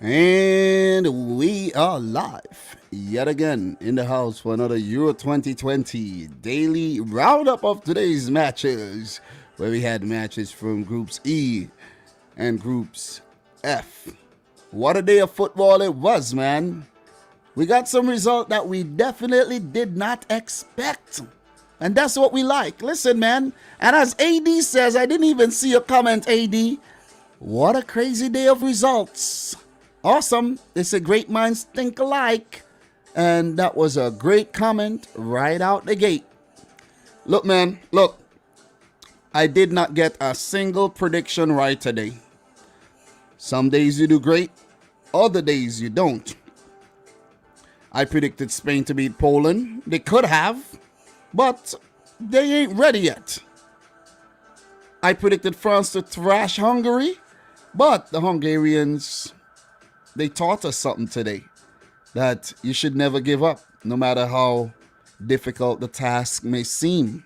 And we are live yet again in the house for another Euro 2020 daily roundup of today's matches, where we had matches from Groups E and Groups F. What a day of football it was, man. We got some result that we definitely did not expect. And that's what we like. Listen, man. And as AD says, I didn't even see a comment, AD. What a crazy day of results. Awesome. They say great minds think alike. And that was a great comment right out the gate. Look, man. Look. I did not get a single prediction right today. Some days you do great. Other days you don't. I predicted Spain to beat Poland. They could have. But they ain't ready yet. I predicted France to thrash Hungary. But the Hungarians, they taught us something today. That you should never give up, no matter how difficult the task may seem.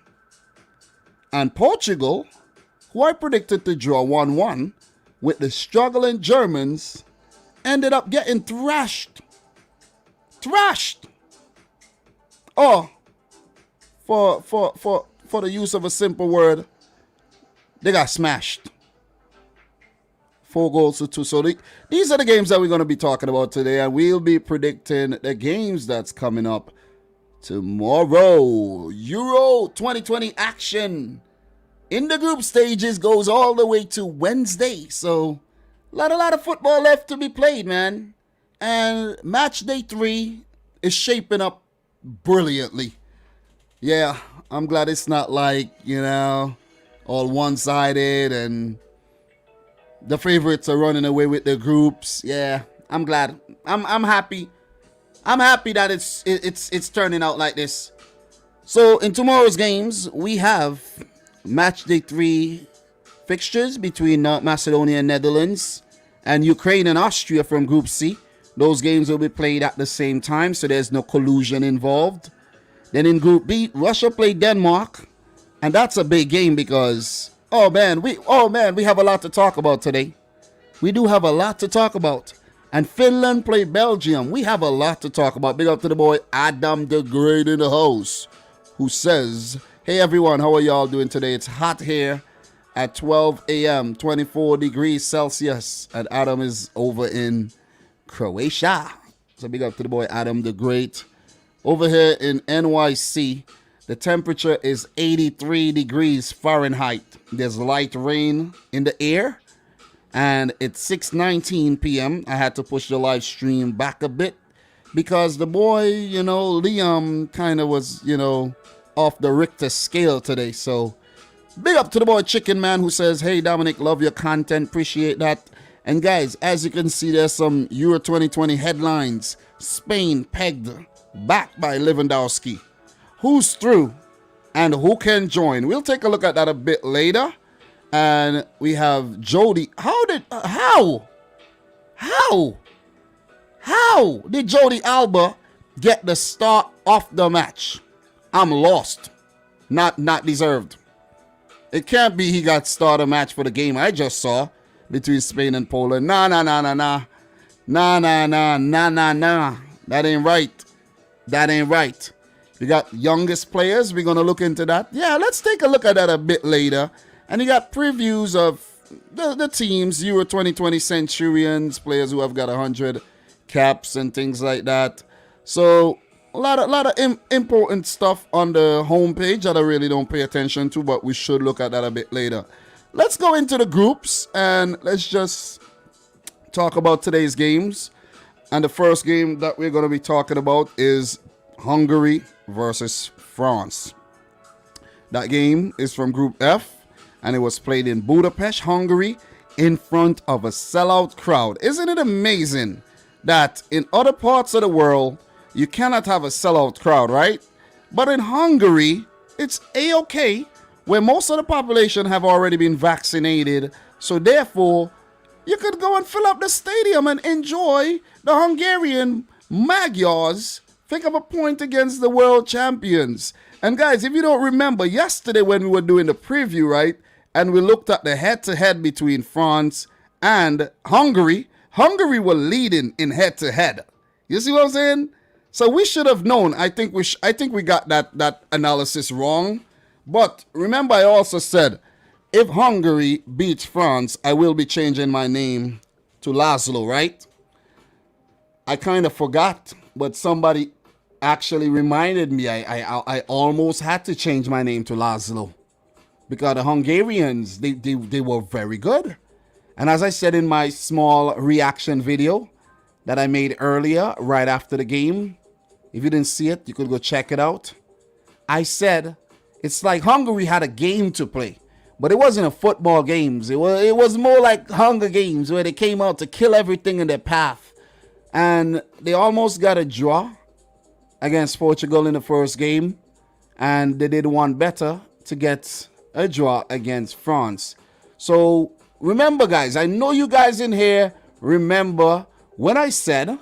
And Portugal, who I predicted to draw 1-1 with the struggling Germans, ended up getting thrashed. Thrashed! Oh, for the use of a simple word, they got smashed. 4-2. So these are the games that we're going to be talking about today, and we'll be predicting the games that's coming up tomorrow. Euro 2020 action in the group stages goes all the way to Wednesday. So a lot of football left to be played, man. And match day 3 is shaping up brilliantly. Yeah, I'm glad it's not like, all one-sided and the favorites are running away with the groups. Yeah, I'm glad. I'm happy. I'm happy that it's turning out like this. So in tomorrow's games, we have match day 3 fixtures between North Macedonia and Netherlands and Ukraine and Austria from Group C. Those games will be played at the same time, so there's no collusion involved. Then in Group B, Russia played Denmark, and that's a big game because we have a lot to talk about today. We do have a lot to talk about. And Finland played Belgium. We have a lot to talk about. Big up to the boy Adam the Great in the house, who says, "Hey everyone, how are y'all doing today? It's hot here at 12 a.m., 24 degrees Celsius, and Adam is over in Croatia." So big up to the boy Adam the Great. Over here in NYC, the temperature is 83 degrees Fahrenheit. There's light rain in the air, and it's 6:19 p.m. I had to push the live stream back a bit because the boy, Liam kind of was, off the Richter scale today. So big up to the boy Chicken Man who says, "Hey Dominic, love your content, appreciate that." And guys, as you can see, there's some Euro 2020 headlines. Spain pegged back by Lewandowski. Who's through and who can join? We'll take a look at that a bit later. And we have Jody. How did Jody Alba get the start of the match? I'm lost. Not deserved. It can't be he got start a match for the game I just saw between Spain and Poland. Nah. That ain't right. That ain't right. We got youngest players. We're going to look into that. Yeah, let's take a look at that a bit later. And you got previews of the teams, Euro 2020 Centurions, players who have got 100 caps and things like that. So a lot of important stuff on the homepage that I really don't pay attention to, but we should look at that a bit later. Let's go into the groups and let's just talk about today's games. And the first game that we're going to be talking about is Hungary versus France. That game is from Group F, and it was played in Budapest, Hungary, in front of a sellout crowd. Isn't it amazing that in other parts of the world, you cannot have a sellout crowd, right? But in Hungary, it's A-OK, where most of the population have already been vaccinated. So therefore, you could go and fill up the stadium and enjoy the Hungarian Magyars pick up a point against the world champions. And guys, if you don't remember, yesterday when we were doing the preview, right, and we looked at the head-to-head between France and Hungary, Hungary were leading in head-to-head. You see what I'm saying? So we should have known. I think we got that analysis wrong. But remember, I also said, if Hungary beats France, I will be changing my name to Laszlo, right? I kind of forgot, but somebody actually reminded me. I almost had to change my name to Laszlo because the Hungarians, they were very good. And as I said in my small reaction video that I made earlier, right after the game, if you didn't see it, you could go check it out. I said it's like Hungary had a game to play, but it wasn't a football games. It was more like Hunger Games where they came out to kill everything in their path. And they almost got a draw against Portugal in the first game. And they did one better to get a draw against France. So remember, guys, I know you guys in here remember when I said,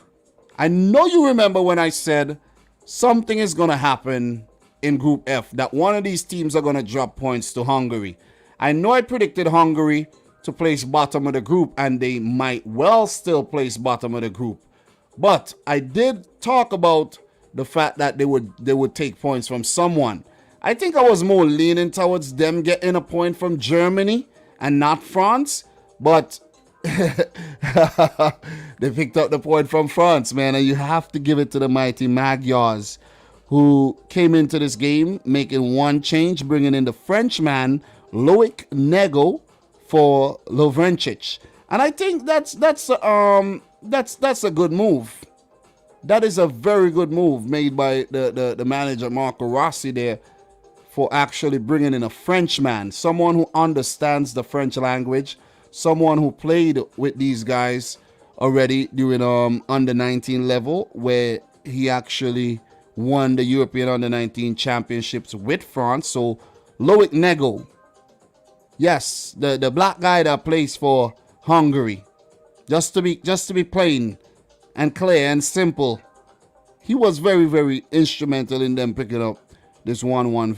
something is going to happen in Group F, that one of these teams are going to drop points to Hungary. I know I predicted Hungary to place bottom of the group, and they might well still place bottom of the group. But I did talk about the fact that they would take points from someone. I think I was more leaning towards them getting a point from Germany and not France. But they picked up the point from France, man. And you have to give it to the mighty Magyars, who came into this game making one change, bringing in the Frenchman Loic Nego for Lovrencic. And I think that's a good move. That is a very good move made by the manager Marco Rossi there, for actually bringing in a Frenchman, someone who understands the French language, someone who played with these guys already during under 19 level, where he actually won the European under 19 championships with France. So Loic Nego, yes, the black guy that plays for Hungary, just to be plain and clear and simple, he was very, very instrumental in them picking up this 1-1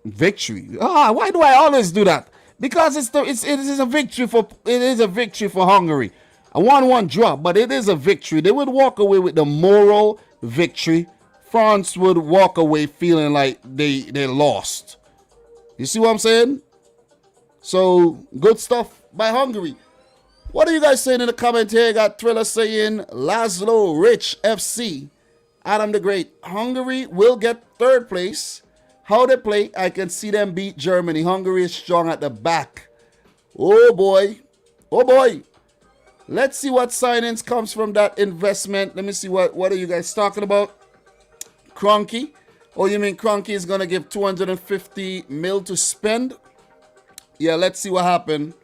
victory. Why do I always do that? Because it is a victory for Hungary. A 1-1 draw, but it is a victory. They would walk away with the moral victory. France would walk away feeling like they lost. You see what I'm saying? So good stuff by Hungary. What are you guys saying in the comment here? Got Thriller saying Laszlo Rich FC. Adam the Great. Hungary will get third place. How they play, I can see them beat Germany. Hungary is strong at the back. Oh boy. Oh boy. Let's see what signings comes from that investment. Let me see what are you guys talking about? Kroenke. Oh, you mean Kroenke is going to give 250 mil to spend? Yeah, let's see what happened.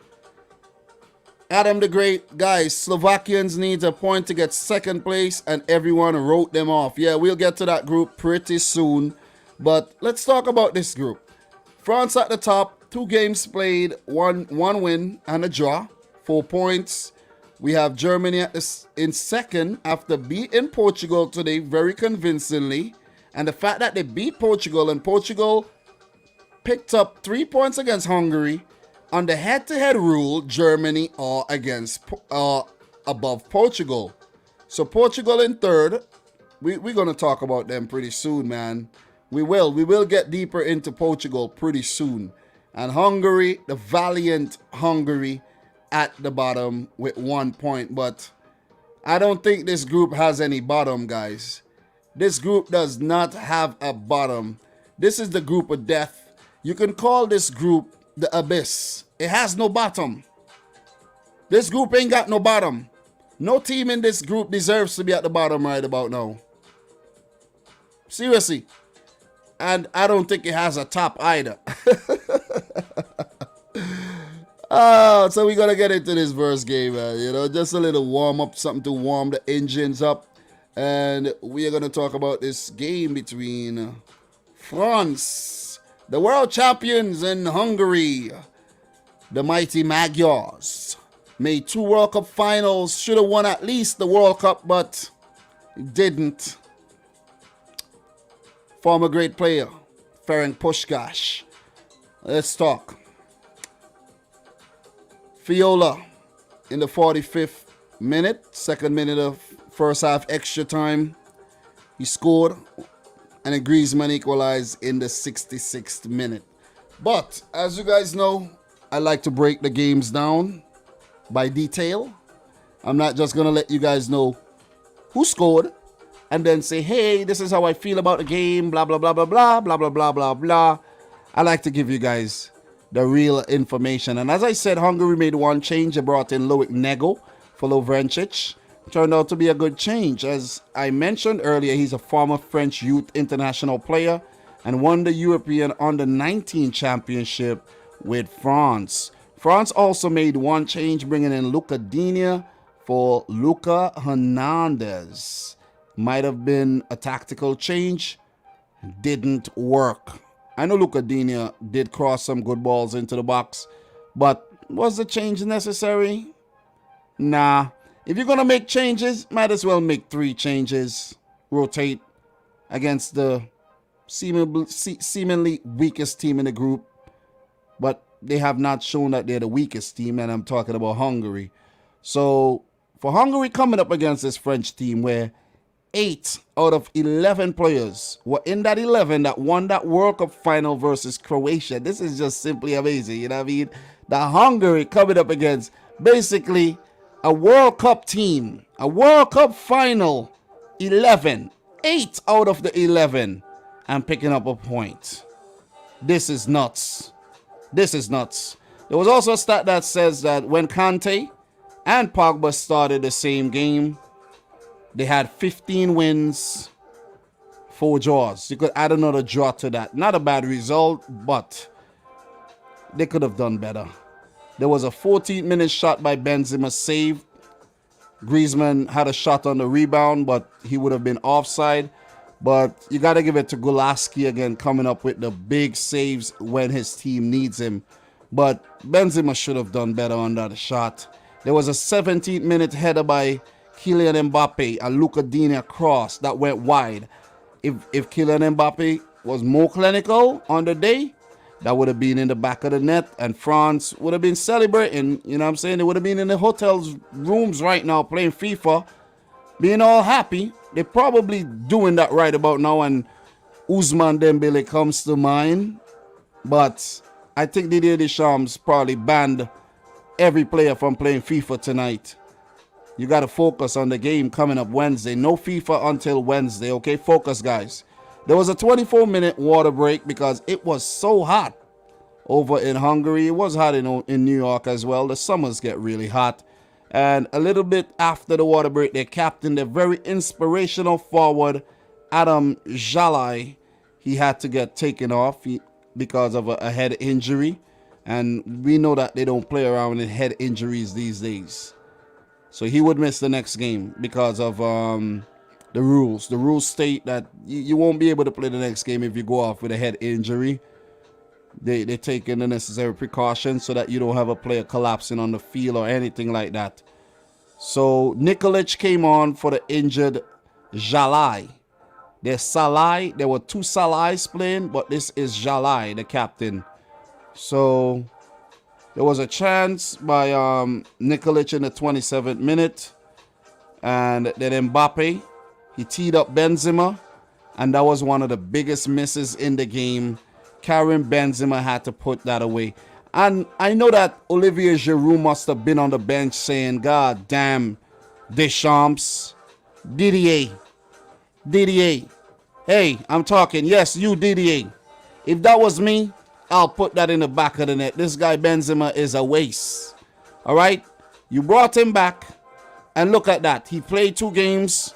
Adam the Great, guys, Slovakians needs a point to get second place, and everyone wrote them off. Yeah, we'll get to that group pretty soon. But let's talk about this group. France at the top, 2 games played, one win and a draw, 4 points. We have Germany in second after beating Portugal today very convincingly. And the fact that they beat Portugal, and Portugal picked up 3 points against Hungary. On the head-to-head rule, Germany are above Portugal. So Portugal in third. We're going to talk about them pretty soon, man. We will get deeper into Portugal pretty soon. And Hungary, the valiant Hungary, at the bottom with 1 point. But I don't think this group has any bottom, guys. This group does not have a bottom. This is the group of death. You can call this group the abyss. It has no bottom. This group ain't got no bottom. No team in this group deserves to be at the bottom right about now. Seriously. And I don't think it has a top either. So we're going to get into this first game, man. You know, just a little warm-up, something to warm the engines up. And we are going to talk about this game between France, the world champions, and Hungary, the mighty Magyars. Made 2 World Cup finals, should have won at least the World Cup, but didn't. Former great player, Ferenc Puskás. Let's talk. Fiola in the 45th minute, second minute of first half extra time. He scored, and then Griezmann equalized in the 66th minute. But as you guys know, I like to break the games down by detail. I'm not just going to let you guys know who scored and then say, hey, this is how I feel about the game, blah, blah, blah, blah, blah, blah, blah, blah, blah, blah. I like to give you guys the real information. And as I said, Hungary made one change. They brought in Loic Nego for Lovrencic. Turned out to be a good change. As I mentioned earlier, he's a former French youth international player and won the European Under-19 championship with France. France also made one change, bringing in Luca Digne for Luca Hernandez. Might have been a tactical change. Didn't work. I know Luca Digne did cross some good balls into the box, but was the change necessary? Nah. If you're going to make changes, might as well make 3 changes. Rotate against the seemingly weakest team in the group. But they have not shown that they're the weakest team, and I'm talking about Hungary. So for Hungary coming up against this French team where 8 out of 11 players were in that 11 that won that World Cup final versus Croatia. This is just simply amazing, you know what I mean? The Hungary coming up against basically a World Cup team, a World Cup final 11, 8 out of the 11, and picking up a point. This is nuts. This is nuts. There was also a stat that says that when Kante and Pogba started the same game, they had 15 wins, 4 draws. You could add another draw to that. Not a bad result, but they could have done better. There was a 14th-minute shot by Benzema saved. Griezmann had a shot on the rebound, but he would have been offside. But you got to give it to Golaski again, coming up with the big saves when his team needs him. But Benzema should have done better on that shot. There was a 17th-minute header by Kylian Mbappe, a Luca Digne cross that went wide. If Kylian Mbappe was more clinical on the day, that would have been in the back of the net, and France would have been celebrating. You know what I'm saying? They would have been in the hotel's rooms right now playing FIFA, being all happy. They're probably doing that right about now, and Ousmane Dembele comes to mind. But I think Didier Deschamps probably banned every player from playing FIFA tonight. You got to focus on the game coming up Wednesday. No FIFA until Wednesday, okay? Focus, guys. There was a 24-minute water break because it was so hot over in Hungary. It was hot in New York as well. The summers get really hot. And a little bit after the water break, their captain, the very inspirational forward, Adam Jalai, he had to get taken off because of a head injury. And we know that they don't play around with head injuries these days. So he would miss the next game because of the rules. The rules state that you won't be able to play the next game if you go off with a head injury. They take in the necessary precautions so that you don't have a player collapsing on the field or anything like that. So Nikolic came on for the injured Jalai. There's Salai. There were 2 Salais playing, but this is Jalai, the captain. So there was a chance by Nikolic in the 27th minute. And then Mbappe, he teed up Benzema. And that was one of the biggest misses in the game. Karim Benzema had to put that away. And I know that Olivier Giroud must have been on the bench saying, God damn, Deschamps, Didier. Hey, I'm talking. Yes, you, Didier. If that was me, I'll put that in the back of the net. This guy Benzema is a waste. All right? You brought him back. And look at that. He played 2 games,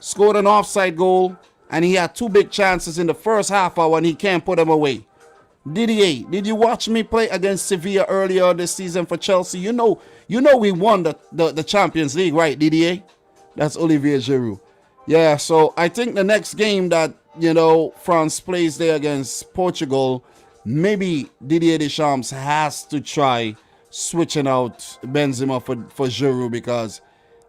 scored an offside goal, and he had 2 big chances in the first half hour, and he can't put them away. Didier, did you watch me play against Seville earlier this season for Chelsea? You know we won the Champions League, right, Didier? That's Olivier Giroud. Yeah, so I think the next game that, France plays there against Portugal, maybe Didier Deschamps has to try switching out Benzema for Giroud, because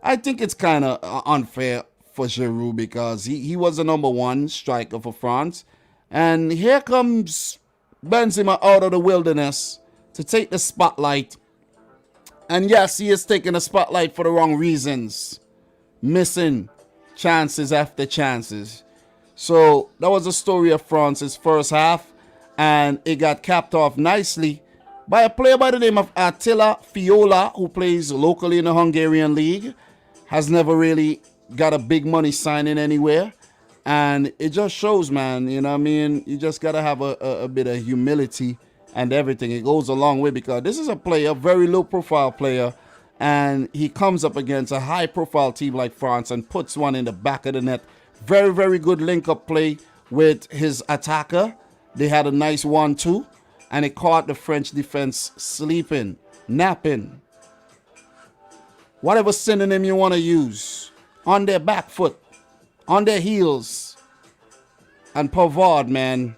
I think it's kind of unfair for Giroud because he was the number 1 striker for France. And here comes Benzema out of the wilderness to take the spotlight And yes, he is taking the spotlight for the wrong reasons. Missing chances after chances. So that was the story of France's first half. And it got capped off nicely by a player by the name of Attila Fiola, who plays locally in the Hungarian league. Has never really got a big money signing anywhere. And it just shows, man, you know what I mean? You just got to have a bit of humility and everything. It goes a long way because this is a player, very low profile player, and he comes up against a high profile team like France and puts one in the back of the net. Very, very good link up play with his attacker. They had a nice 1-2, and it caught the French defense sleeping, napping. Whatever synonym you want to use. On their back foot, on their heels. And Pavard, man,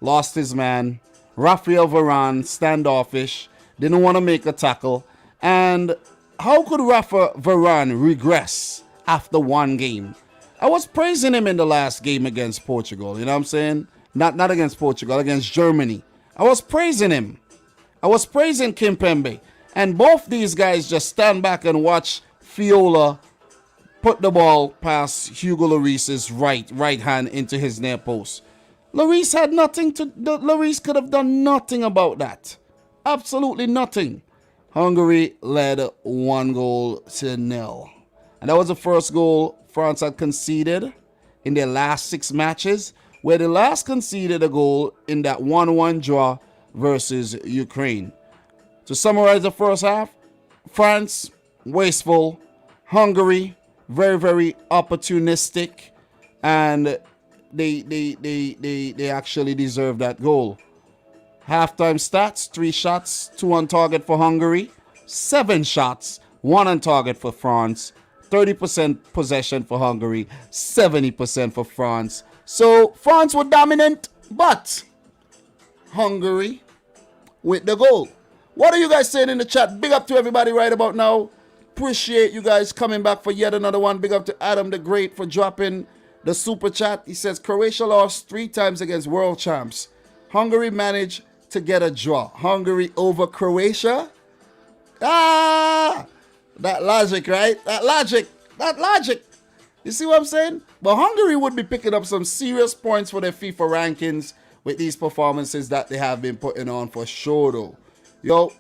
lost his man. Raphael Varane, standoffish, didn't want to make a tackle. And how could Rafa Varane regress after one game? I was praising him in the last game against Portugal, you know what I'm saying? Not against Portugal, against Germany. I was praising him. I was praising Kimpembe. And both these guys just stand back and watch Fiola put the ball past Hugo Lloris's right hand into his near post. Lloris had nothing to do. Lloris could have done nothing about that. Absolutely nothing. Hungary led 1-0. And that was the first goal France had conceded in their last 6 matches, where they last conceded a goal in that 1-1 draw versus Ukraine. To summarize the first half, France, wasteful. Hungary, very, very opportunistic. And they actually deserve that goal. Halftime stats, 3 shots, 2 on target for Hungary, 7 shots, 1 on target for France, 30% possession for Hungary, 70% for France. So France were dominant, but Hungary with the goal. What are you guys saying in the chat? Big up to everybody right about now. Appreciate you guys coming back for yet another one. Big up to Adam the Great for dropping the super chat. He says Croatia lost 3 times against world champs. Hungary managed to get a draw. Hungary over Croatia. That logic, right? That logic. You see what I'm saying? But Hungary would be picking up some serious points for their FIFA rankings with these performances that they have been putting on for sure, though. Yo,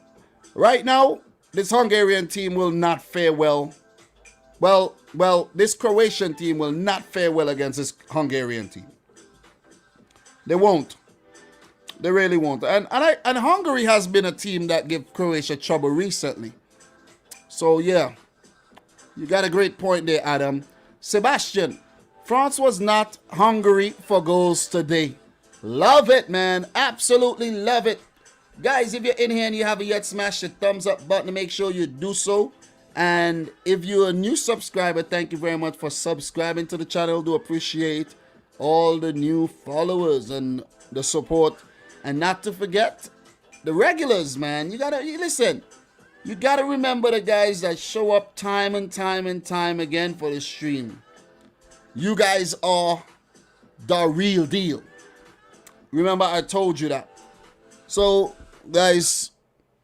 right now, this Hungarian team will not fare well. Well, this Croatian team will not fare well against this Hungarian team. They won't. They really won't. And Hungary has been a team that give Croatia trouble recently. So, yeah. You got a great point there, Adam. Sebastian, France was not hungry for goals today. Love it, man. Absolutely love it. Guys, if you're in here and you haven't yet smashed the thumbs up button, make sure you do so. And if you're a new subscriber, thank you very much for subscribing to the channel. Do appreciate all the new followers and the support. And not to forget the regulars, man. You listen. You gotta remember the guys that show up time and time again for the stream. You guys are the real deal. Remember, I told you that. So, guys,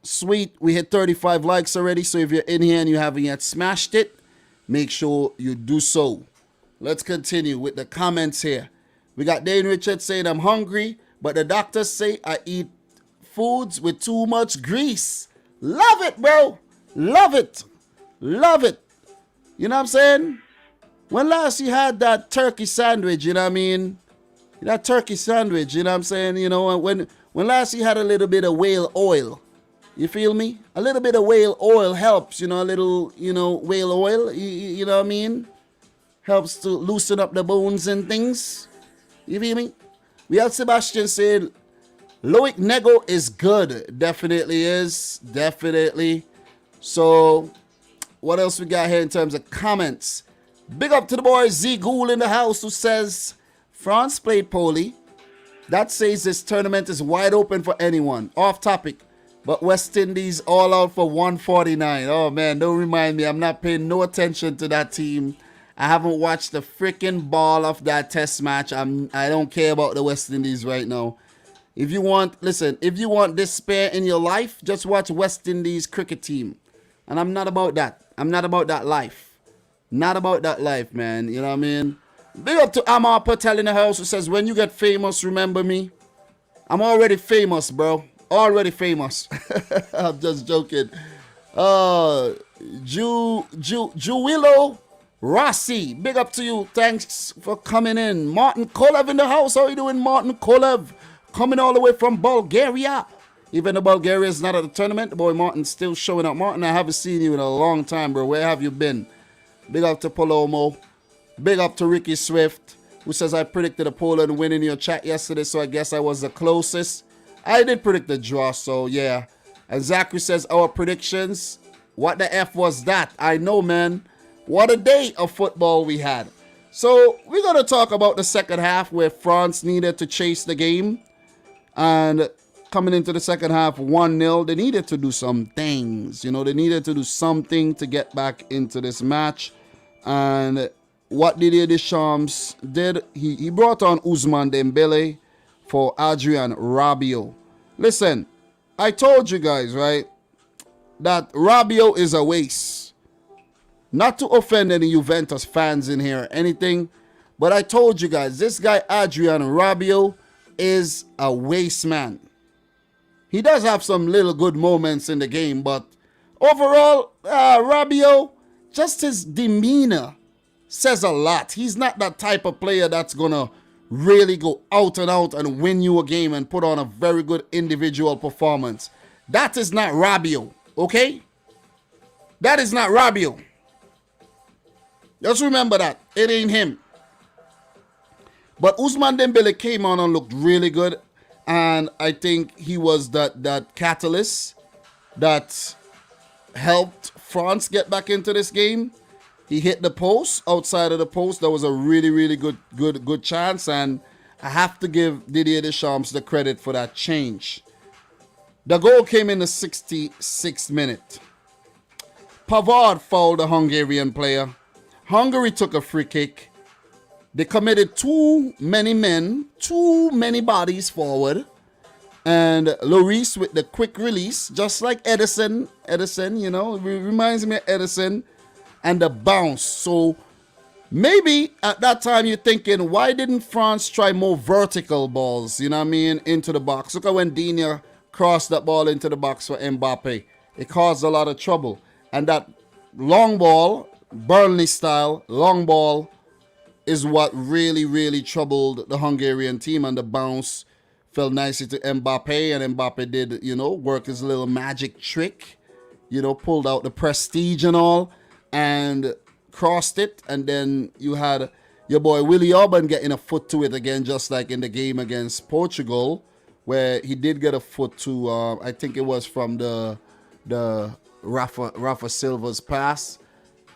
sweet. We hit 35 likes already. So if you're in here and you haven't yet smashed it, make sure you do so. Let's continue with the comments here. We got Dane Richard saying, I'm hungry, but the doctors say I eat foods with too much grease. Love it, bro. Love it. Love it. You know what I'm saying? When last you had that turkey sandwich, you know what I mean? That turkey sandwich, you know what I'm saying? You know, when last you had a little bit of whale oil. You feel me? A little bit of whale oil helps, you know, a little, whale oil, you know what I mean? Helps to loosen up the bones and things. You feel me? We have Sebastian saying, Loic Nego is good. Definitely is. Definitely. So, what else we got here in terms of comments? Big up to the boy Z Ghoul in the house who says, France played poorly. That says this tournament is wide open for anyone. Off topic. But West Indies all out for 149. Oh, man, don't remind me. I'm not paying no attention to that team. I haven't watched the freaking ball of that test match. I don't care about the West Indies right now. If you want despair in your life, just watch West Indies cricket team. And I'm not about that. I'm not about that life. Not about that life, man. You know what I mean? Big up to Amar Patel in the house who says, when you get famous, remember me. I'm already famous, bro. Already famous. I'm just joking. Juwilo Rossi, big up to you. Thanks for coming in. Martin Kolev in the house. How you doing, Martin Kolev? Coming all the way from Bulgaria. Even though Bulgaria is not at the tournament, the boy Martin's still showing up. Martin, I haven't seen you in a long time, bro. Where have you been? Big up to Palomo. Big up to Ricky Swift, who says, I predicted a Poland win in your chat yesterday, so I guess I was the closest. I did predict the draw, so yeah. And Zachary says, our predictions, what the F was that? I know, man. What a day of football we had. So we're going to talk about the second half where France needed to chase the game. And coming into the second half 1-0, they needed to do some things. You know, they needed to do something to get back into this match. And what Didier Deschamps did, he brought on Ousmane Dembele for Adrien Rabiot. Listen, I told you guys, right, that Rabiot is a waste. Not to offend any Juventus fans in here or anything, but I told you guys, this guy Adrien Rabiot is a waste man. He does have some little good moments in the game, but overall, Rabiot, just his demeanor says a lot. He's not that type of player that's gonna really go out and out and win you a game and put on a very good individual performance. That is not Rabiot, okay? That is not Rabiot. Just remember that. It ain't him. But Ousmane Dembele came on and looked really good. And I think he was that catalyst that helped France get back into this game. He hit the post, outside of the post. That was a really, really good chance. And I have to give Didier Deschamps the credit for that change. The goal came in the 66th minute. Pavard fouled the Hungarian player. Hungary took a free kick. They committed too many men, too many bodies forward. And Lloris with the quick release, just like Edison, you know, reminds me of Edison. And the bounce. So maybe at that time you're thinking, why didn't France try more vertical balls, you know what I mean, into the box? Look at when Digne crossed that ball into the box for Mbappe. It caused a lot of trouble. And that long ball, Burnley style, long ball, is what really, really troubled the Hungarian team. And the bounce fell nicely to Mbappe. And Mbappe did, you know, work his little magic trick. You know, pulled out the prestige and all. And crossed it, and then you had your boy Willie Orban getting a foot to it again, just like in the game against Portugal, where he did get a foot to, I think it was from the Rafa Silva's pass,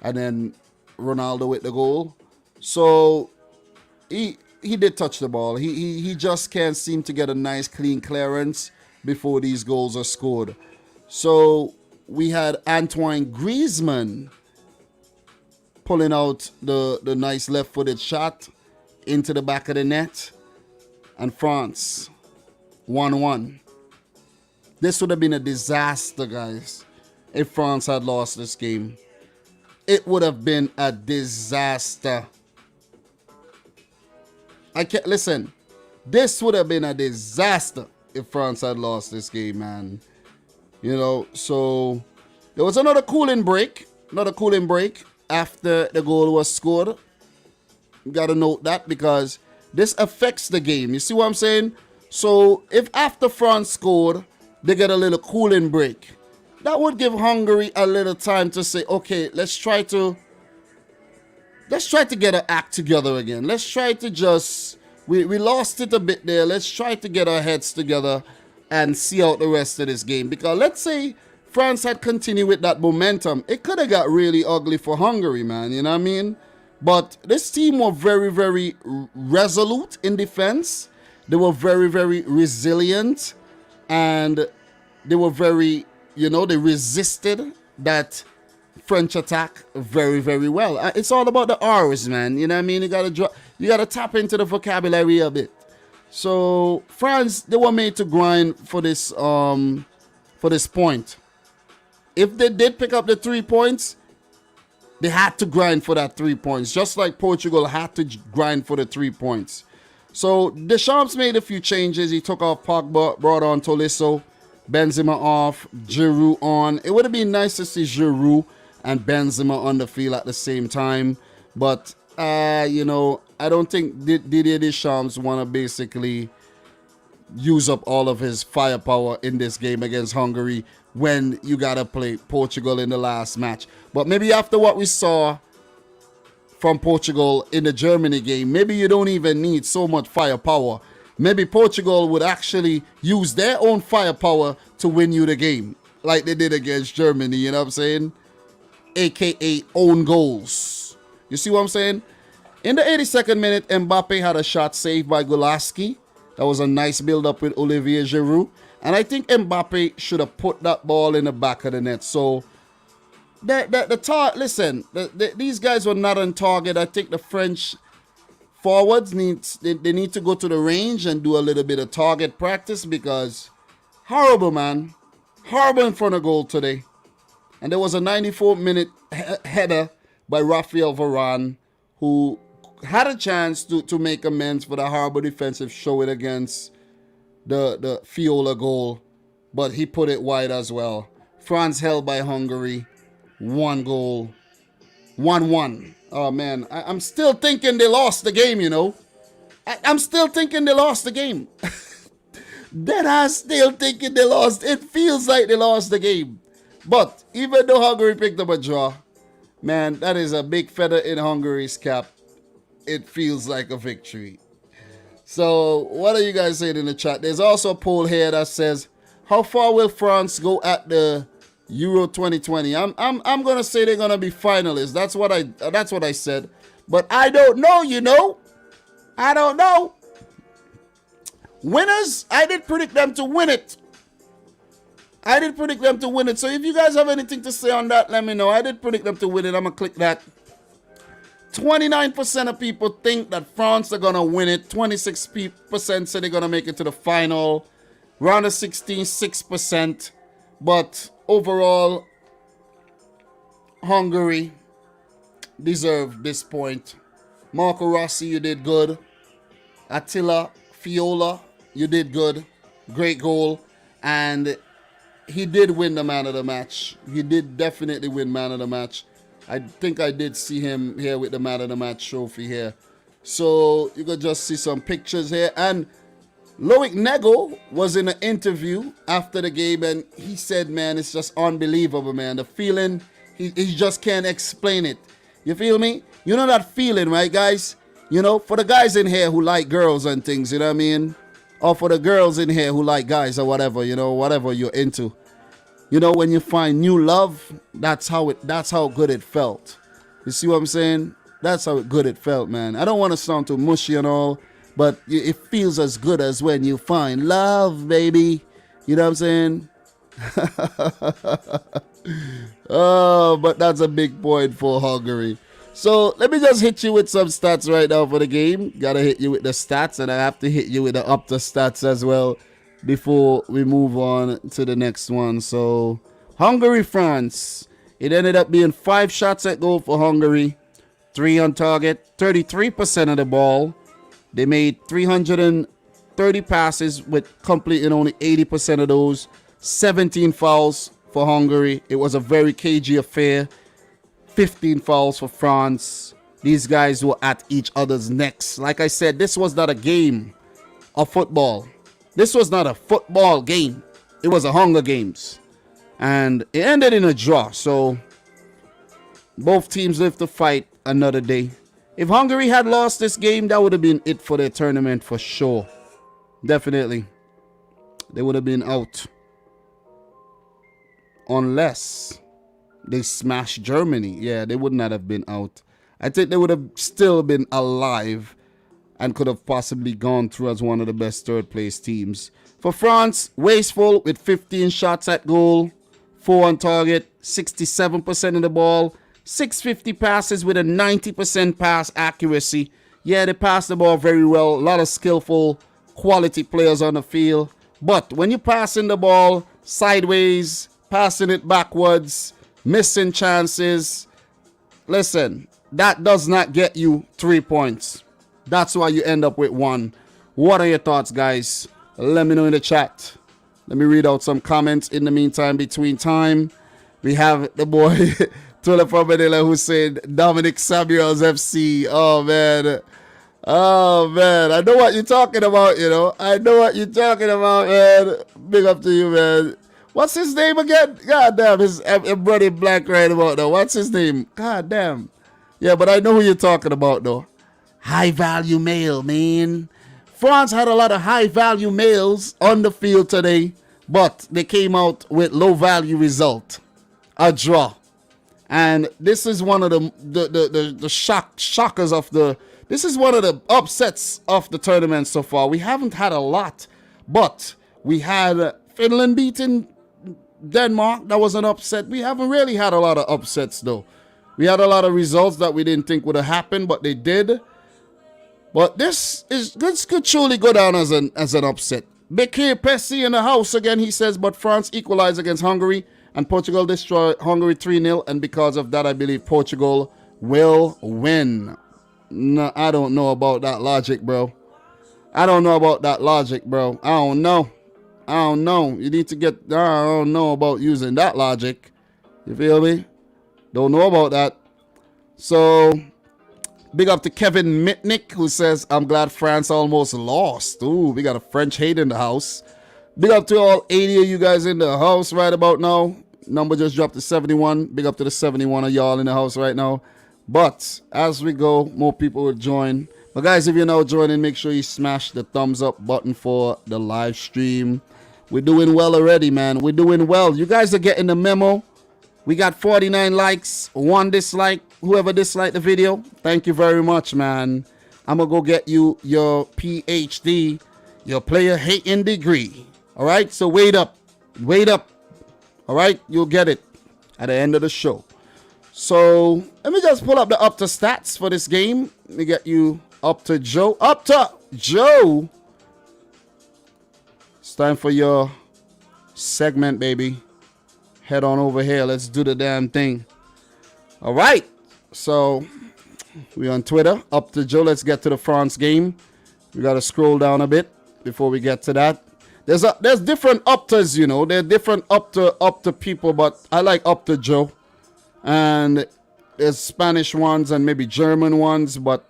and then Ronaldo with the goal. So he did touch the ball. He just can't seem to get a nice clean clearance before these goals are scored. So we had Antoine Griezmann pulling out the nice left-footed shot into the back of the net. And France, 1-1. This would have been a disaster, guys, if France had lost this game. It would have been a disaster. Listen, this would have been a disaster if France had lost this game, man. You know, so there was another cooling break after the goal was scored. You got to note that because this affects the game. You see what I'm saying? So if after France scored, they get a little cooling break, that would give Hungary a little time to say, okay, let's try to get our act together again. Let's try to just, we lost it a bit there. Let's try to get our heads together and see out the rest of this game. Because let's say France had continued with that momentum, it could have got really ugly for Hungary, man. You know what I mean? But this team were very, very resolute in defense. They were very, very resilient. And they were very, you know, they resisted that French attack very, very well. It's all about the R's, man. You know what I mean? You gotta tap into the vocabulary a bit. So France, they were made to grind for this point. if they did pick up the 3 points, they had to grind for that 3 points, just like Portugal had to grind for the 3 points. So Deschamps made a few changes. He took off Pogba, brought on Tolisso, Benzema off, Giroud on. It would have been nice to see Giroud and Benzema on the field at the same time. But, you know, I don't think Didier Deschamps want to basically use up all of his firepower in this game against Hungary when you got to play Portugal in the last match. But maybe after what we saw from Portugal in the Germany game, maybe you don't even need so much firepower. Maybe Portugal would actually use their own firepower to win you the game, like they did against Germany, you know what I'm saying? AKA own goals. You see what I'm saying? In the 82nd minute, Mbappe had a shot saved by Golaski. That was a nice build-up with Olivier Giroud. And I think Mbappe should have put that ball in the back of the net. So, these guys were not on target. I think the French forwards need to go to the range and do a little bit of target practice, because horrible, man. Horrible in front of goal today. And there was a 94-minute header by Raphael Varane, who had a chance to make amends for the horrible defensive showing against the Fiola goal, but he put it wide as well. France held by Hungary, 1 goal, 1-1. Oh man, I'm still thinking they lost the game, you know. I'm still thinking they lost the game. Then I'm still thinking they lost. It feels like they lost the game. But even though Hungary picked up a draw, man, that is a big feather in Hungary's cap. It feels like a victory. So, what are you guys saying in the chat? There's also a poll here that says, how far will France go at the Euro 2020? I'm gonna say they're gonna be finalists. That's what I said. But I don't know, you know. I don't know. Winners, I did predict them to win it. So if you guys have anything to say on that, let me know. I did predict them to win it. I'm gonna click that. 29% of people think that France are going to win it. 26% say they're going to make it to the final. Round of 16, 6%. But overall, Hungary deserved this point. Marco Rossi, you did good. Attila Fiola, you did good. Great goal. And he did win the man of the match. He did definitely win man of the match. I think I did see him here with the man of the match trophy here. So you can just see some pictures here. And Loic Nego was in an interview after the game, and he said, man, it's just unbelievable, man. The feeling, he just can't explain it. You feel me? You know that feeling, right, guys? You know, for the guys in here who like girls and things, you know what I mean? Or for the girls in here who like guys or whatever, you know, whatever you're into. You know, when you find new love, that's how good it felt. You see what I'm saying? That's how good it felt, man. I don't want to sound too mushy and all, but it feels as good as when you find love, baby. You know what I'm saying? Oh, but that's a big point for Hungary. So let me just hit you with some stats right now for the game. Gotta hit you with the stats, and I have to hit you with the up to stats as well before we move on to the next one. So Hungary, France, it ended up being 5 shots at goal for Hungary, 3 on target, 33% of the ball. They made 330 passes with completing only 80% of those. 17 fouls for Hungary. It was a very cagey affair. 15 fouls for France. These guys were at each other's necks. Like I said, this was not a game of football. This was not a football game. It was a Hunger Games. And it ended in a draw. So both teams live to fight another day. If Hungary had lost this game, that would have been it for their tournament for sure. Definitely. They would have been out. Unless they smashed Germany. Yeah, they would not have been out. I think they would have still been alive and could have possibly gone through as one of the best third place teams. For France, wasteful with 15 shots at goal, 4 on target, 67% of the ball, 650 passes with a 90% pass accuracy. Yeah, they passed the ball very well. A lot of skillful, quality players on the field. But when you're passing the ball sideways, passing it backwards, missing chances. Listen, that does not get you 3 points. That's why you end up with 1. What are your thoughts, guys? Let me know in the chat. Let me read out some comments in the meantime, between time. We have the boy, Tula from Manila, who said Dominic Samuels FC. Oh, man. Oh, man. I know what you're talking about, you know. I know what you're talking about, man. Big up to you, man. What's his name again? God damn, I'm running blank right about now. What's his name? God damn. Yeah, but I know who you're talking about, though. High-value male, man. France had a lot of high-value males on the field today, but they came out with low-value result. A draw. And this is one of the shockers of the... This is one of the upsets of the tournament so far. We haven't had a lot, but we had Finland beating Denmark. That was an upset. We haven't really had a lot of upsets, though. We had a lot of results that we didn't think would have happened, but they did. But this could truly go down as an upset. Dominic FC in the house again, he says, but France equalized against Hungary and Portugal destroyed Hungary 3-0. And because of that, I believe Portugal will win. No, I don't know about that logic, bro. I don't know about that logic, bro. I don't know. You need to get... I don't know about using that logic. You feel me? Don't know about that. So... Big up to Kevin Mitnick, who says, I'm glad France almost lost. Ooh, we got a French hate in the house. Big up to all 80 of you guys in the house right about now. Number just dropped to 71. Big up to the 71 of y'all in the house right now. But as we go, more people will join. But guys, if you're now joining, make sure you smash the thumbs up button for the live stream. We're doing well already, man. We're doing well. You guys are getting the memo. We got 49 likes, 1 dislike. Whoever disliked the video, thank you very much, man. I'm going to go get you your PhD, your player hating degree. All right? So wait up. Wait up. All right? You'll get it at the end of the show. So let me just pull up the Opta stats for this game. Let me get you up to Joe. Up to Joe. It's time for your segment, baby. Head on over here. Let's do the damn thing. All right. So we're on Twitter. Up to Joe. Let's get to the France game. We got to scroll down a bit before we get to that. There's different Optas, you know. There are different Opta people, but I like Up to Joe. And there's Spanish ones and maybe German ones, but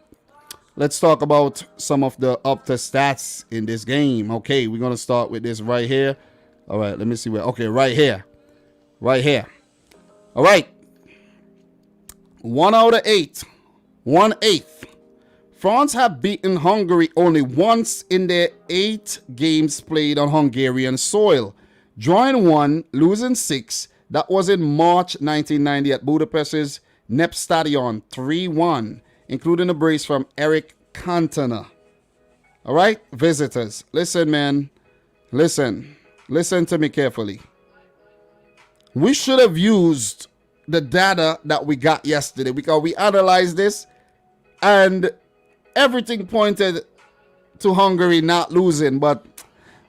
let's talk about some of the Opta stats in this game. Okay, we're going to start with this right here. All right, let me see where. Okay, right here. Right here. All right. 1 out of 8. 1/8. France have beaten Hungary only once in their 8 games played on Hungarian soil. Drawing 1, losing 6. That was in March 1990 at Budapest's Nepstadion 3-1, including a brace from Eric Cantona. All right, visitors. Listen, man. Listen. Listen to me carefully. We should have used the data that we got yesterday because we analyzed this and everything pointed to Hungary not losing. But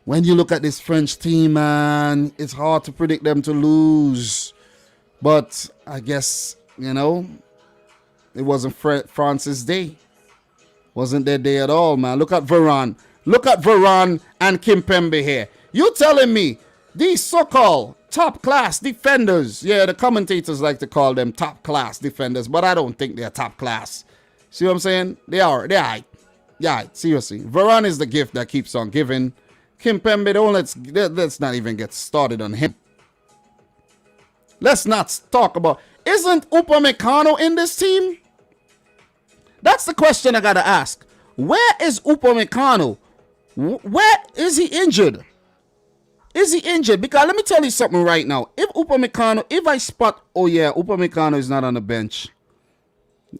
when you look at this French team, man, it's hard to predict them to lose. But I guess, you know, it wasn't France's day. Wasn't their day at all, man. Look at Varane. Look at Varane and Kimpembe here. You telling me these so-called top-class defenders, yeah, the commentators like to call them top-class defenders, but I don't think they're top-class. See what I'm saying? They're all right. Yeah, seriously. Varane is the gift that keeps on giving. Kimpembe, let's not even get started on him. Let's not talk about... Isn't Upamecano in this team? That's the question I gotta ask. Where is Upamecano? Where is he injured? Is he injured? Because let me tell you something right now. If I spot, oh yeah, Upamecano is not on the bench,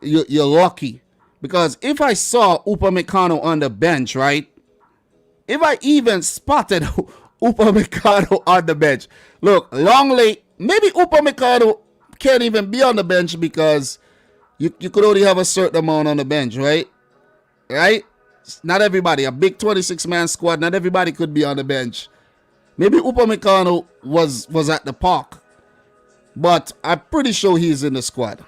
you're lucky. Because if I saw Upamecano on the bench, right? If I even spotted Upamecano on the bench, look, long late, maybe Upamecano can't even be on the bench because you could only have a certain amount on the bench, right? Right? Not everybody. A big 26-man squad, not everybody could be on the bench. Maybe Upamecano was at the park, but I'm pretty sure he's in the squad.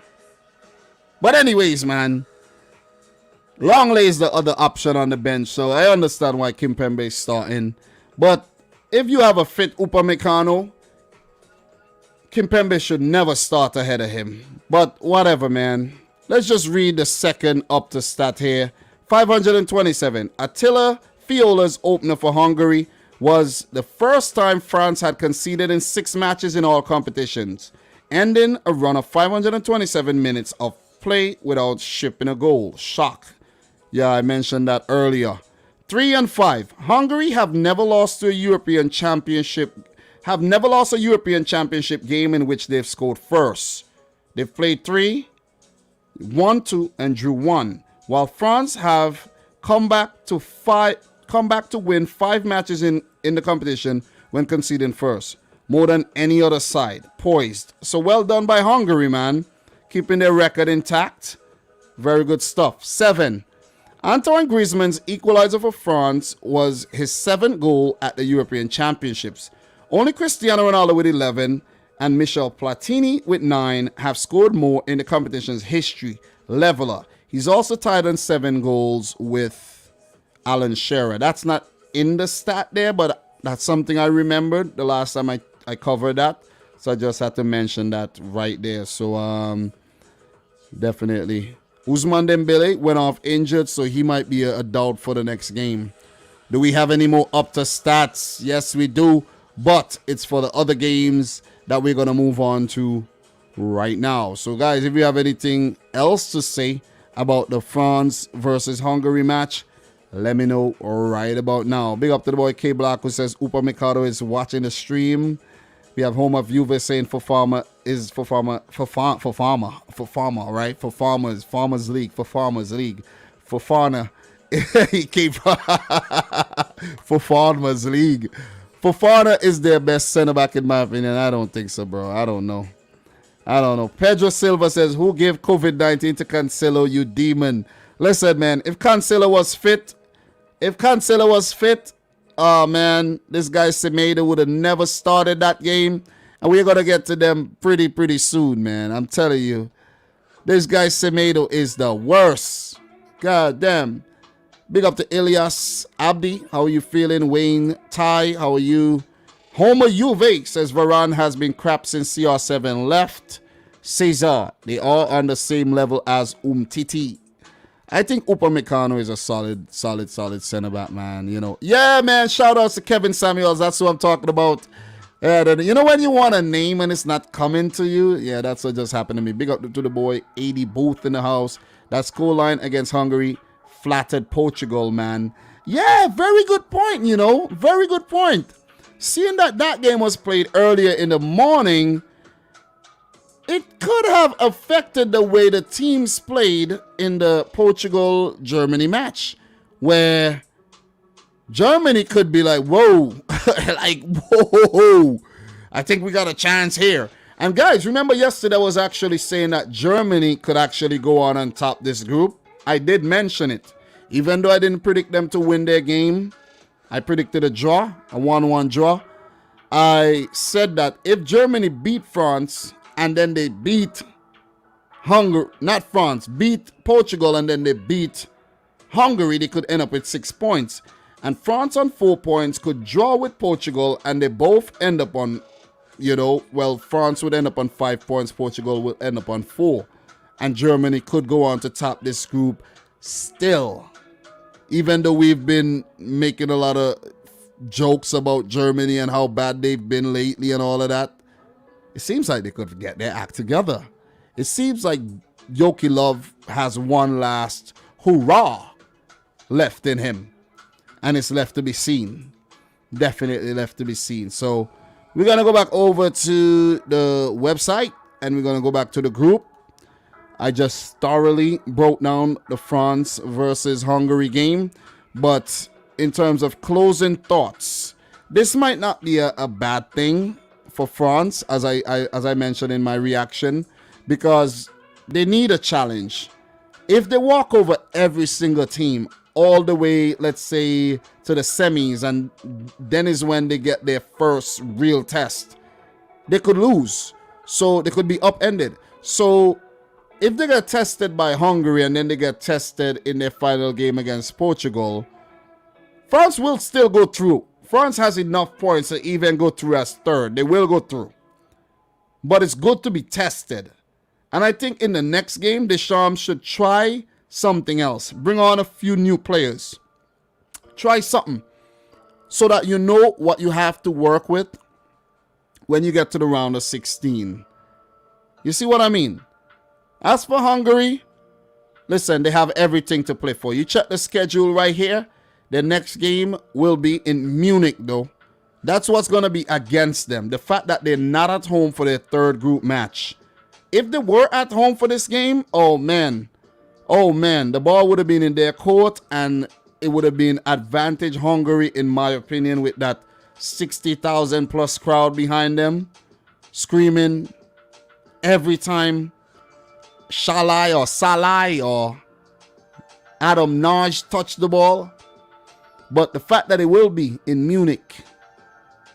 But anyways, man, Longley is the other option on the bench, so I understand why Kimpembe is starting. But if you have a fit Upamecano, Kimpembe should never start ahead of him. But whatever, man. Let's just read the second up to stat here. 527. Attila Fiola's opener for Hungary was the first time France had conceded in 6 matches in all competitions, ending a run of 527 minutes of play without shipping a goal. Shock. Yeah, I mentioned that earlier. 3 and 5. Hungary have never lost a European Championship game in which they've scored first. They've played 3, won 2, and drew 1. While France have come back to win 5 matches in the competition when conceding first. More than any other side. Poised. So well done by Hungary, man. Keeping their record intact. Very good stuff. 7. Antoine Griezmann's equalizer for France was his 7th goal at the European Championships. Only Cristiano Ronaldo with 11 and Michel Platini with 9 have scored more in the competition's history. Leveler. He's also tied on 7 goals with Alan Shearer. That's not in the stat there, but that's something I remembered the last time I covered that. So I just had to mention that right there. So definitely. Ousmane Dembele went off injured, so he might be a doubt for the next game. Do we have any more up to stats? Yes, we do. But it's for the other games that we're going to move on to right now. So, guys, if you have anything else to say about the France versus Hungary match, let me know right about now. Big up to the boy K Black who says Upamecano is watching the stream. We have Home of Juve saying for farmers, Farmers League. For Farmer. He came for Farmers League. Fofana is their best center back in my opinion. I don't think so, bro. I don't know. Pedro Silva says, who gave COVID-19 to Cancelo, you demon? Listen, man, if Cancelo was fit, oh man, this guy Semedo would have never started that game. And we're going to get to them pretty soon, man. I'm telling you. This guy Semedo is the worst. God damn. Big up to Elias Abdi. How are you feeling? Wayne Ty, how are you? Homer Juve says Varane has been crap since CR7 left. Cesar, they are on the same level as Umtiti. I think Upamecano is a solid center back, man. You know, yeah, man. Shout outs to Kevin Samuels. That's who I'm talking about. You know when you want a name and it's not coming to you? Yeah, that's what just happened to me. Big up to the boy 80 Booth in the house. That score line against Hungary flattered Portugal, man. Yeah, very good point. You know, very good point. Seeing that game was played earlier in the morning, it could have affected the way the teams played in the Portugal-Germany match, where Germany could be like, whoa, whoa, I think we got a chance here. And guys, remember yesterday I was actually saying that Germany could actually go on and top this group. I did mention it. Even though I didn't predict them to win their game, I predicted a draw, a 1-1 draw. I said that if Germany beat France and then they beat beat Portugal and then they beat Hungary, they could end up with 6 points. And France on 4 points could draw with Portugal and they both end up on, France would end up on 5 points, Portugal will end up on 4. And Germany could go on to top this group still. Even though we've been making a lot of jokes about Germany and how bad they've been lately and all of that, it seems like they could get their act together. It seems like Joachim Löw has one last hurrah left in him. And it's left to be seen. Definitely left to be seen. So we're going to go back over to the website and we're going to go back to the group. I just thoroughly broke down the France versus Hungary game. But in terms of closing thoughts, this might not be a bad thing for France, as I mentioned in my reaction, because they need a challenge. If they walk over every single team, all the way, let's say, to the semis, and then is when they get their first real test. They could lose. So they could be upended. So if they get tested by Hungary and then they get tested in their final game against Portugal, France will still go through. France has enough points to even go through as third. They will go through. But it's good to be tested. And I think in the next game, Deschamps should try something else. Bring on a few new players. Try something so that you know what you have to work with when you get to the round of 16. You see what I mean? As for Hungary, listen, they have everything to play for. You check the schedule right here. The next game will be in Munich, though. That's what's going to be against them. The fact that they're not at home for their third group match. If they were at home for this game, oh man, the ball would have been in their court and it would have been advantage Hungary, in my opinion, with that 60,000 plus crowd behind them, screaming every time Shalai or Salai or Adam Naj touch the ball. But the fact that it will be in Munich,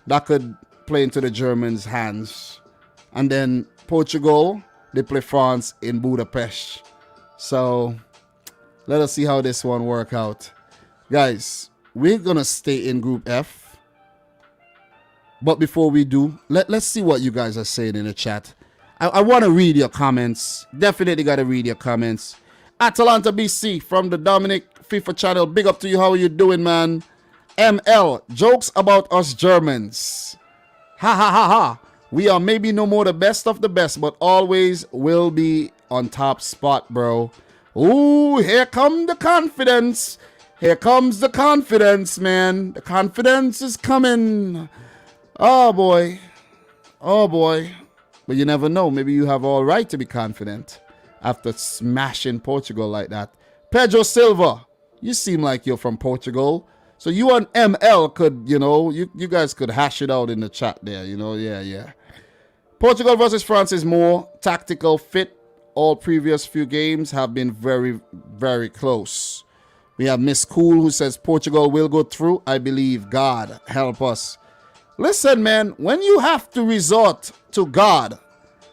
that could play into the Germans' hands. And then Portugal, they play France in Budapest. So let us see how this one work out. Guys, we're going to stay in Group F. But before we do, let's see what you guys are saying in the chat. I want to read your comments. Definitely got to read your comments. Atalanta BC from the Dominic FIFA channel. Big up to you. How are you doing, man? ML, jokes about us Germans. Ha ha ha ha. We are maybe no more the best of the best, but always will be on top spot, bro. Ooh, here come the confidence. Here comes the confidence, man. The confidence is coming. Oh, boy. Oh, boy. But you never know. Maybe you have all right to be confident after smashing Portugal like that. Pedro Silva, you seem like you're from Portugal. So you and ML could, you guys could hash it out in the chat there, yeah. Portugal versus France is more tactical fit. All previous few games have been very, very close. We have Miss Cool who says Portugal will go through. I believe. God help us. Listen, man, when you have to resort to God,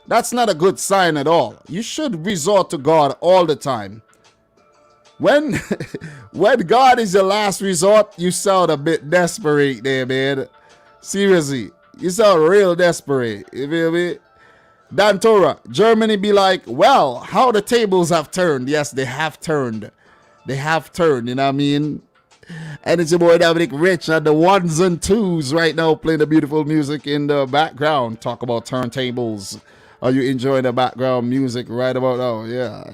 that's not a good sign at all. You should resort to God all the time. When God is your last resort, you sound a bit desperate there, man. Seriously, you sound real desperate. You feel me? Dan Tora, Germany be like, well, how the tables have turned. Yes, they have turned. They have turned, you know what I mean? And it's your boy Dominic Rich at the ones and twos right now, playing the beautiful music in the background. Talk about turntables. Are you enjoying the background music right about now? Yeah.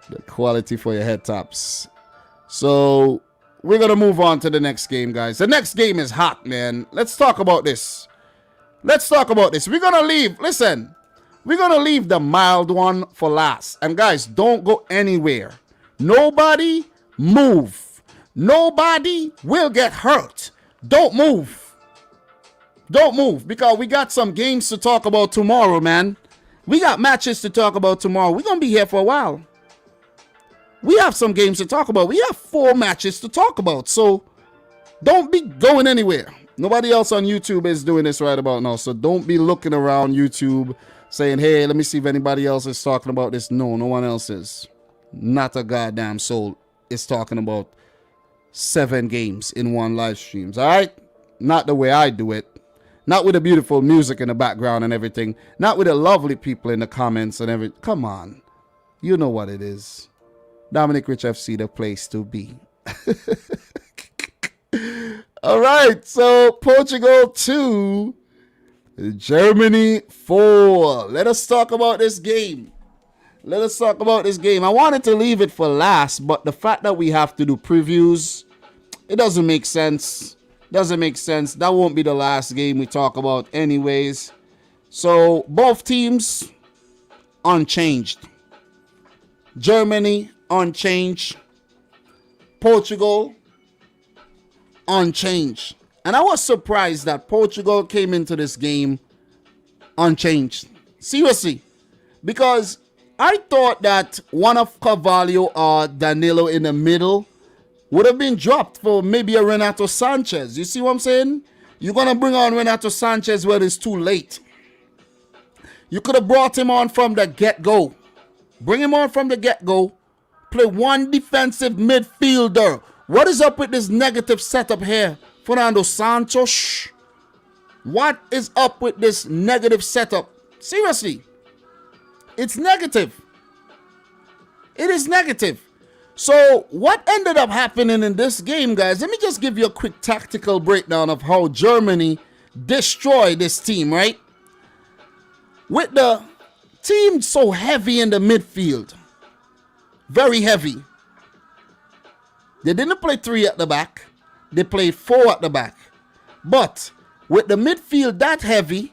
The quality for your head tops. So we're going to move on to the next game, guys. The next game is hot, man. Let's talk about this. We're going to leave. Listen, we're going to leave the mild one for last. And guys, don't go anywhere. Nobody move. Nobody will get hurt. Don't move. Don't move, because we got some games to talk about tomorrow, man. We got matches to talk about tomorrow. We're going to be here for a while. We have some games to talk about. We have 4 matches to talk about. So don't be going anywhere. Nobody else on YouTube is doing this right about now. So don't be looking around YouTube saying, hey, let me see if anybody else is talking about this. No, no one else is. Not a goddamn soul is talking about 7 games in one live streams. All right? Not the way I do it. Not with the beautiful music in the background and everything. Not with the lovely people in the comments and everything. Come on. You know what it is. Dominic Rich FC, the place to be. All right. So Portugal 2, Germany 4. Let us talk about this game. I wanted to leave it for last, but the fact that we have to do previews, it doesn't make sense. That won't be the last game we talk about anyways. So both teams unchanged. Germany unchanged. Portugal unchanged. And I was surprised that Portugal came into this game unchanged. Seriously. Because I thought that one of Carvalho or Danilo in the middle would have been dropped for maybe a Renato Sanchez. You see what I'm saying? You're going to bring on Renato Sanchez when it's too late. You could have brought him on from the get-go. Bring him on from the get-go. Play one defensive midfielder. What is up with this negative setup here? Fernando Santos. What is up with this negative setup? Seriously. It's negative. It is negative. So what ended up happening in this game, guys? Let me just give you a quick tactical breakdown of how Germany destroyed this team, right? With the team so heavy in the midfield. Very heavy. They didn't play 3 at the back. They played 4 at the back. But with the midfield that heavy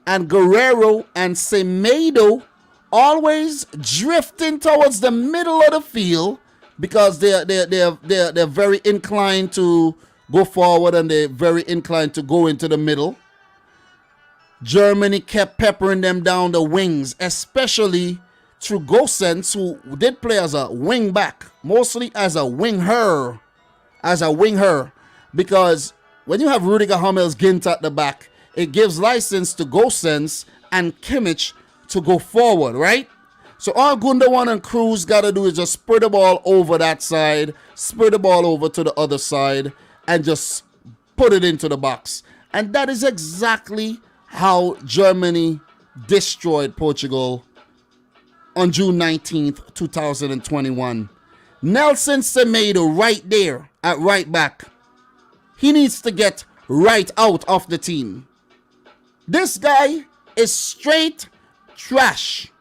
and Guerrero and Semedo always drifting towards the middle of the field because they're very inclined to go forward and they're very inclined to go into the middle. Germany kept peppering them down the wings, especially through Gosens, who did play as a wing back, mostly as a winger. Because when you have Rudiger, Hummels, Ginter at the back, it gives license to Gosens and Kimmich to go forward, right? So all Gundogan and Cruz got to do is just spread the ball over that side, spread the ball over to the other side, and just put it into the box. And that is exactly how Germany destroyed Portugal on June 19th, 2021. Nelson Semedo right there at right back. He needs to get right out of the team. This guy is straight trash.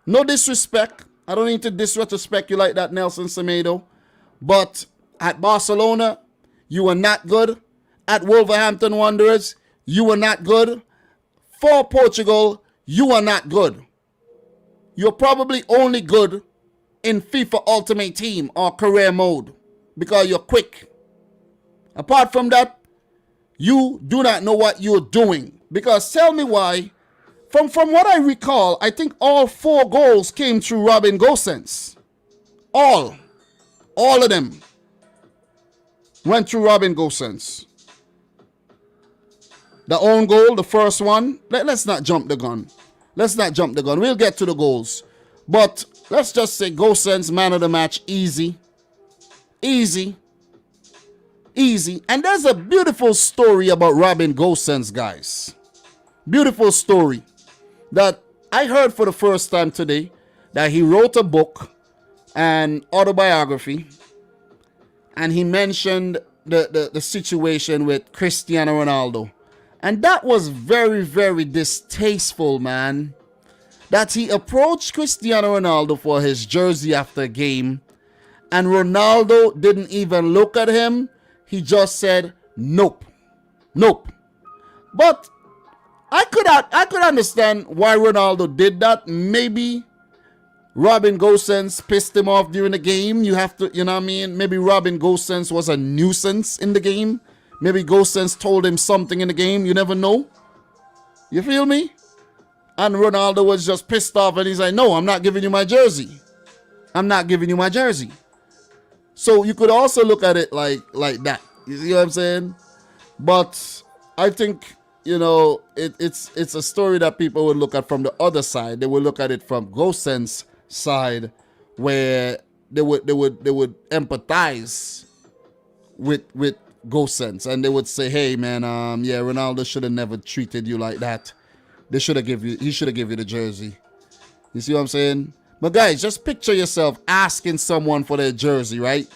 No disrespect. I don't need to disrespect you like that, Nelson Semedo. But at Barcelona, you were not good. At Wolverhampton Wanderers, you were not good. For Portugal, you are not good. You're probably only good in FIFA Ultimate Team or career mode because you're quick. Apart from that, you do not know what you're doing. Because tell me why. From what I recall, I think all 4 goals came through Robin Gosens. All of them went through Robin Gosens. The own goal, the first one, let's not jump the gun. We'll get to the goals. But let's just say Gosens, man of the match, easy. And there's a beautiful story about Robin Gosens, guys. Beautiful story that I heard for the first time today, that he wrote a book, an autobiography, and he mentioned the situation with Cristiano Ronaldo. And that was very, very distasteful, man. That he approached Cristiano Ronaldo for his jersey after a game, and Ronaldo didn't even look at him. He just said, nope. But I could understand why Ronaldo did that. Maybe Robin Gosens pissed him off during the game. You know what I mean? Maybe Robin Gosens was a nuisance in the game. Maybe Gosens told him something in the game. You never know. You feel me? And Ronaldo was just pissed off and he's like, no, I'm not giving you my jersey. So you could also look at it like that. You see what I'm saying? But I think, it's a story that people would look at from the other side. They would look at it from Gosens' side, where they would empathize with Gosens, and they would say, hey man, Ronaldo should have never treated you like that. He should have given you the jersey. You see what I'm saying? But guys, just picture yourself asking someone for their jersey, right?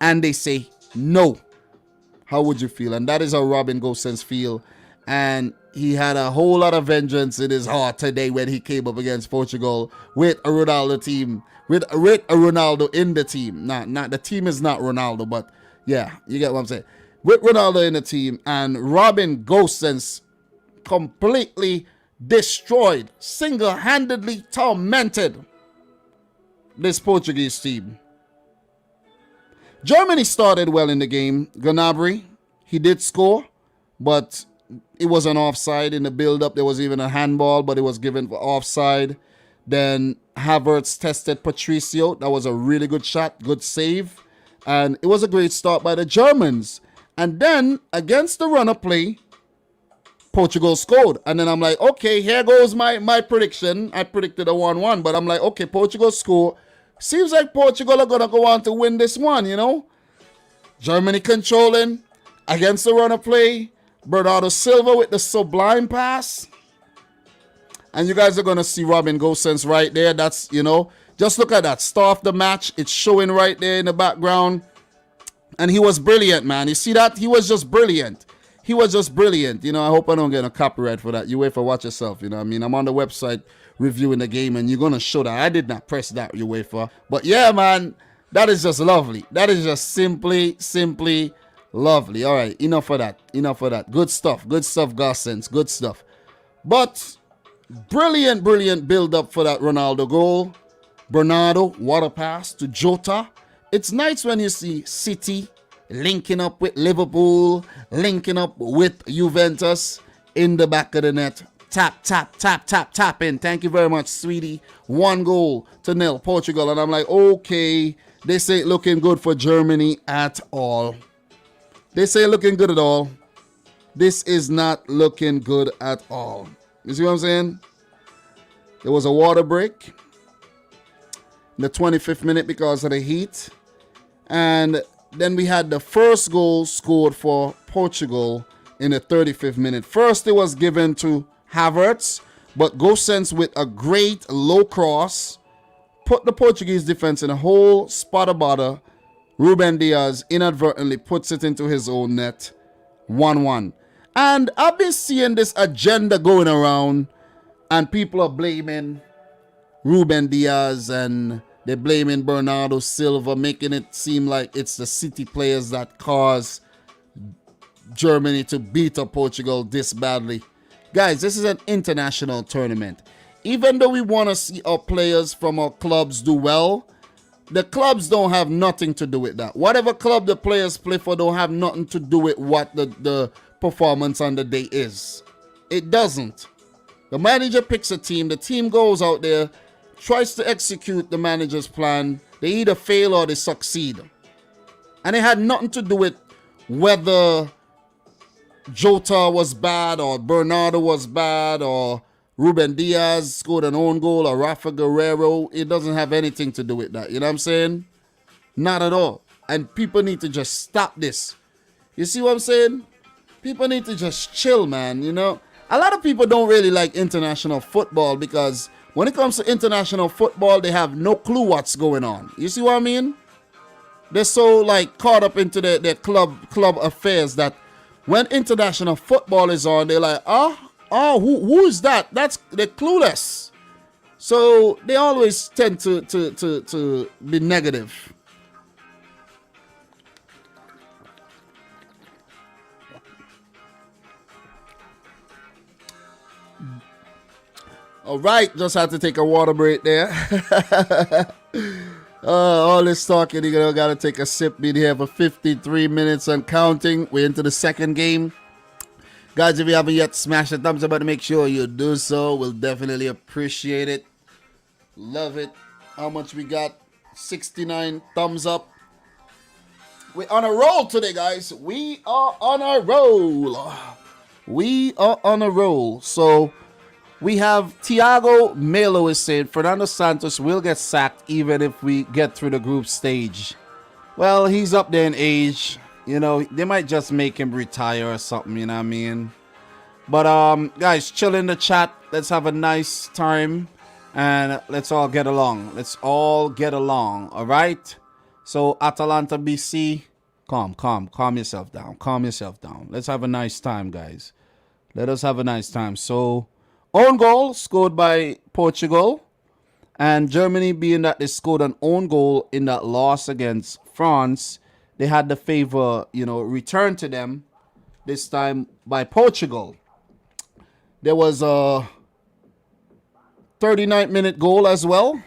And they say no. How would you feel? And that is how Robin Gosens feel. And he had a whole lot of vengeance in his heart today when he came up against Portugal with a Ronaldo team, with a Ronaldo in the team. Not the team is not Ronaldo, but yeah, you get what I'm saying. With Ronaldo in the team, and Robin Gosens completely destroyed, single-handedly tormented this Portuguese team. Germany started well in the game. Gnabry, he did score, but it was an offside in the build-up. There was even a handball, but it was given for offside. Then Havertz tested Patricio. That was a really good shot, good save. And it was a great start by the Germans. And then, against the runner play, Portugal scored. And then I'm like, okay, here goes my prediction. I predicted a 1-1, but I'm like, okay, Portugal score. Seems like Portugal are going to go on to win this one, you know. Germany controlling against the runner play. Bernardo Silva with the sublime pass. And you guys are going to see Robin Gosens right there. That's, you know, just look at that. Star of the match. It's showing right there in the background. And he was brilliant, man. You see that? He was just brilliant. He was just brilliant. You know, I hope I don't get a copyright for that. You UEFA, watch yourself. You know what I mean? I'm on the website reviewing the game, and you're going to show that. I did not press that, UEFA. But yeah, man, that is just lovely. That is just simply lovely. All right, enough of that. Enough of that. Good stuff. Good stuff, Gosens. Good stuff. But brilliant build-up for that Ronaldo goal. Bernardo, what a pass to Jota. It's nice when you see City linking up with Liverpool, linking up with Juventus in the back of the net. Tap in. Thank you very much, sweetie. 1-0 Portugal. And I'm like, okay, this ain't looking good for Germany at all. This ain't looking good at all. This is not looking good at all. You see what I'm saying? There was a water break in the 25th minute because of the heat. And then we had the first goal scored for Portugal in the 35th minute. First, it was given to Havertz, but Gosens with a great low cross put the Portuguese defense in a hole, spot a bother. Ruben Diaz inadvertently puts it into his own net. 1-1. And I've been seeing this agenda going around, and people are blaming Ruben Diaz and they're blaming Bernardo Silva, making it seem like it's the City players that caused Germany to beat up Portugal this badly. Guys, this is an international tournament. Even though we want to see our players from our clubs do well, the clubs don't have nothing to do with that. Whatever club the players play for don't have nothing to do with what the performance on the day is. It doesn't. The manager picks a team. The team goes out there, tries to execute the manager's plan. They either fail or they succeed. And it had nothing to do with whether Jota was bad or Bernardo was bad or Ruben Diaz scored an own goal or Rafa Guerrero. It doesn't have anything to do with that. You know what I'm saying? Not at all. And people need to just stop this. You see what I'm saying? People need to just chill, man. You know, a lot of people don't really like international football because when it comes to international football, they have no clue what's going on. You see what I mean? They're so like caught up into their club affairs that when international football is on, they're like, who is that? They're clueless. So they always tend to be negative. All right, just had to take a water break there. All this talking, you got to take a sip. Been here for 53 minutes and counting. We're into the second game. Guys, if you haven't yet smashed the thumbs up button, make sure you do so. We'll definitely appreciate it. Love it. How much we got? 69 thumbs up. We're on a roll today, guys. We are on a roll. We are on a roll. So we have Thiago Melo is saying Fernando Santos will get sacked even if we get through the group stage. Well, he's up there in age. You know, they might just make him retire or something, you know what I mean? But, guys, chill in the chat. Let's have a nice time. And let's all get along. Let's all get along, all right? So, Atalanta BC, calm yourself down. Calm yourself down. Let's have a nice time, guys. Let us have a nice time. So, own goal scored by Portugal. And Germany, being that they scored an own goal in that loss against France, they had the favor, returned to them, this time by Portugal. There was a 39-minute goal as well.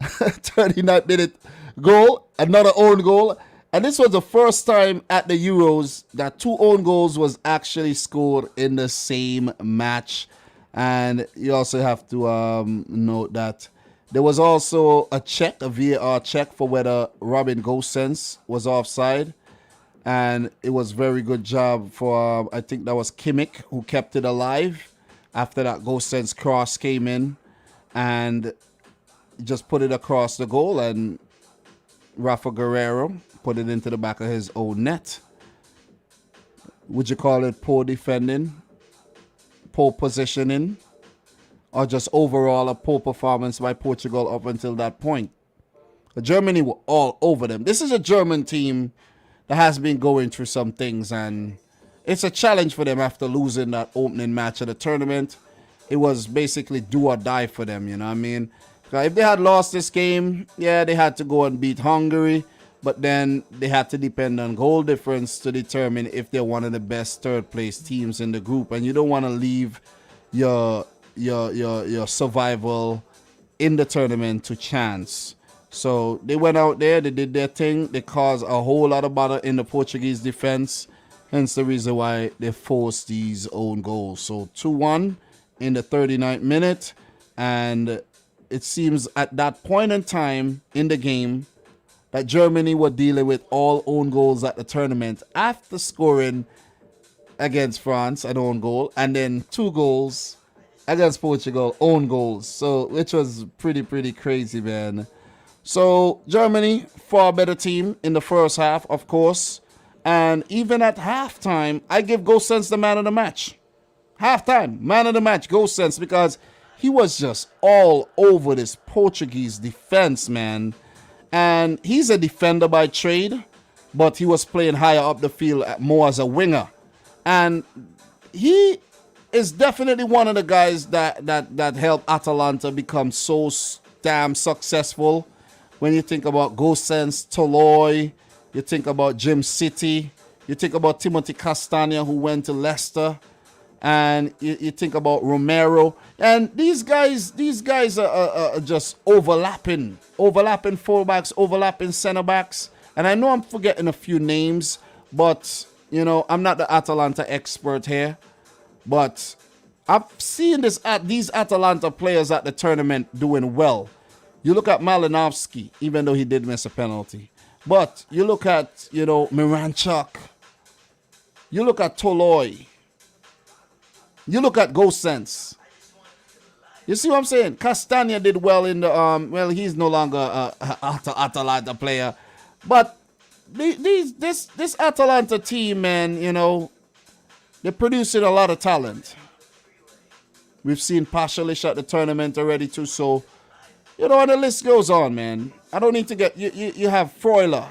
39-minute goal, another own goal. And this was the first time at the Euros that two own goals was actually scored in the same match. And you also have to note that there was also a VAR check for whether Robin Gosens was offside. And it was very good job for, I think that was Kimmich, who kept it alive after that Gosens cross came in and just put it across the goal, and Rafa Guerrero put it into the back of his own net. Would you call it poor defending, poor positioning, or just overall a poor performance by Portugal up until that point? Germany were all over them. This is a German team that has been going through some things, and it's a challenge for them after losing that opening match of the tournament. It was basically do or die for them, you know what I mean? If they had lost this game, yeah, they had to go and beat Hungary, but then they had to depend on goal difference to determine if they're one of the best third place teams in the group. And you don't want to leave your survival in the tournament to chance. So they went out there, they did their thing, they caused a whole lot of bother in the Portuguese defense, hence the reason why they forced these own goals. So 2-1 in the 39th minute, and it seems at that point in time in the game that Germany were dealing with all own goals at the tournament after scoring against France an own goal, and then 2 goals against Portugal, own goals. So which was pretty crazy, man. So Germany, far better team in the first half, of course. And even at halftime, I give Gosens the man of the match. Halftime, man of the match, Gosens, because he was just all over this Portuguese defense, man. And he's a defender by trade, but he was playing higher up the field more as a winger. And he is definitely one of the guys that helped Atalanta become so damn successful. When you think about Gosens, Toloi, you think about Jim City, you think about Timothy Castagna, who went to Leicester, and you think about Romero. And these guys are just overlapping fullbacks, overlapping center backs. And I know I'm forgetting a few names, but you know, I'm not the Atalanta expert here. But I've seen these Atalanta players at the tournament doing well. You look at Malinovsky, even though he did miss a penalty. But you look at, you know, Miranchuk. You look at Toloi. You look at Gosens. You see what I'm saying? Castagna did well in the well, he's no longer a Atalanta player, but this Atalanta team, man, you know, they're producing a lot of talent. We've seen Pasalic at the tournament already too, so you know, the list goes on, man. I don't need to get you have Freuler.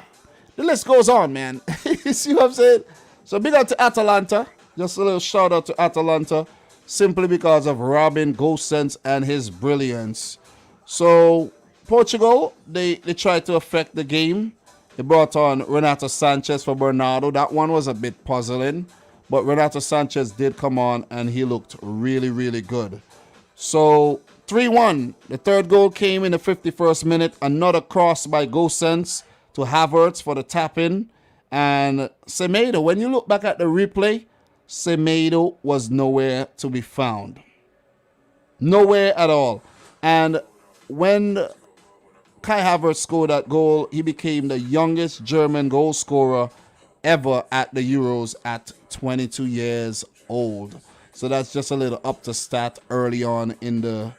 The list goes on, man. You see what I'm saying? So big up to Atalanta. Just a little shout out to Atalanta, simply because of Robin Gosens and his brilliance. So Portugal, they tried to affect the game. They brought on Renato Sanchez for Bernardo. That one was a bit puzzling, but Renato Sanchez did come on and he looked really good. So 3-1. The third goal came in the 51st minute. Another cross by Gosens to Havertz for the tap-in. And Semedo, when you look back at the replay, Semedo was nowhere to be found. Nowhere at all. And when Kai Havertz scored that goal, he became the youngest German goal scorer ever at the Euros at 22 years old. So that's just a little up to stat early on in the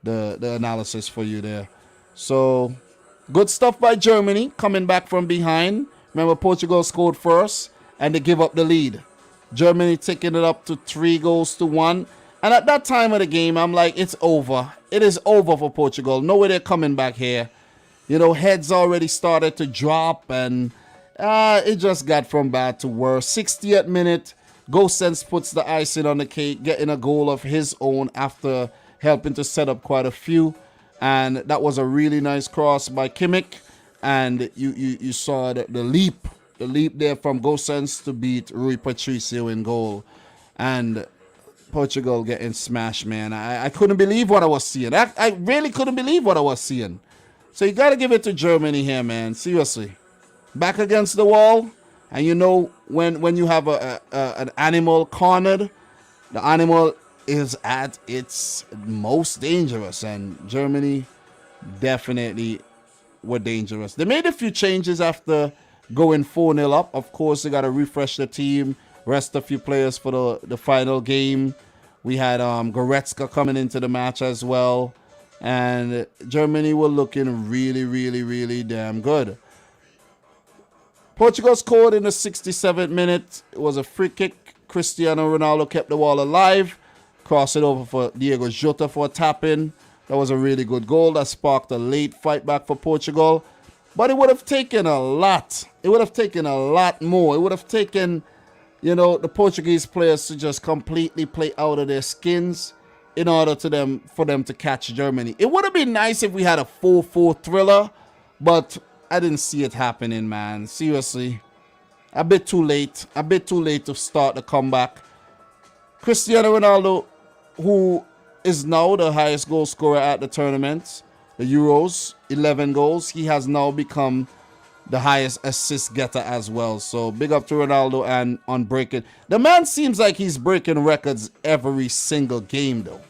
analysis for you there. So good stuff by Germany coming back from behind. Remember, Portugal scored first and they give up the lead. Germany taking it up to 3-1. And at that time of the game, I'm like, it's over. It is over for Portugal. No way they're coming back here. You know, heads already started to drop, and it just got from bad to worse. 60th minute, Gosens puts the icing on the cake, getting a goal of his own after helping to set up quite a few. And that was a really nice cross by Kimmich. And you saw the leap there from Gosens to beat Rui Patricio in goal. And Portugal getting smashed, man. I couldn't believe what I was seeing. I really couldn't believe what I was seeing. So you got to give it to Germany here, man. Seriously. Back against the wall. And you know, when you have an animal cornered, the animal is at its most dangerous, and Germany definitely were dangerous. They made a few changes after going 4-0 up. Of course, they got to refresh the team, rest a few players for the final game. We had Goretzka coming into the match as well. And Germany were looking really, really, really damn good. Portugal scored in the 67th minute. It was a free kick. Cristiano Ronaldo kept the ball alive. Crossed it over for Diego Jota for a tap-in. That was a really good goal. That sparked a late fight back for Portugal. But it would have taken a lot. It would have taken a lot more. It would have taken, the Portuguese players to just completely play out of their skins in order for them to catch Germany. It would have been nice if we had a 4-4 thriller, but I didn't see it happening, man. Seriously. A bit too late. A bit too late to start the comeback. Cristiano Ronaldo, who is now the highest goal scorer at the tournament, the Euros, 11 goals. He has now become the highest assist getter as well. So big up to Ronaldo and on breaking. The man seems like he's breaking records every single game though.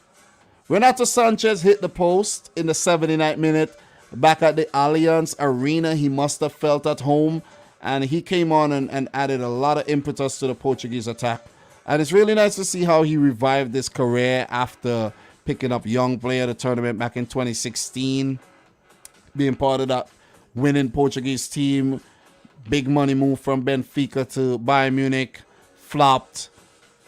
Renato Sanchez hit the post in the 79th minute. Back at the Allianz Arena, he must have felt at home. And he came on and added a lot of impetus to the Portuguese attack. And it's really nice to see how he revived his career after picking up Young Player of the tournament back in 2016. Being part of that winning Portuguese team. Big money move from Benfica to Bayern Munich. Flopped.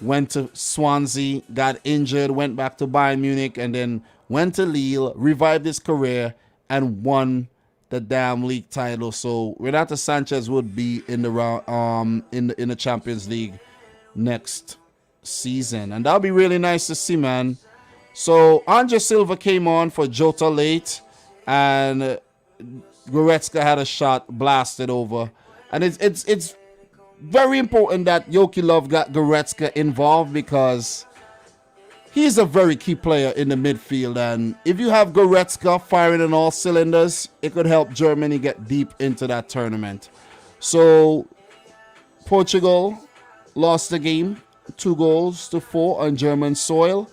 Went to Swansea. Got injured. Went back to Bayern Munich. And then went to Lille. Revived his career. And won the damn league title. So Renato Sanchez would be in the round, in the Champions League next season. And that'll be really nice to see, man. So Andre Silva came on for Jota late. And Goretzka had a shot blasted over. And it's very important that Joachim Löw got Goretzka involved because he's a very key player in the midfield. And if you have Goretzka firing on all cylinders, it could help Germany get deep into that tournament. So Portugal lost the game 2-4 on German soil.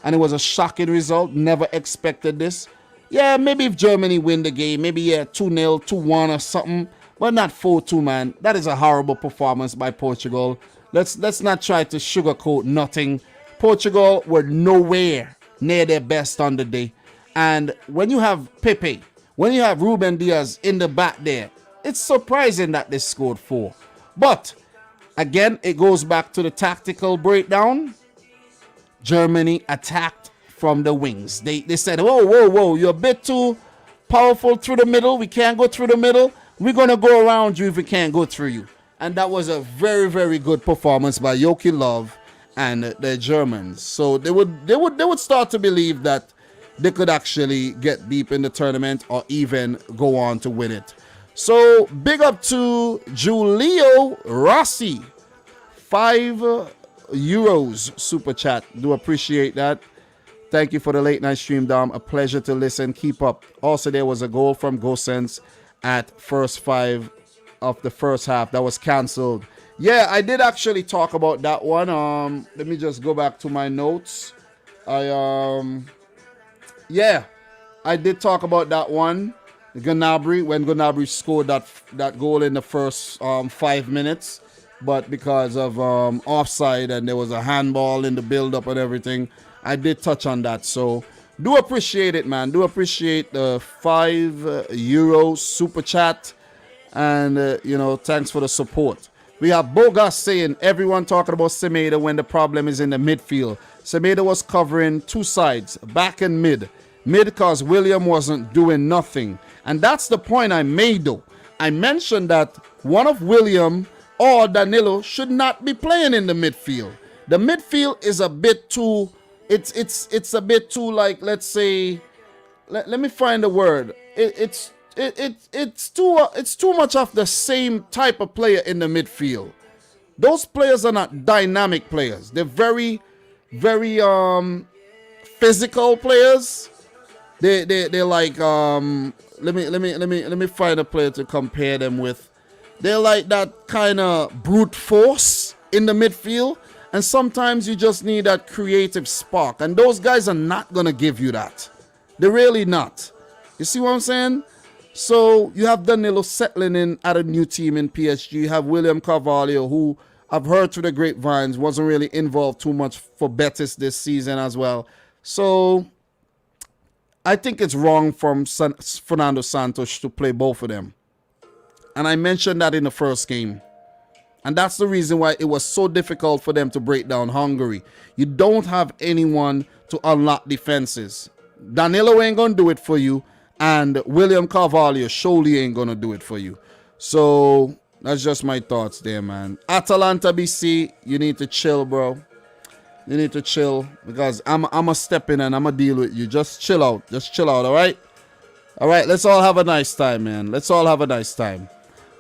And it was a shocking result. Never expected this. Yeah, maybe if Germany win the game, maybe 2-0, 2-1 or something, but not 4-2, man. That is a horrible performance by Portugal. Let's not try to sugarcoat nothing. Portugal were nowhere near their best on the day. And when you have Pepe, when you have Ruben Diaz in the back there, it's surprising that they scored 4. But again, it goes back to the tactical breakdown. Germany attacked from the wings. They said, whoa, you're a bit too powerful through the middle. We can't go through the middle. We're going to go around you if we can't go through you. And that was a very, very good performance by Joachim Löw and the Germans. So they would start to believe that they could actually get deep in the tournament or even go on to win it. So big up to Giulio Rossi. €5 super chat. Do appreciate that. Thank you for the late night stream, Dom. A pleasure to listen. Keep up. Also, there was a goal from Gosens at first 5 of the first half that was cancelled. Yeah, I did actually talk about that one. Let me just go back to my notes. I did talk about that one. Gnabry, when Gnabry scored that goal in the first 5 minutes, but because of offside and there was a handball in the build-up and everything, I did touch on that. So do appreciate it, man. Do appreciate the €5 super chat. And, thanks for the support. We have Bogas saying, everyone talking about Semedo when the problem is in the midfield. Semedo was covering two sides, back and mid. Mid because William wasn't doing nothing. And that's the point I made, though. I mentioned that one of William or Danilo should not be playing in the midfield. The midfield is a bit too... It's a bit too, like, let's say, let me find the word. It's too much of the same type of player in the midfield. Those players are not dynamic players. They're very, very physical players. They're like let me find a player to compare them with. They're like that kind of brute force in the midfield. And sometimes you just need that creative spark. And those guys are not going to give you that. They're really not. You see what I'm saying? So you have Danilo settling in at a new team in PSG. You have William Carvalho, who I've heard through the grapevines wasn't really involved too much for Betis this season as well. So I think it's wrong from Fernando Santos to play both of them. And I mentioned that in the first game. And that's the reason why it was so difficult for them to break down Hungary. You don't have anyone to unlock defenses. Danilo ain't going to do it for you. And William Carvalho surely ain't going to do it for you. So that's just my thoughts there, man. Atalanta BC, you need to chill, bro. You need to chill because I'm a step in and I'm going to deal with you. Just chill out. Just chill out, all right? All right, let's all have a nice time, man. Let's all have a nice time.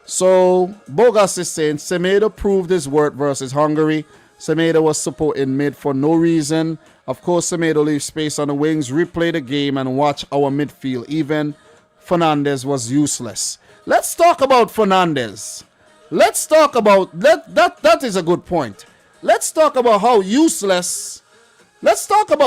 So, Bogas is saying Semedo proved his worth versus Hungary. Semedo was supporting mid for no reason. Of course, Semedo leaves space on the wings, replay the game, and watch our midfield. Even Fernandes was useless. Let's talk about Fernandes. Let's talk about that is a good point. Let's talk about how useless. Let's just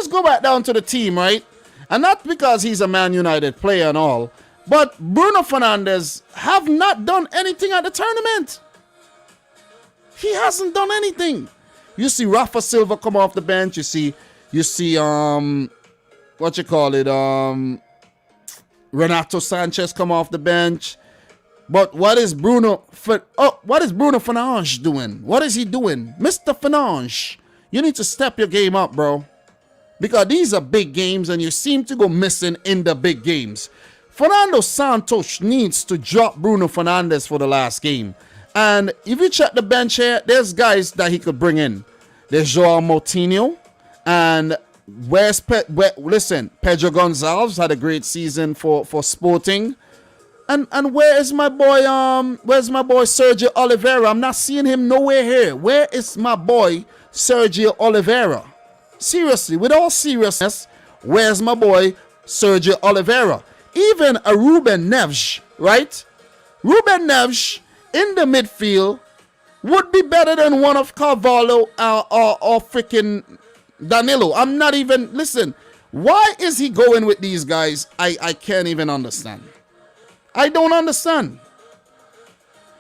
go back down to the team, right? And not because he's a Man United player and all, but Bruno Fernandes have not done anything at the tournament. He hasn't done anything. You see Rafa Silva come off the bench. You see Renato Sanchez come off the bench. But what is Bruno Fernandes doing? What is he doing? Mr. Fernandes, you need to step your game up, bro. Because these are big games and you seem to go missing in the big games. Fernando Santos needs to drop Bruno Fernandes for the last game. And if you check the bench here, there's guys that he could bring in. There's Joao Moutinho. And Pedro Gonçalves had a great season for Sporting. And where is my boy Sergio Oliveira? I'm not seeing him nowhere here. Where is my boy Sergio Oliveira? Seriously, with all seriousness, where's my boy Sergio Oliveira? Even a Ruben Neves, right? Ruben Neves in the midfield would be better than one of Carvalho or freaking Danilo. I'm not even, listen, why is he going with these guys? I can't even understand. I don't understand.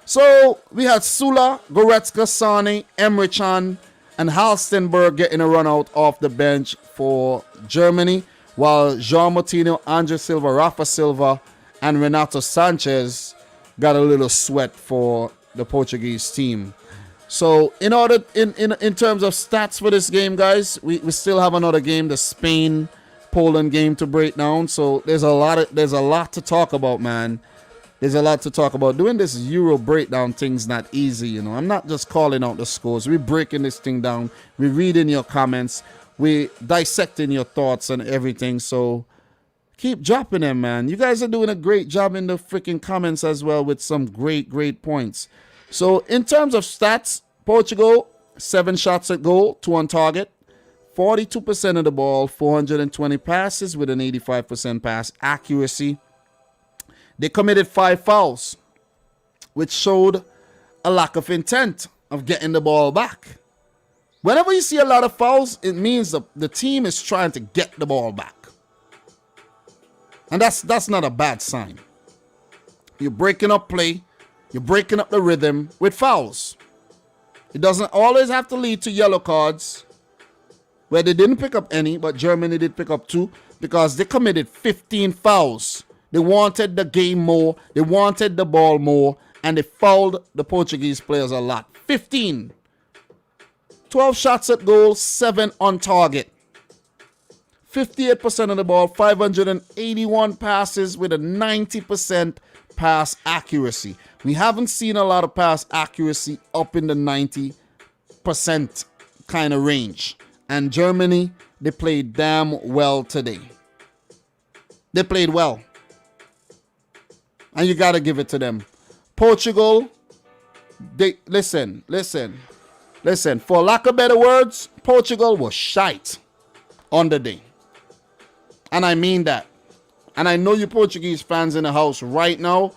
So we had Sula, Goretzka, Sane, Emre Can, and Halstenberg getting a run out off the bench for Germany, while João Moutinho, Andre Silva, Rafa Silva, and Renato Sanchez got a little sweat for the Portuguese team. So in terms of stats for this game, guys, we still have another game, the Spain-Poland game to break down. So there's a lot to talk about, man. There's a lot to talk about. Doing this Euro breakdown thing's not easy, you know. I'm not just calling out the scores. We're breaking this thing down. We're reading your comments. We're dissecting your thoughts and everything. So keep dropping them, man. You guys are doing a great job in the freaking comments as well with some great points. So in terms of stats, Portugal, 7 shots at goal, 2 on target, 42% of the ball, 420 passes with an 85% pass accuracy. They committed 5 fouls, which showed a lack of intent of getting the ball back. Whenever you see a lot of fouls, it means the team is trying to get the ball back. And that's not a bad sign. You're breaking up play. You're breaking up the rhythm with fouls. It doesn't always have to lead to yellow cards, where they didn't pick up any, but Germany did pick up 2 because they committed 15 fouls. They wanted the game more. They wanted the ball more. And they fouled the Portuguese players a lot. 15. 12 shots at goal, 7 on target. 58% of the ball, 581 passes with a 90% pass accuracy. We haven't seen a lot of pass accuracy up in the 90% kind of range. And Germany, they played damn well today. They played well. And you got to give it to them. Portugal, they listen. For lack of better words, Portugal was shite on the day. And I mean that. And I know you Portuguese fans in the house right now,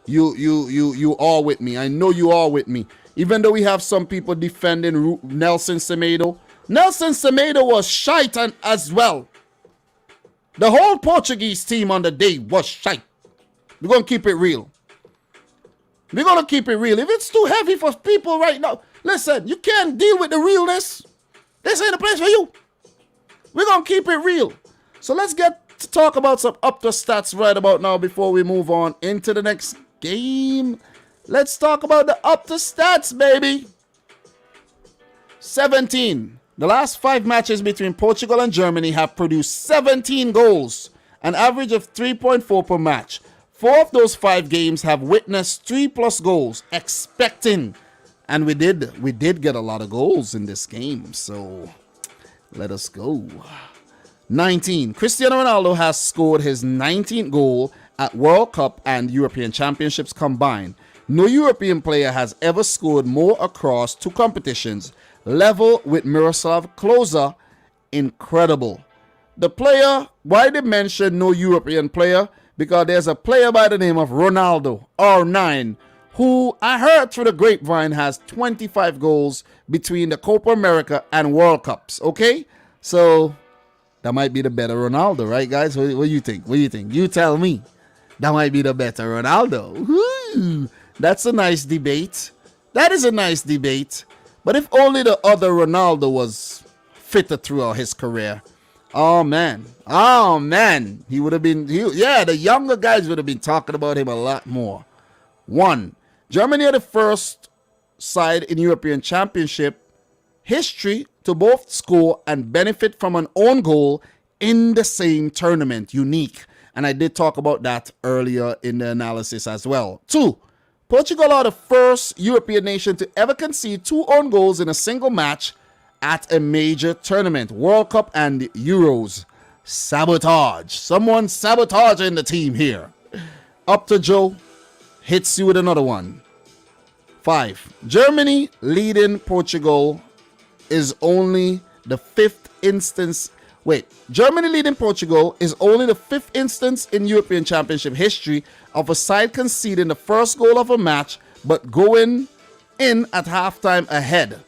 you all with me. I know you all with me. Even though we have some people defending Nelson Semedo. Nelson Semedo was shite as well. The whole Portuguese team on the day was shite. We're going to keep it real. We're going to keep it real. If it's too heavy for people right now, listen, you can't deal with the realness. This ain't the place for you. We're going to keep it real. So let's get to talk about some up to stats right about now before we move on into the next game. Let's talk about the up to stats, baby. 17. The last 5 matches between Portugal and Germany have produced 17 goals, an average of 3.4 per match. 4 of those 5 games have witnessed 3+ goals, expecting, and we did get a lot of goals in this game, so let us go. 19. Cristiano Ronaldo has scored his 19th goal at World Cup and European Championships combined. No European player has ever scored more across 2 competitions, level with Miroslav Klose. Incredible. The player, why they mention no European player? Because there's a player by the name of Ronaldo, R9, who I heard through the grapevine has 25 goals between the Copa America and World Cups, okay? So that might be the better Ronaldo, right, guys? What do you think? What do you think? You tell me. That might be the better Ronaldo. Woo! That's a nice debate. That is a nice debate. But if only the other Ronaldo was fitter throughout his career. Oh, man. Oh, man. He would have been... the younger guys would have been talking about him a lot more. 1. Germany are the first side in European Championship history to both score and benefit from an own goal in the same tournament. Unique. And I did talk about that earlier in the analysis as well. 2. Portugal are the first European nation to ever concede 2 own goals in a single match at a major tournament, World Cup and Euros. Sabotage. Someone sabotaging the team here. Up to Joe. Hits you with another one. 5. Germany leading Portugal is only the 5th instance. Germany leading Portugal is only the 5th instance in European Championship history of a side conceding the first goal of a match but going in at halftime ahead.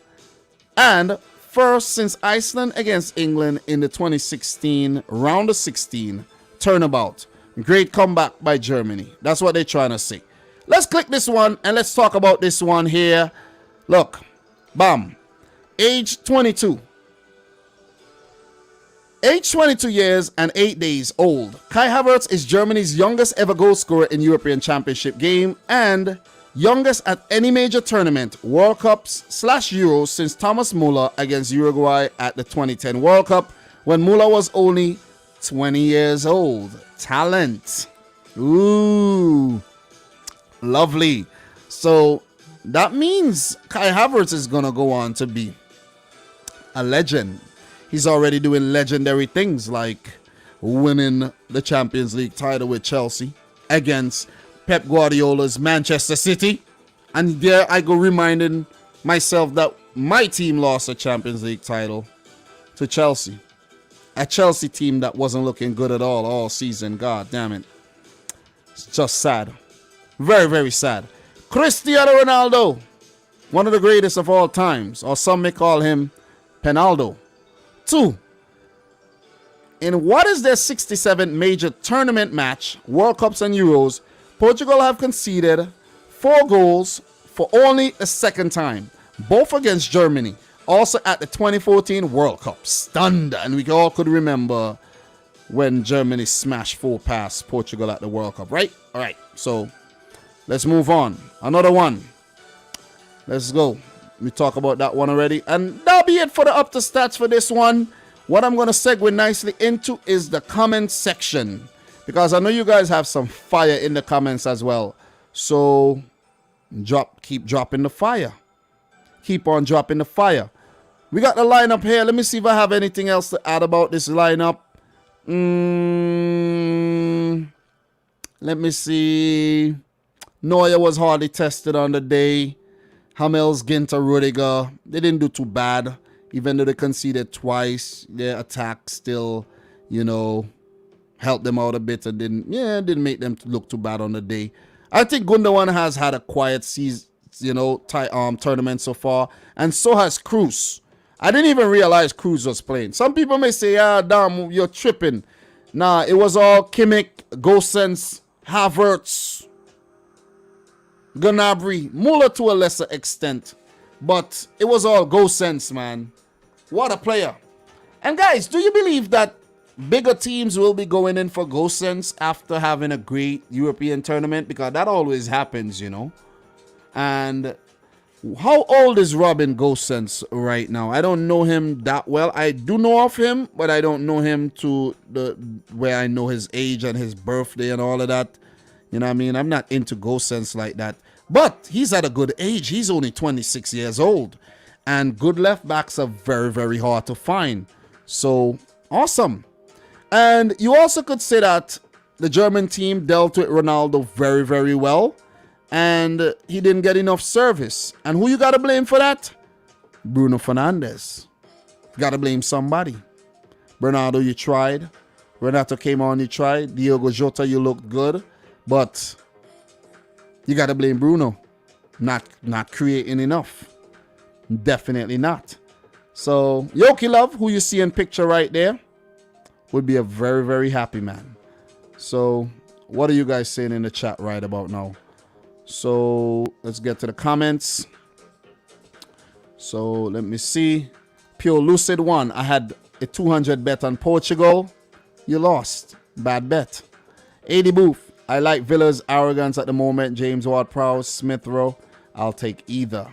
And first since Iceland against England in the 2016 round of 16 turnabout. Great comeback by Germany. That's what they're trying to say. Let's click this one and let's talk about this one here. Look, bam. Age 22. Age 22 years and 8 days old. Kai Havertz is Germany's youngest ever goal scorer in European Championship game and youngest at any major tournament, World Cups / Euros, since Thomas Muller against Uruguay at the 2010 World Cup when Muller was only 20 years old. Talent. Ooh. Lovely. So that means Kai Havertz is going to go on to be a legend. He's already doing legendary things like winning the Champions League title with Chelsea against Pep Guardiola's Manchester City. And there I go reminding myself that my team lost a Champions League title to Chelsea. A Chelsea team that wasn't looking good at all season. God damn it. It's just sad. Very, very sad. Cristiano Ronaldo, one of the greatest of all times, or some may call him Penaldo. 2. In what is their 67th major tournament match, World Cups and Euros, Portugal have conceded 4 goals for only a second time, both against Germany, also at the 2014 World Cup. Stunned, and we all could remember when Germany smashed 4 past Portugal at the World Cup, right? All right, so let's move on. Another one. Let's go. We talked about that one already. And that'll be it for the up to stats for this one. What I'm going to segue nicely into is the comment section, because I know you guys have some fire in the comments as well. So keep dropping the fire. Keep on dropping the fire. We got the lineup here. Let me see if I have anything else to add about this lineup. Let me see. Neuer was hardly tested on the day. Hummels, Ginter, Rudiger, they didn't do too bad. Even though they conceded twice, their attack still, helped them out a bit and didn't make them look too bad on the day. I think Gundogan has had a quiet tournament so far, and so has Cruz. I didn't even realize Cruz was playing. Some people may say, damn, you're tripping. Nah, it was all Kimmich, Gosens, Havertz, Gnabry, Muller to a lesser extent. But it was all Gosens, man. What a player. And guys, do you believe that bigger teams will be going in for Gosens after having a great European tournament? Because that always happens, And how old is Robin Gosens right now? I don't know him that well. I do know of him, but I don't know him to where I know his age and his birthday and all of that. You know what I mean? I'm not into Gosens like that. But he's at a good age. He's only 26 years old. And good left backs are very, very hard to find. So, awesome. And you also could say that the German team dealt with Ronaldo very, very well. And he didn't get enough service. And who you got to blame for that? Bruno Fernandes. You got to blame somebody. Bernardo, you tried. Renato came on, you tried. Diogo Jota, you looked good. But you got to blame Bruno. Not creating enough. Definitely not. So, Yoki Love, who you see in picture right there, would be a very, very happy man. So, what are you guys saying in the chat right about now? So, let's get to the comments. So, let me see. Pure Lucid 1. I had a 200 bet on Portugal. You lost. Bad bet. 80 Booth. I like Villa's arrogance at the moment. James Ward-Prowse, Smith Rowe. I'll take either.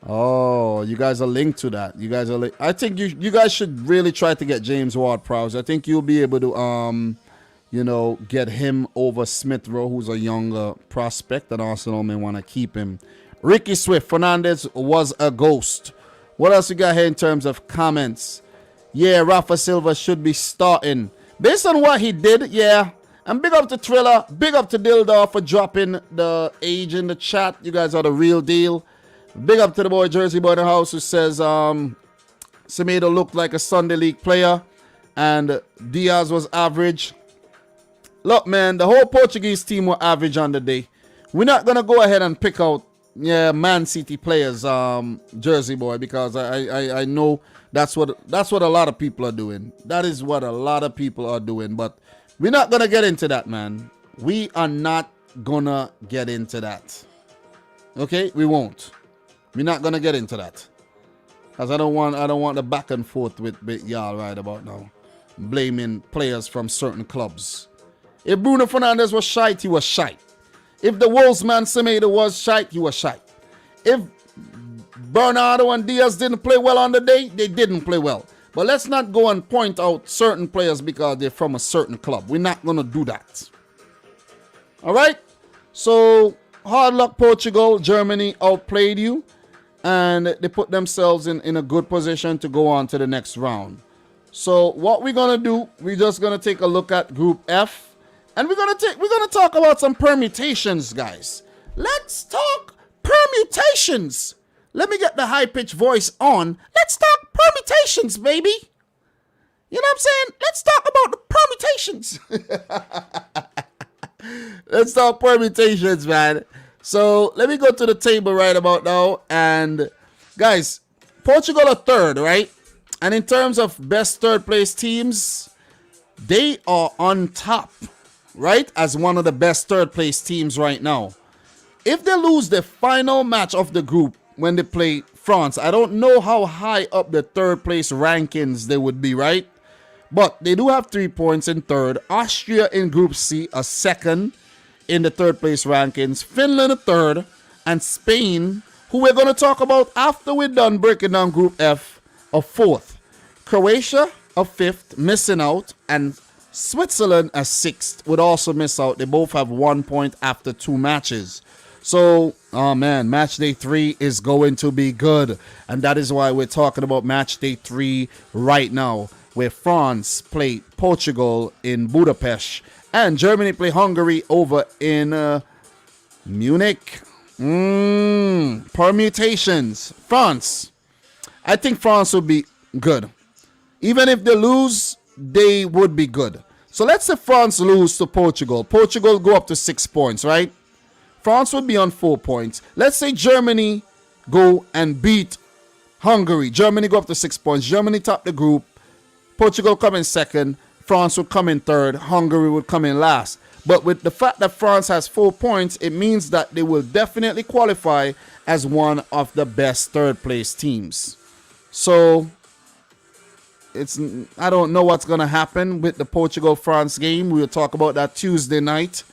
Oh, you guys are linked to that. You guys are. I think you guys should really try to get James Ward-Prowse. I think you'll be able to get him over Smith Rowe, who's a younger prospect, and Arsenal may want to keep him. Ricky Swift, Fernandes was a ghost. What else we got here in terms of comments? Yeah, Rafa Silva should be starting. Based on what he did, yeah. And big up to Triller, big up to Dildar for dropping the age in the chat. You guys are the real deal. Big up to the boy Jersey Boy in the house who says Semedo looked like a Sunday League player and Diaz was average. Look, man, the whole Portuguese team were average on the day. We're not going to go ahead and pick out Man City players, Jersey Boy, because I know that's what a lot of people are doing. That is what a lot of people are doing, but we're not going to get into that, man. We are not going to get into that. Okay? We won't. We're not going to get into that. Because I don't want the back and forth with y'all right about now. Blaming players from certain clubs. If Bruno Fernandes was shite, he was shite. If the Wolfsman Semedo was shite, he was shite. If Bernardo and Diaz didn't play well on the day, they didn't play well. But let's not go and point out certain players because they're from a certain club. We're not going to do that. All right? So, hard luck, Portugal. Germany outplayed you. And they put themselves in a good position to go on to the next round. So, what we're going to do, we're just going to take a look at Group F. And we're gonna talk about some permutations, guys. Let's talk permutations. Let me get the high-pitched voice on. Let's talk permutations, baby. You know what I'm saying? Let's talk about the permutations. Let's talk permutations, man. So let me go to the table right about now. And guys, Portugal are third, right? And in terms of best third place teams, they are on top. Right? As one of the best third place teams right now. If they lose the final match of the group when they play France, I don't know how high up the third place rankings they would be, right? But they do have 3 points in third. Austria in Group C are second in the third place rankings. Finland a third. And Spain, who we're going to talk about after we're done breaking down Group F, a fourth. Croatia a fifth, missing out. And Switzerland as sixth would also miss out. They both have 1 point after 2 matches. So, oh man, match day 3 is going to be good. And that is why we're talking about match day 3 right now, where France play Portugal in Budapest and Germany play Hungary over in Munich. Permutations. France. I think France would be good. Even if they lose, they would be good. So let's say France lose to Portugal. Portugal go up to 6 points, right? France would be on 4 points. Let's say Germany go and beat Hungary. Germany go up to 6 points. Germany top the group. Portugal come in second. France would come in third. Hungary would come in last. But with the fact that France has 4 points, it means that they will definitely qualify as one of the best third place teams. So I don't know what's going to happen with the Portugal-France game. We'll talk about that Tuesday night.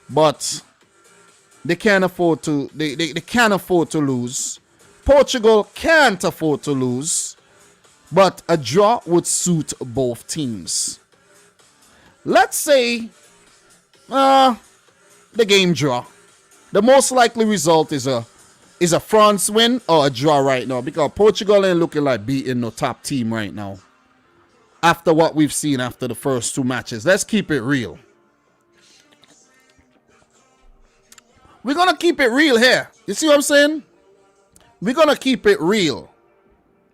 But they can't afford to they can't afford to lose. Portugal can't afford to lose. But a draw would suit both teams. Let's say the game draw. The most likely result is a France win or a draw right now, because Portugal ain't looking like beating no top team right now. After what we've seen after the first 2 matches. Let's keep it real. We're going to keep it real here. You see what I'm saying? We're going to keep it real.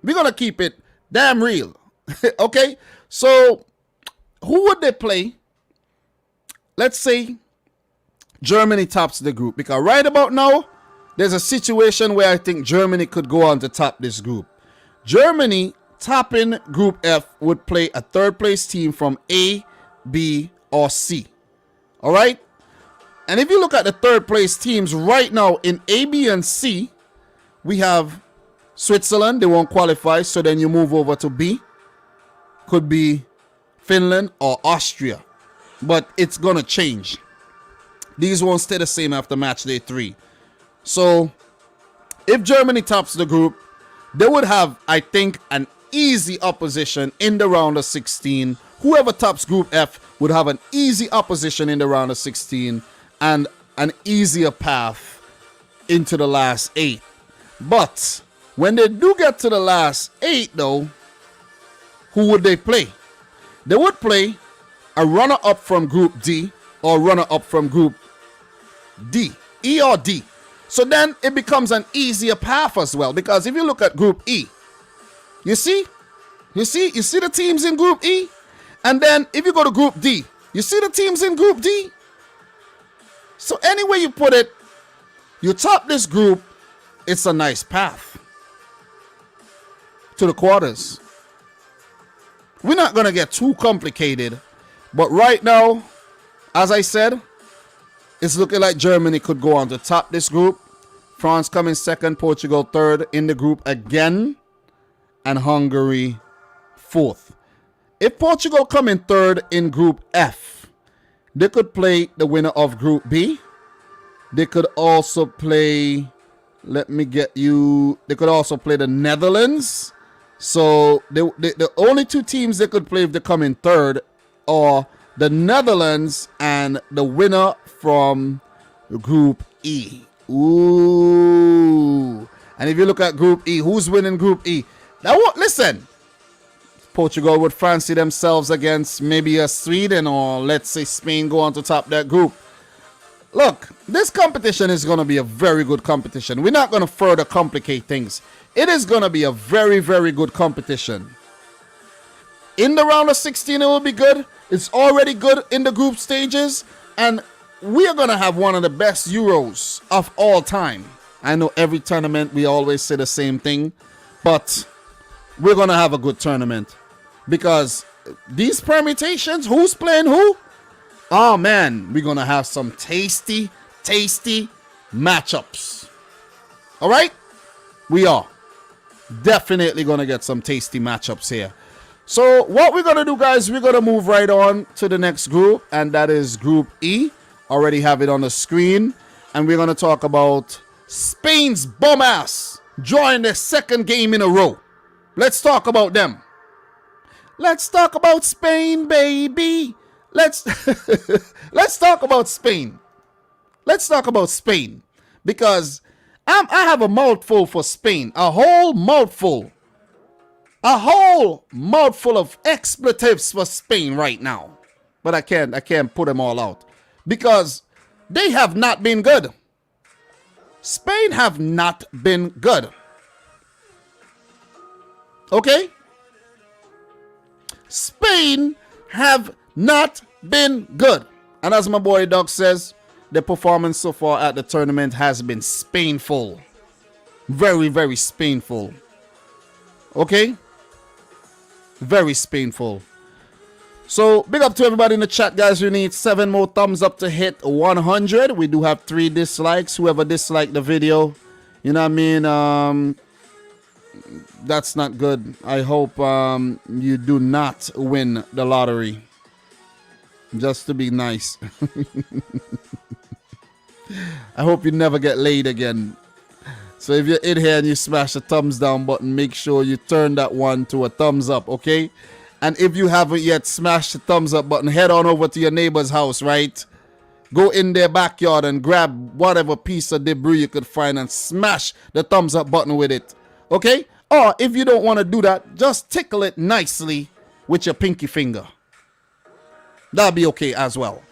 We're going to keep it damn real. Okay? So, who would they play? Let's say Germany tops the group. Because right about now, there's a situation where I think Germany could go on to top this group. Germany topping Group F would play a third place team from A, B, or C. All right? And if you look at the third place teams right now in A, B, and C, we have Switzerland. They won't qualify, so then you move over to B. Could be Finland or Austria. But it's going to change. These won't stay the same after match day 3. So, if Germany tops the group, they would have, I think, an easy opposition in the round of 16. Whoever tops Group F would have an easy opposition in the round of 16 and an easier path into the last 8. But when they do get to the last 8, though, who would they play? They would play a runner-up from Group D or runner-up from Group D, E or D. So then it becomes an easier path as well, because if you look at Group E, you see the teams in Group E, and then if you go to Group D, you see the teams in Group D. So any way you put it, you top this group, it's a nice path to the quarters. We're not going to get too complicated, but right now, as I said, it's looking like Germany could go on to top this group. France coming second, Portugal third in the group again, and Hungary fourth. If Portugal come in third in Group F, they could play the winner of Group B. They could also play, they could also play the Netherlands. So the only 2 teams they could play if they come in third are the Netherlands and the winner from Group E. Ooh. And if you look at Group E, who's winning Group E? Now, listen. Portugal would fancy themselves against maybe a Sweden, or let's say Spain go on to top that group. Look, this competition is going to be a very good competition. We're not going to further complicate things. It is going to be a very, very good competition. In the round of 16, it will be good. It's already good in the group stages. And we are going to have one of the best Euros of all time. I know every tournament we always say the same thing, but we're going to have a good tournament. Because these permutations, who's playing who? Oh man, we're going to have some tasty matchups. All right? We are definitely going to get some tasty matchups here. So what we're going to do, guys, we're going to move right on to the next group, and that is Group E. Already have it on the screen. And we're going to talk about Spain's bum ass drawing their second game in a row. Let's talk about them. Let's talk about Spain, baby. Let's talk about Spain. Let's talk about Spain, because I have a mouthful for Spain. A whole mouthful of expletives for Spain right now. But I can't put them all out, because they have not been good. Spain have not been good. Okay? Spain have not been good. And as my boy Doug says, the performance so far at the tournament has been Spainful. Very, very Spainful. Okay? Very Spainful. So, big up to everybody in the chat, guys. We need 7 more thumbs up to hit 100. We do have 3 dislikes. Whoever disliked the video, you know what I mean? That's not good. I hope you do not win the lottery. Just to be nice. I hope you never get laid again. So if you're in here and you smash the thumbs down button, make sure you turn that one to a thumbs up, okay? And if you haven't yet smashed the thumbs up button, head on over to your neighbor's house, right? Go in their backyard and grab whatever piece of debris you could find and smash the thumbs up button with it, okay? Or if you don't want to do that, just tickle it nicely with your pinky finger. That'll be okay as well.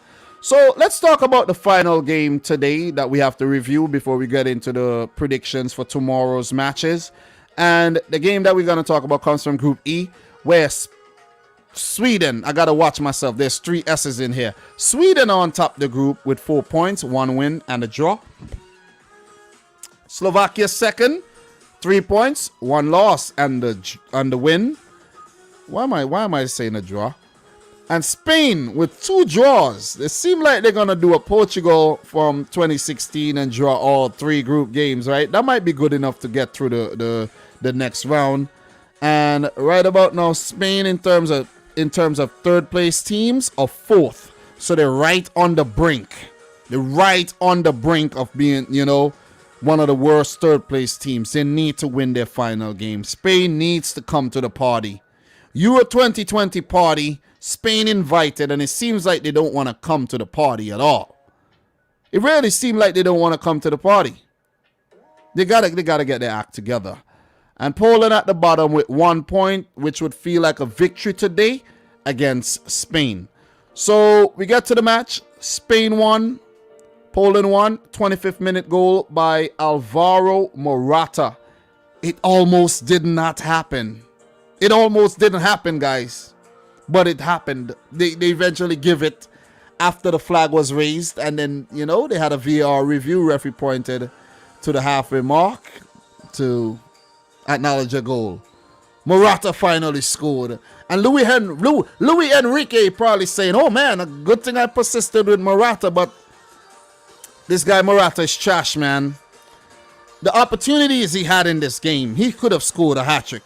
So let's talk about the final game today that we have to review before we get into the predictions for tomorrow's matches. And the game that we're going to talk about comes from Group E, where Sweden, I got to watch myself. There's 3 S's in here. Sweden on top of the group with 4 points, 1 win and a draw. Slovakia second, 3 points, 1 loss and the win. Why am I saying a draw? And Spain with 2 draws. It seems like they're going to do a Portugal from 2016 and draw all 3 group games, right? That might be good enough to get through the next round. And right about now, Spain in terms of third place teams are 4th. So they're right on the brink. They're right on the brink of being, you know, one of the worst third place teams. They need to win their final game. Spain needs to come to the party. Euro 2020 party. Spain invited, and it seems like they don't want to come to the party at all. It really seems like they don't want to come to the party. They gotta get their act together. And Poland at the bottom with 1 point, which would feel like a victory today against Spain. So we get to the match. Spain won. Poland won. 25th minute goal by Alvaro Morata. It almost did not happen. It almost didn't happen, guys. But it happened. They eventually give it after the flag was raised. And then, you know, they had a VAR review. Referee pointed to the halfway mark to acknowledge a goal. Morata finally scored. And Louis Enrique probably saying, oh man, a good thing I persisted with Morata. But this guy Morata is trash, man. The opportunities he had in this game, he could have scored a hat-trick.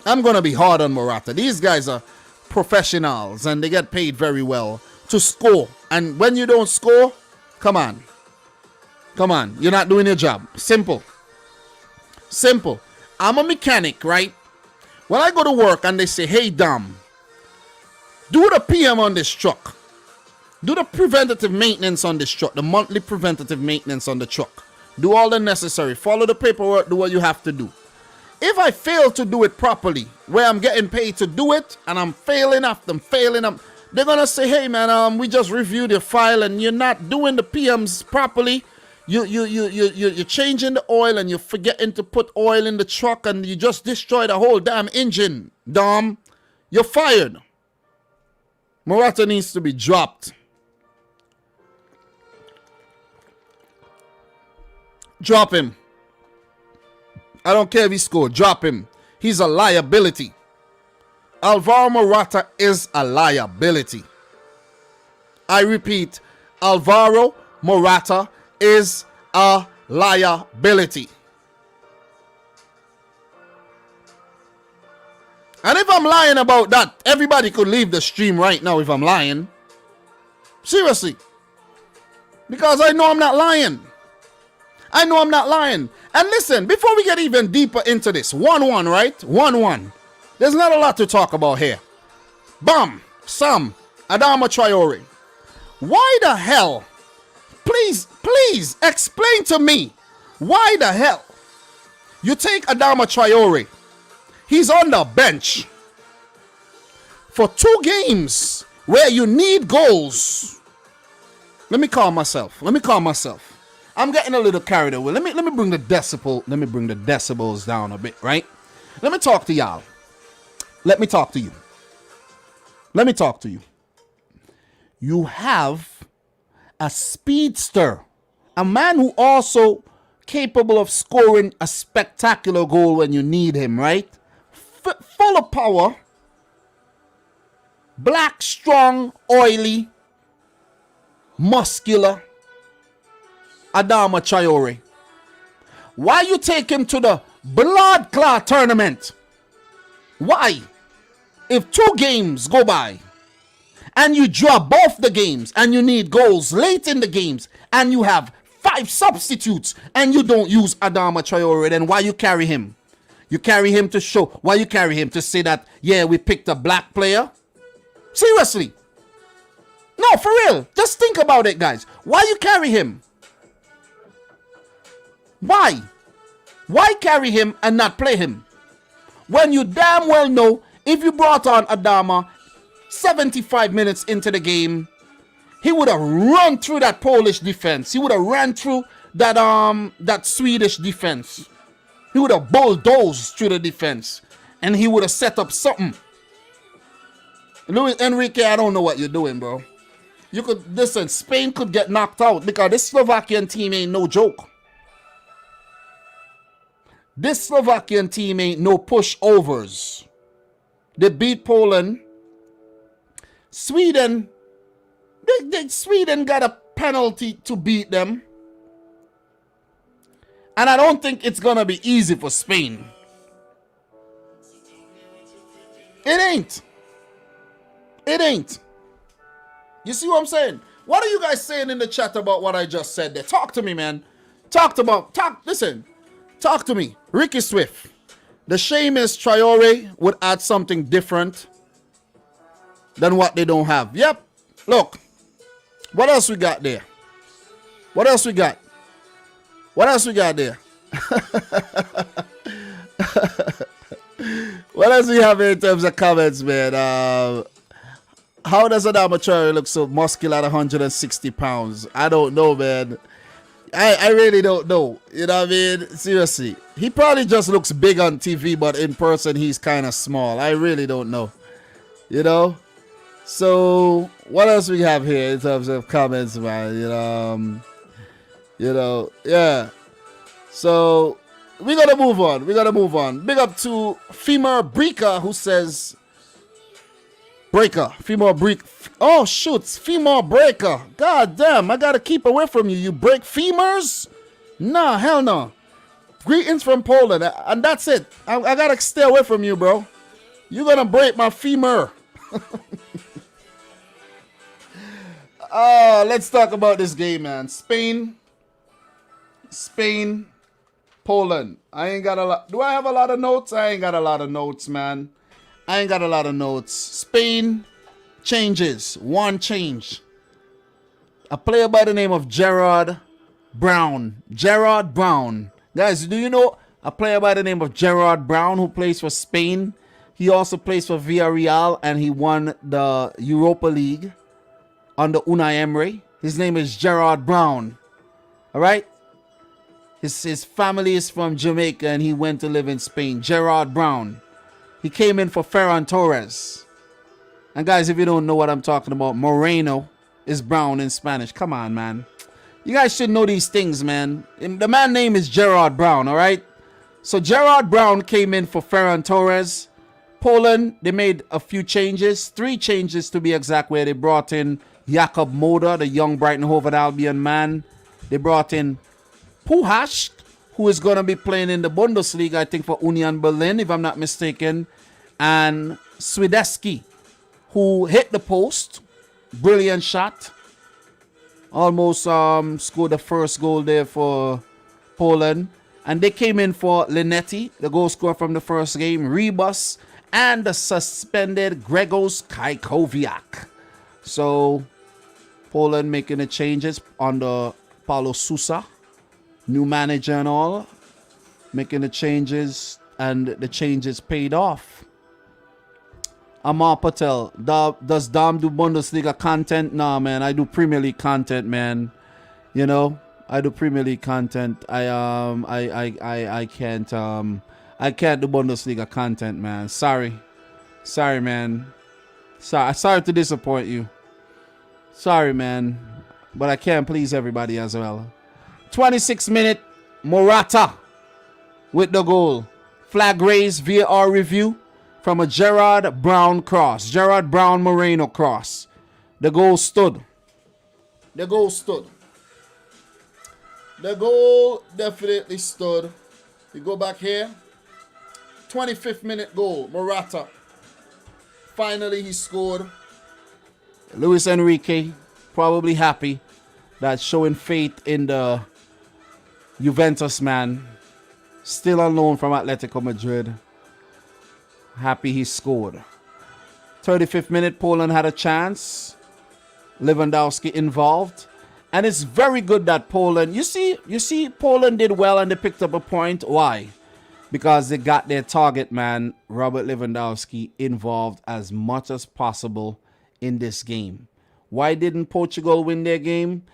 I'm going to be hard on Morata. These guys are professionals and they get paid very well to score. And when you don't score, come on. Come on. You're not doing your job. Simple. Simple. I'm a mechanic, right? When I go to work and they say, hey, Dom, do the PM on this truck. Do the preventative maintenance on this truck. The monthly preventative maintenance on the truck. Do all the necessary. Follow the paperwork. Do what you have to do. If I fail to do it properly, where I'm getting paid to do it, and I'm failing after I'm failing, they're going to say, hey, man, we just reviewed your file, and you're not doing the PMs properly. You're changing the oil, and you're forgetting to put oil in the truck, and you just destroyed the whole damn engine, Dom. You're fired. Morata needs to be dropped. Drop him. I don't care if he scored. Drop him. He's a liability. Alvaro Morata is a liability. I repeat, Alvaro Morata is a liability. And if I'm lying about that, everybody could leave the stream right now if I'm lying. Seriously. Because I know I'm not lying. I know I'm not lying. And listen, before we get even deeper into this, 1-1, right? 1-1. There's not a lot to talk about here. Bam, Sam, Adama Traore. Why the hell? Please explain to me. Why the hell? You take Adama Traore. He's on the bench for 2 games where you need goals. Let me calm myself. I'm getting a little carried away. Let me bring the decibels down a bit, right? Let me talk to y'all. Let me talk to you. You have a speedster, a man who also capable of scoring a spectacular goal when you need him, right? Full of power, black, strong, oily, muscular, Adama Traore. Why you take him to the blood clot tournament? Why? If 2 games go by and you draw both the games and you need goals late in the games and you have 5 substitutes and you don't use Adama Traore, then why you carry him? You carry him to show. Why you carry him? To say that, yeah, we picked a black player? Seriously. No, for real. Just think about it, guys. Why you carry him? Why? Why carry him and not play him? When you damn well know if you brought on Adama 75 minutes into the game, he would have run through that Polish defense. He would have ran through that Swedish defense. He would have bulldozed through the defense. And he would have set up something. Luis Enrique, I don't know what you're doing, bro. You could, listen, Spain could get knocked out because this Slovakian team ain't no joke. This Slovakian team ain't no pushovers. They beat Poland. Sweden, Sweden got a penalty to beat them. And I don't think it's going to be easy for Spain. It ain't. It ain't. You see what I'm saying? What are you guys saying in the chat about what I just said there? Talk to me, man. Listen. Talk to me. Ricky Swift. The shame is Traore would add something different than what they don't have. Yep. Look. What else we got there? What else we got? What else we got there? What else we have in terms of comments, man? How does Adama Traore look so muscular at 160 pounds? I don't know, man. I really don't know. You know what I mean? Seriously. He probably just looks big on TV, but in person, he's kind of small. I really don't know. You know? So, what else we have here in terms of comments, man? Yeah. So, we gotta move on. Big up to Femur Breaker, who says... Femur Breaker. Oh, shoot. Femur Breaker. God damn, I gotta keep away from you. You break femurs? Nah, hell no. Greetings from Poland. And that's it. I gotta stay away from you, bro. You're gonna break my femur. Let's talk about this game, man. Spain, Poland. I ain't got a lot. Do I have a lot of notes? I ain't got a lot of notes, man. I ain't got a lot of notes. Spain changes. One change. A player by the name of Gerard Brown. Gerard Brown. Guys, do you know a player by the name of Gerard Brown who plays for Spain? He also plays for Villarreal and he won the Europa League under Unai Emery. His name is Gerard Brown. All right? His family is from Jamaica and he went to live in Spain. Gerard Brown. He came in for Ferran Torres. And guys, if you don't know what I'm talking about, Moreno is brown in Spanish. Come on, man. You guys should know these things, man. The man's name is Gerard Brown, all right? So Gerard Brown came in for Ferran Torres. Poland, they made a few changes. 3 changes to be exact, where they brought in Jakub Moder, the young Brighton Hove Albion man. They brought in Puhash, who is going to be playing in the Bundesliga, I think, for Union Berlin, if I'm not mistaken. And Swideski, who hit the post. Brilliant shot. Almost scored the first goal there for Poland. And they came in for Linetti, the goal scorer from the first game, Rebus, and the suspended Gregos Kajkowiak. So, Poland making the changes under Paulo Sousa. New manager and all, making the changes, and the changes paid off. Amar Patel, does Dom do Bundesliga content? Nah, man, I do Premier League content, man. You know, I do Premier League content. I can't do Bundesliga content, man. Sorry, man. Sorry to disappoint you. Sorry, man. but I can't please everybody as well. 26th minute, Morata with the goal. Flag raised, VAR review from a Gerard Brown cross. Gerard Brown Moreno cross. The goal stood. The goal stood. The goal definitely stood. You go back here. 25th minute goal, Morata. Finally he scored. Luis Enrique probably happy that showing faith in the Juventus man. Still on loan from Atletico Madrid. Happy he scored. 35th minute, Poland had a chance. Lewandowski involved. And it's very good that Poland, you see Poland did well and they picked up a point. Why? Because they got their target man, Robert Lewandowski, involved as much as possible in this game. Why didn't Portugal win their game?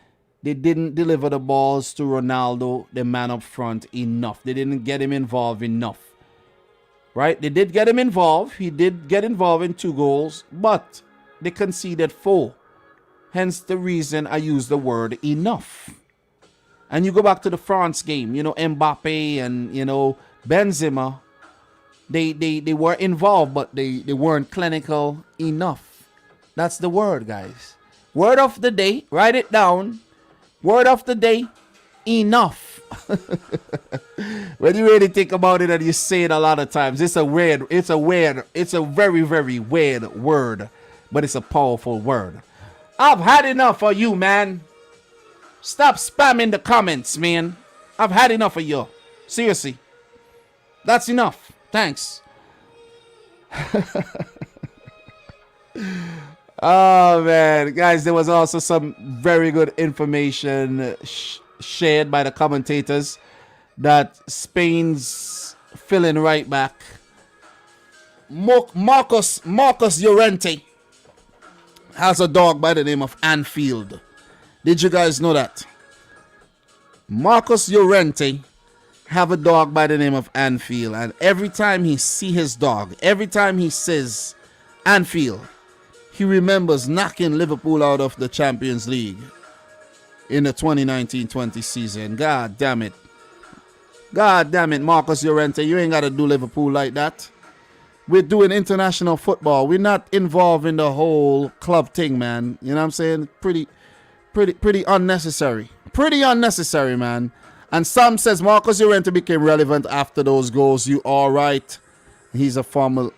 They didn't deliver the balls to Ronaldo, the man up front, enough. They didn't get him involved enough. Right? They did get him involved. He did get involved in 2 goals, but they conceded 4. Hence the reason I use the word enough. And you go back to the France game, Mbappe and, Benzema, they were involved, but they weren't clinical enough. That's the word, guys. Word of the day, write it down. Word of the day, enough. When you really think about it and you say it a lot of times, it's a very, very weird word, but it's a powerful word. I've had enough of you, man. Stop spamming the comments, man. I've had enough of you. Seriously. That's enough. Thanks. Oh, man. Guys, there was also some very good information shared by the commentators that Spain's filling right back, Marcos Llorente, has a dog by the name of Anfield. Did you guys know that? Marcos Llorente have a dog by the name of Anfield, and every time he see his dog, every time he says Anfield, he remembers knocking Liverpool out of the Champions League in the 2019-20 season. God damn it. God damn it, Marcos Llorente, you ain't got to do Liverpool like that. We're doing international football. We're not involved in the whole club thing, man. You know what I'm saying? Pretty unnecessary. Pretty unnecessary, man. And Sam says Marcos Llorente became relevant after those goals. You are right. He's a former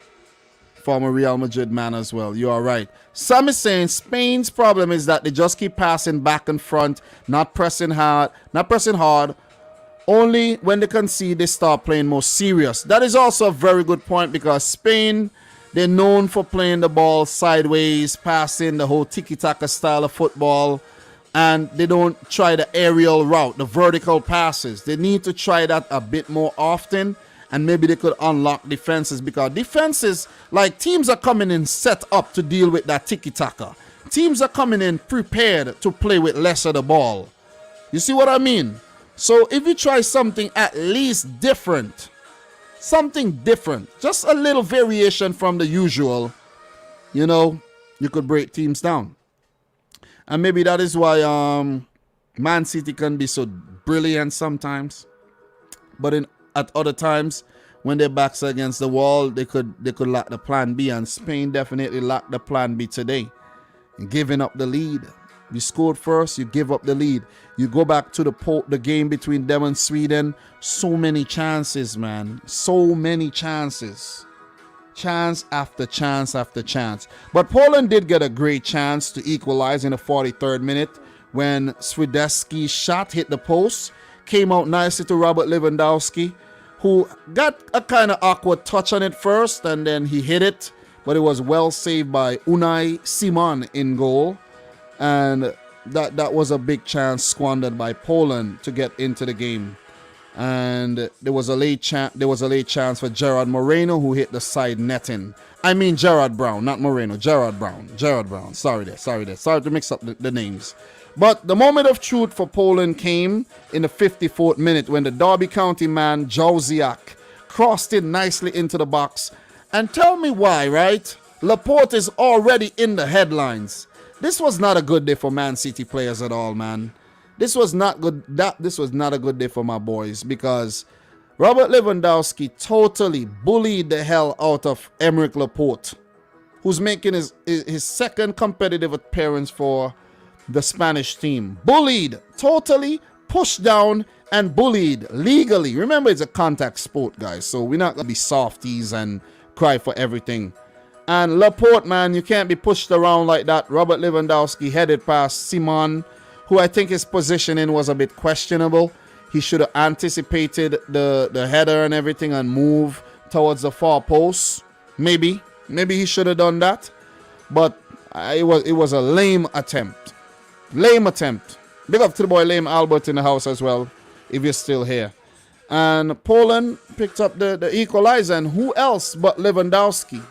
Real Madrid man as well. You are right. Sam is saying Spain's problem is that they just keep passing back and front, not pressing hard. Only when they concede, they start playing more serious. That is also a very good point because Spain, they're known for playing the ball sideways, passing the whole tiki-taka style of football, and they don't try the aerial route, the vertical passes. They need to try that a bit more often, and maybe they could unlock defenses because defenses, like teams are coming in set up to deal with that tiki-taka. Teams are coming in prepared to play with less of the ball. You see what I mean? So if you try something at least different, just a little variation from the usual, you could break teams down. And maybe that is why Man City can be so brilliant sometimes. But at other times, when their backs are against the wall, they could lack the plan B. And Spain definitely lacked the plan B today. And giving up the lead. You scored first, you give up the lead. You go back to the game between them and Sweden. So many chances, man. So many chances. Chance after chance after chance. But Poland did get a great chance to equalize in the 43rd minute when Swiderski's shot hit the post. Came out nicely to Robert Lewandowski, who got a kind of awkward touch on it first, and then he hit it. But it was well saved by Unai Simon in goal. And that was a big chance squandered by Poland to get into the game. And there was a late chance for Gerard Moreno, who hit the side netting. I mean Gerard Brown, not Moreno. Gerard Brown. Sorry to mix up the names. But the moment of truth for Poland came in the 54th minute when the Derby County man Jauziak crossed it nicely into the box. And tell me why, right? Laporte is already in the headlines. This was not a good day for Man City players at all, man. This was not good. This was not a good day for my boys because Robert Lewandowski totally bullied the hell out of Aymeric Laporte, who's making his second competitive appearance for the Spanish team. Bullied, totally pushed down and bullied legally. Remember, it's a contact sport, guys, so we're not going to be softies and cry for everything. And Laporte, man, you can't be pushed around like that. Robert Lewandowski headed past Simon, who I think his positioning was a bit questionable. He should have anticipated the header and everything and move towards the far post. Maybe he should have done that. But it was a lame attempt. Lame attempt. Big up to the boy Lame Albert in the house as well, if you're still here. And Poland picked up the equalizer. And who else but Lewandowski?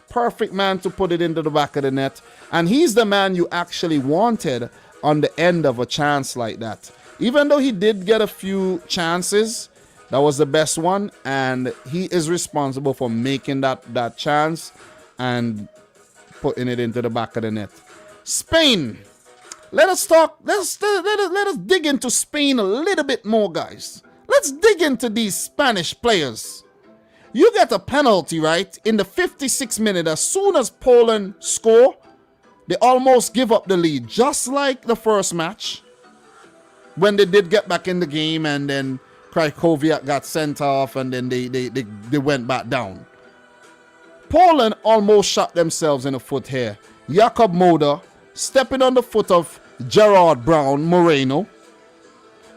Perfect man to put it into the back of the net. And he's the man you actually wanted on the end of a chance like that. Even though he did get a few chances, that was the best one. And he is responsible for making that chance and putting it into the back of the net. Spain. Let us dig into Spain a little bit more, guys. Let's dig into these Spanish players. You get a penalty, right? In the 56th minute, as soon as Poland score, they almost give up the lead, just like the first match, when they did get back in the game and then Krychowiak got sent off and then they went back down. Poland almost shot themselves in the foot here. Jakub Moder stepping on the foot of Gerard Brown Moreno.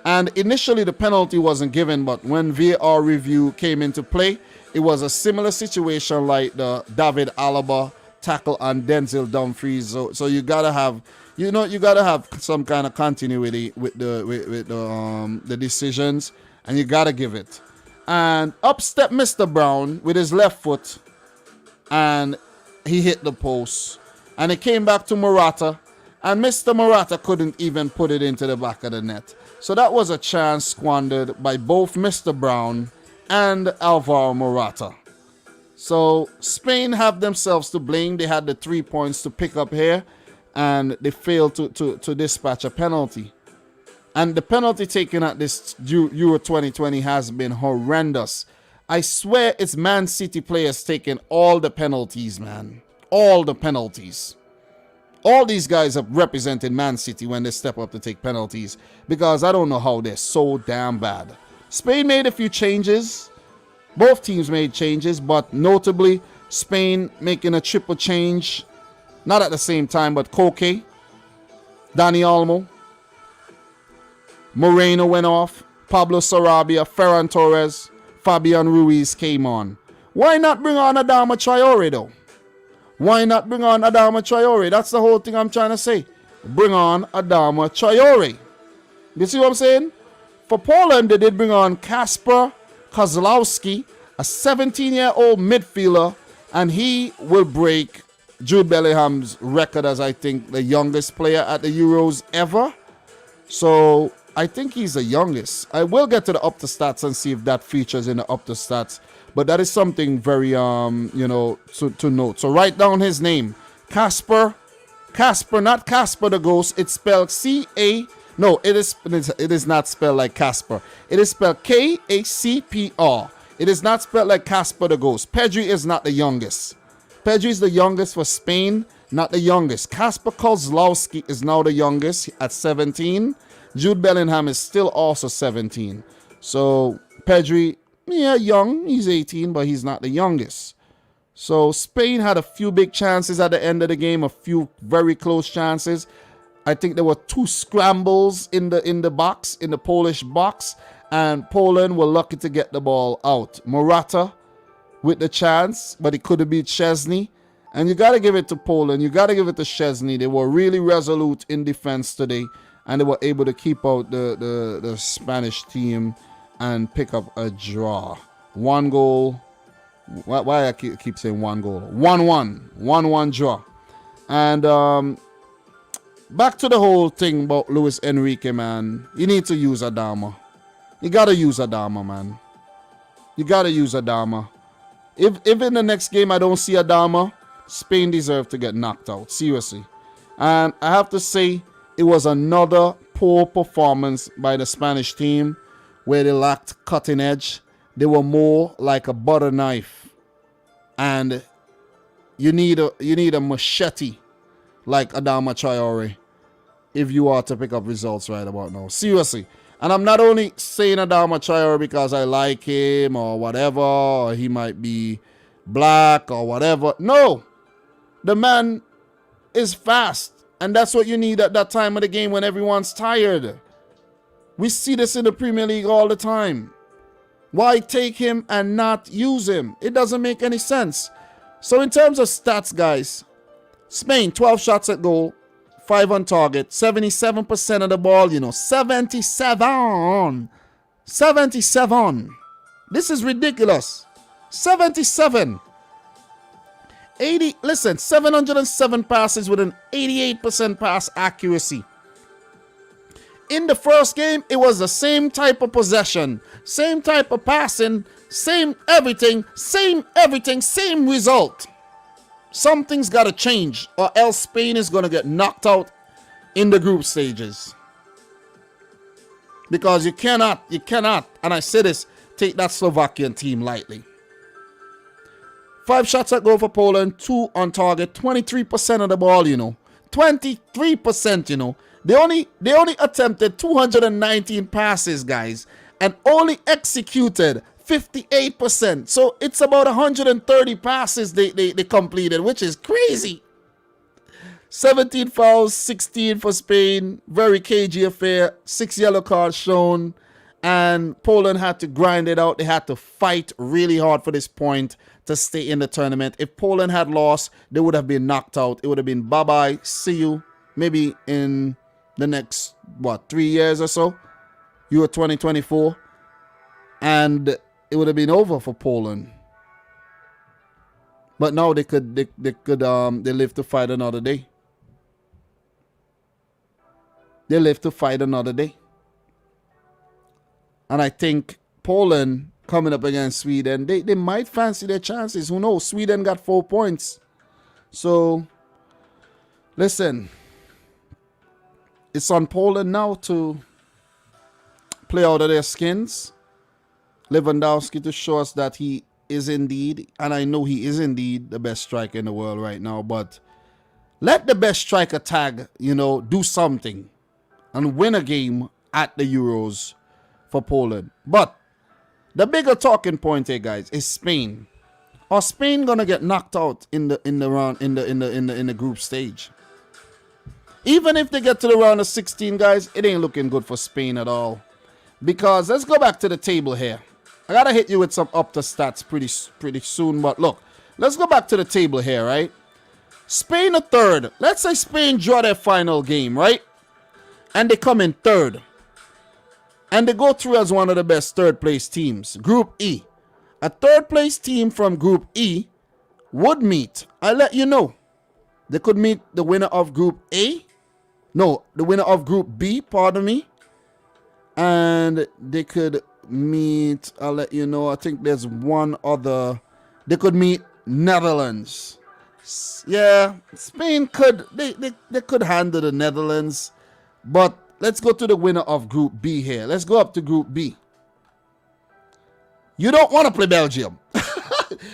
And initially the penalty wasn't given, but when VAR review came into play, it was a similar situation like the David Alaba tackle on Denzel Dumfries. So you gotta have, you gotta have some kind of continuity with the decisions, and you gotta give it. And up stepped Mr. Brown with his left foot, and he hit the post. And it came back to Morata, and Mr. Morata couldn't even put it into the back of the net. So that was a chance squandered by both Mr. Brown and Alvaro Morata. So Spain have themselves to blame. They had the 3 points to pick up here, and they failed to dispatch a penalty. And the penalty taken at this Euro 2020 has been horrendous. I swear it's Man City players taking all the penalties, man. All the penalties. All these guys have represented Man City when they step up to take penalties, because I don't know how they're so damn bad. Spain made a few changes. Both teams made changes, but notably Spain making a triple change. Not at the same time, but Koke, Dani Olmo, Moreno went off, Pablo Sarabia, Ferran Torres, Fabian Ruiz came on. Why not bring on Adama Traore though? Why not bring on Adama Traore? That's the whole thing I'm trying to say. Bring on Adama Traore. You see what I'm saying? For Poland, they did bring on Kasper Kozlowski, a 17-year-old midfielder, and he will break Jude Bellingham's record as, I think, the youngest player at the Euros ever. So I think he's the youngest. I will get to the up to stats and see if that features in the up to stats. But that is something very, to note. So write down his name. Kasper, not Casper the Ghost. It's spelled C-A. No, it is not spelled like Casper. It is spelled K-A-C-P-R. It is not spelled like Casper the Ghost. Pedri is not the youngest. Pedri is the youngest for Spain, not the youngest. Kasper Kozlowski is now the youngest at 17. Jude Bellingham is still also 17. So Pedri, yeah, young. He's 18, but he's not the youngest. So Spain had a few big chances at the end of the game, a few very close chances. I think there were 2 scrambles in the box, in the Polish box, and Poland were lucky to get the ball out. Morata with the chance, but he could have beat Szczesny. And you got to give it to Poland. You got to give it to Szczesny. They were really resolute in defense today, and they were able to keep out the Spanish team and pick up a draw. 1 goal. Why I keep saying 1 goal? 1-1. 1-1 draw. And back to the whole thing about Luis Enrique, man. You need to use Adama. You got to use Adama, man. You got to use Adama. If in the next game I don't see Adama, Spain deserve to get knocked out. Seriously. And I have to say, it was another poor performance by the Spanish team where they lacked cutting edge. They were more like a butter knife. And you need a machete like Adama Traore if you are to pick up results right about now. Seriously. And I'm not only saying Adama Traore because I like him or whatever, or he might be black or whatever. No. The man is fast. And that's what you need at that time of the game when everyone's tired. We see this in the Premier League all the time. Why take him and not use him? It doesn't make any sense. So in terms of stats, guys, Spain, 12 shots at goal, 5 on target, 77% of the ball, 77. 77. This is ridiculous. 77. 707 passes with an 88% pass accuracy. In the first game, it was the same type of possession, same type of passing, same everything, same result. Something's got to change, or else Spain is going to get knocked out in the group stages. Because you cannot, and I say this, take that Slovakian team lightly. 5 shots at goal for Poland, 2 on target, 23% of the ball, 23%, They only attempted 219 passes, guys, and only executed 58%. So it's about 130 passes they completed, which is crazy. 17 fouls, 16 for Spain. Very cagey affair. 6 yellow cards shown. And Poland had to grind it out. They had to fight really hard for this point to stay in the tournament. If Poland had lost, they would have been knocked out. It would have been bye-bye, see you, maybe in the next, 3 years or so. Euro 2024. And it would have been over for Poland. But now they live to fight another day. They live to fight another day. And I think Poland coming up against Sweden, they might fancy their chances. Who knows? Sweden got 4 points. So, listen. It's on Poland now to play out of their skins. Lewandowski to show us that he is indeed, and I know he is indeed, the best striker in the world right now. But let the best striker tag, do something and win a game at the Euros for Poland. But the bigger talking point here, guys, is Spain. Are Spain gonna get knocked out in the group stage? Even if they get to the round of 16, guys, it ain't looking good for Spain at all. Because let's go back to the table here. I gotta hit you with some up-to stats pretty soon. But look, let's go back to the table here, right? Spain a third. Let's say Spain draw their final game, right? And they come in third. And they go through as one of the best third-place teams. Group E. A third-place team from Group E would meet. I'll let you know. They could meet the winner of Group A. No, the winner of Group B, pardon me. And they could meet, I'll let you know, I think there's one other. They could meet Netherlands. Yeah, Spain could, they could handle the Netherlands. But let's go to the winner of Group B here. Let's go up to Group B. You don't want to play Belgium.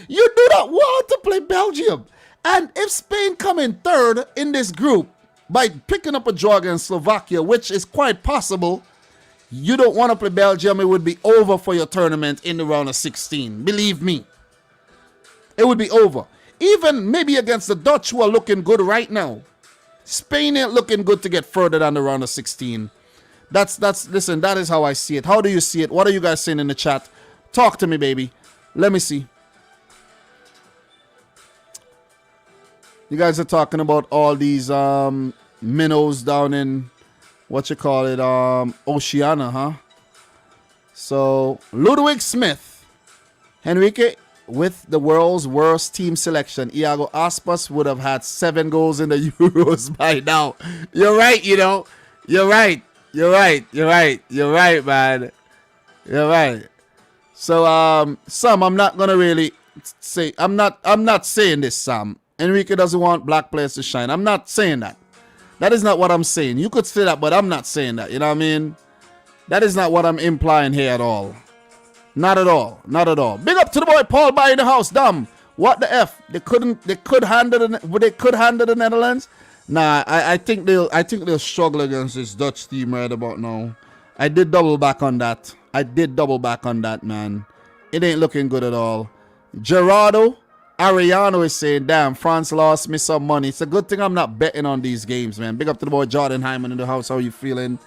You do not want to play Belgium. And if Spain come in third in this group by picking up a draw against Slovakia, which is quite possible, you don't want to play Belgium. It would be over for your tournament in the round of 16. Believe me. It would be over. Even maybe against the Dutch, who are looking good right now. Spain ain't looking good to get further than the round of 16. Listen, that is how I see it. How do you see it? What are you guys saying in the chat? Talk to me, baby. Let me see. You guys are talking about all these minnows down in, Oceania, huh? So, Ludwig Smith. Henrique, with the world's worst team selection, Iago Aspas would have had 7 goals in the Euros by now. You're right, You're right. You're right, man. You're right. So, Sam, I'm not gonna really say, I'm not saying this, Sam. Enrique doesn't want black players to shine. I'm not saying that. That is not what I'm saying. You could say that, but I'm not saying that. You know what I mean? That is not what I'm implying here at all. Not at all. Not at all. Big up to the boy Paul by in the house. Dumb. What the F? They could handle the Netherlands. Nah, I think they'll struggle against this Dutch team right about now. I did double back on that. Man. It ain't looking good at all. Gerardo Ariano is saying, damn, France lost me some money. It's a good thing I'm not betting on these games, man. Big up to the boy Jordan Hyman in the house. How you feeling?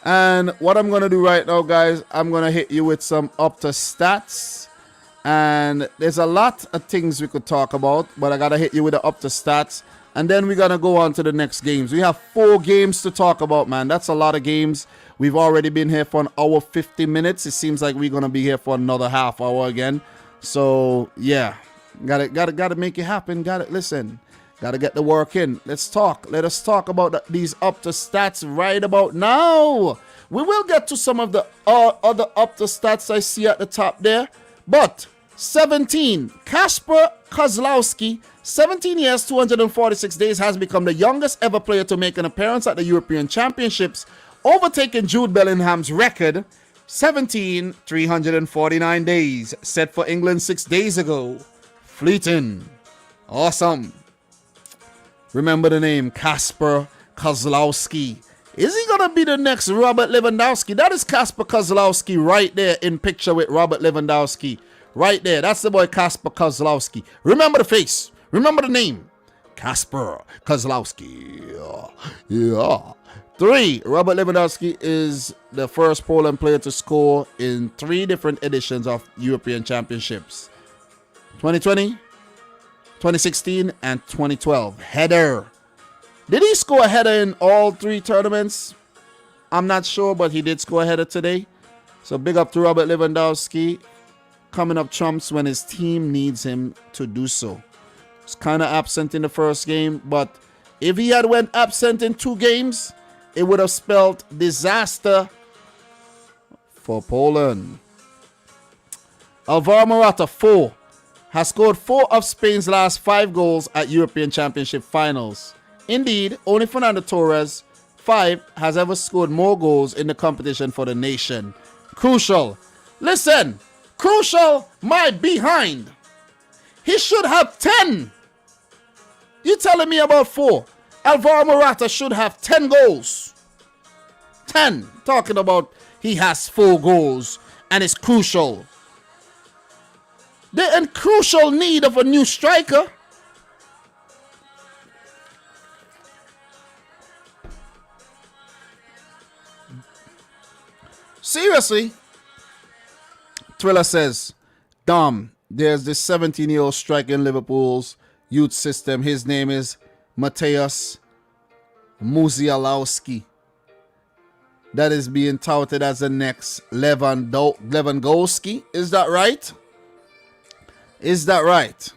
And what I'm going to do right now, guys, I'm going to hit you with some up to stats. And there's a lot of things we could talk about, but I got to hit you with the up to stats. And then we're going to go on to the next games. We have 4 games to talk about, man. That's a lot of games. We've already been here for an hour, 50 minutes. It seems like we're going to be here for another half hour again. So, yeah. Gotta make it happen. Listen. Gotta get the work in. Let's talk. Let us talk about these up to stats right about now. We will get to some of the other up to stats I see at the top there. But 17, Kasper Kozlowski, 17 years, 246 days, has become the youngest ever player to make an appearance at the European Championships, overtaking Jude Bellingham's record, 17, 349 days, set for England 6 days ago. Fleeting. Awesome. Remember the name, Kasper Kozlowski. Is he going to be the next Robert Lewandowski? That is Kasper Kozlowski right there in picture with Robert Lewandowski. Right there. That's the boy Kasper Kozlowski. Remember the face. Remember the name. Kasper Kozlowski. Yeah. 3. Robert Lewandowski is the first Poland player to score in 3 different editions of European Championships. 2020, 2016, and 2012. Header. Did he score a header in all 3 tournaments? I'm not sure, but he did score a header today. So big up to Robert Lewandowski. Coming up trumps when his team needs him to do so. He's kind of absent in the first game, but if he had went absent in 2 games, it would have spelled disaster for Poland. Alvaro Morata, 4. Has scored 4 of Spain's last 5 goals at European Championship finals. Indeed, only Fernando Torres, 5, has ever scored more goals in the competition for the nation. Crucial. Listen, crucial, my behind. He should have 10. You telling me about 4? Alvaro Morata should have 10 goals. 10. Talking about he has 4 goals and it's crucial. They're in crucial need of a new striker. Seriously. Thriller says, Dom, there's this 17-year-old striker in Liverpool's youth system. His name is Mateusz Musialowski. That is being touted as the next Lewandowski. Is that right? Is that right?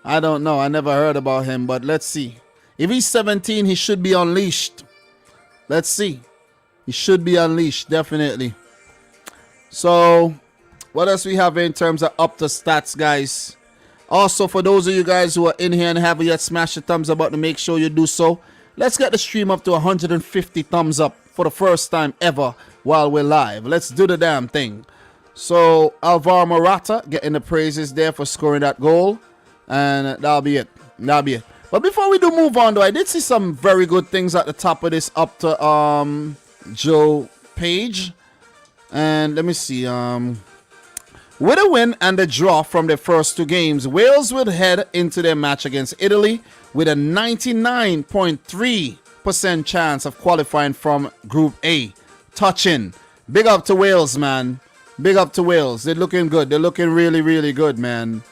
I don't know. I never heard about him, but let's see. If he's 17, he should be unleashed. Let's see. He should be unleashed, definitely. So, what else we have in terms of up to stats, guys? Also, for those of you guys who are in here and haven't yet smashed the thumbs up button, make sure you do so. Let's get the stream up to 150 thumbs up for the first time ever while we're live. Let's do the damn thing. So, Alvaro Morata getting the praises there for scoring that goal. And that'll be it. That'll be it. But before we do move on, though, I did see some very good things at the top of this up to Joe page. And let me see. With a win and a draw from their first 2 games, Wales will head into their match against Italy with a 99.3% chance of qualifying from Group A. Touching. Big up to Wales, man. Big up to Wales. They're looking good. They're looking really, really good, man.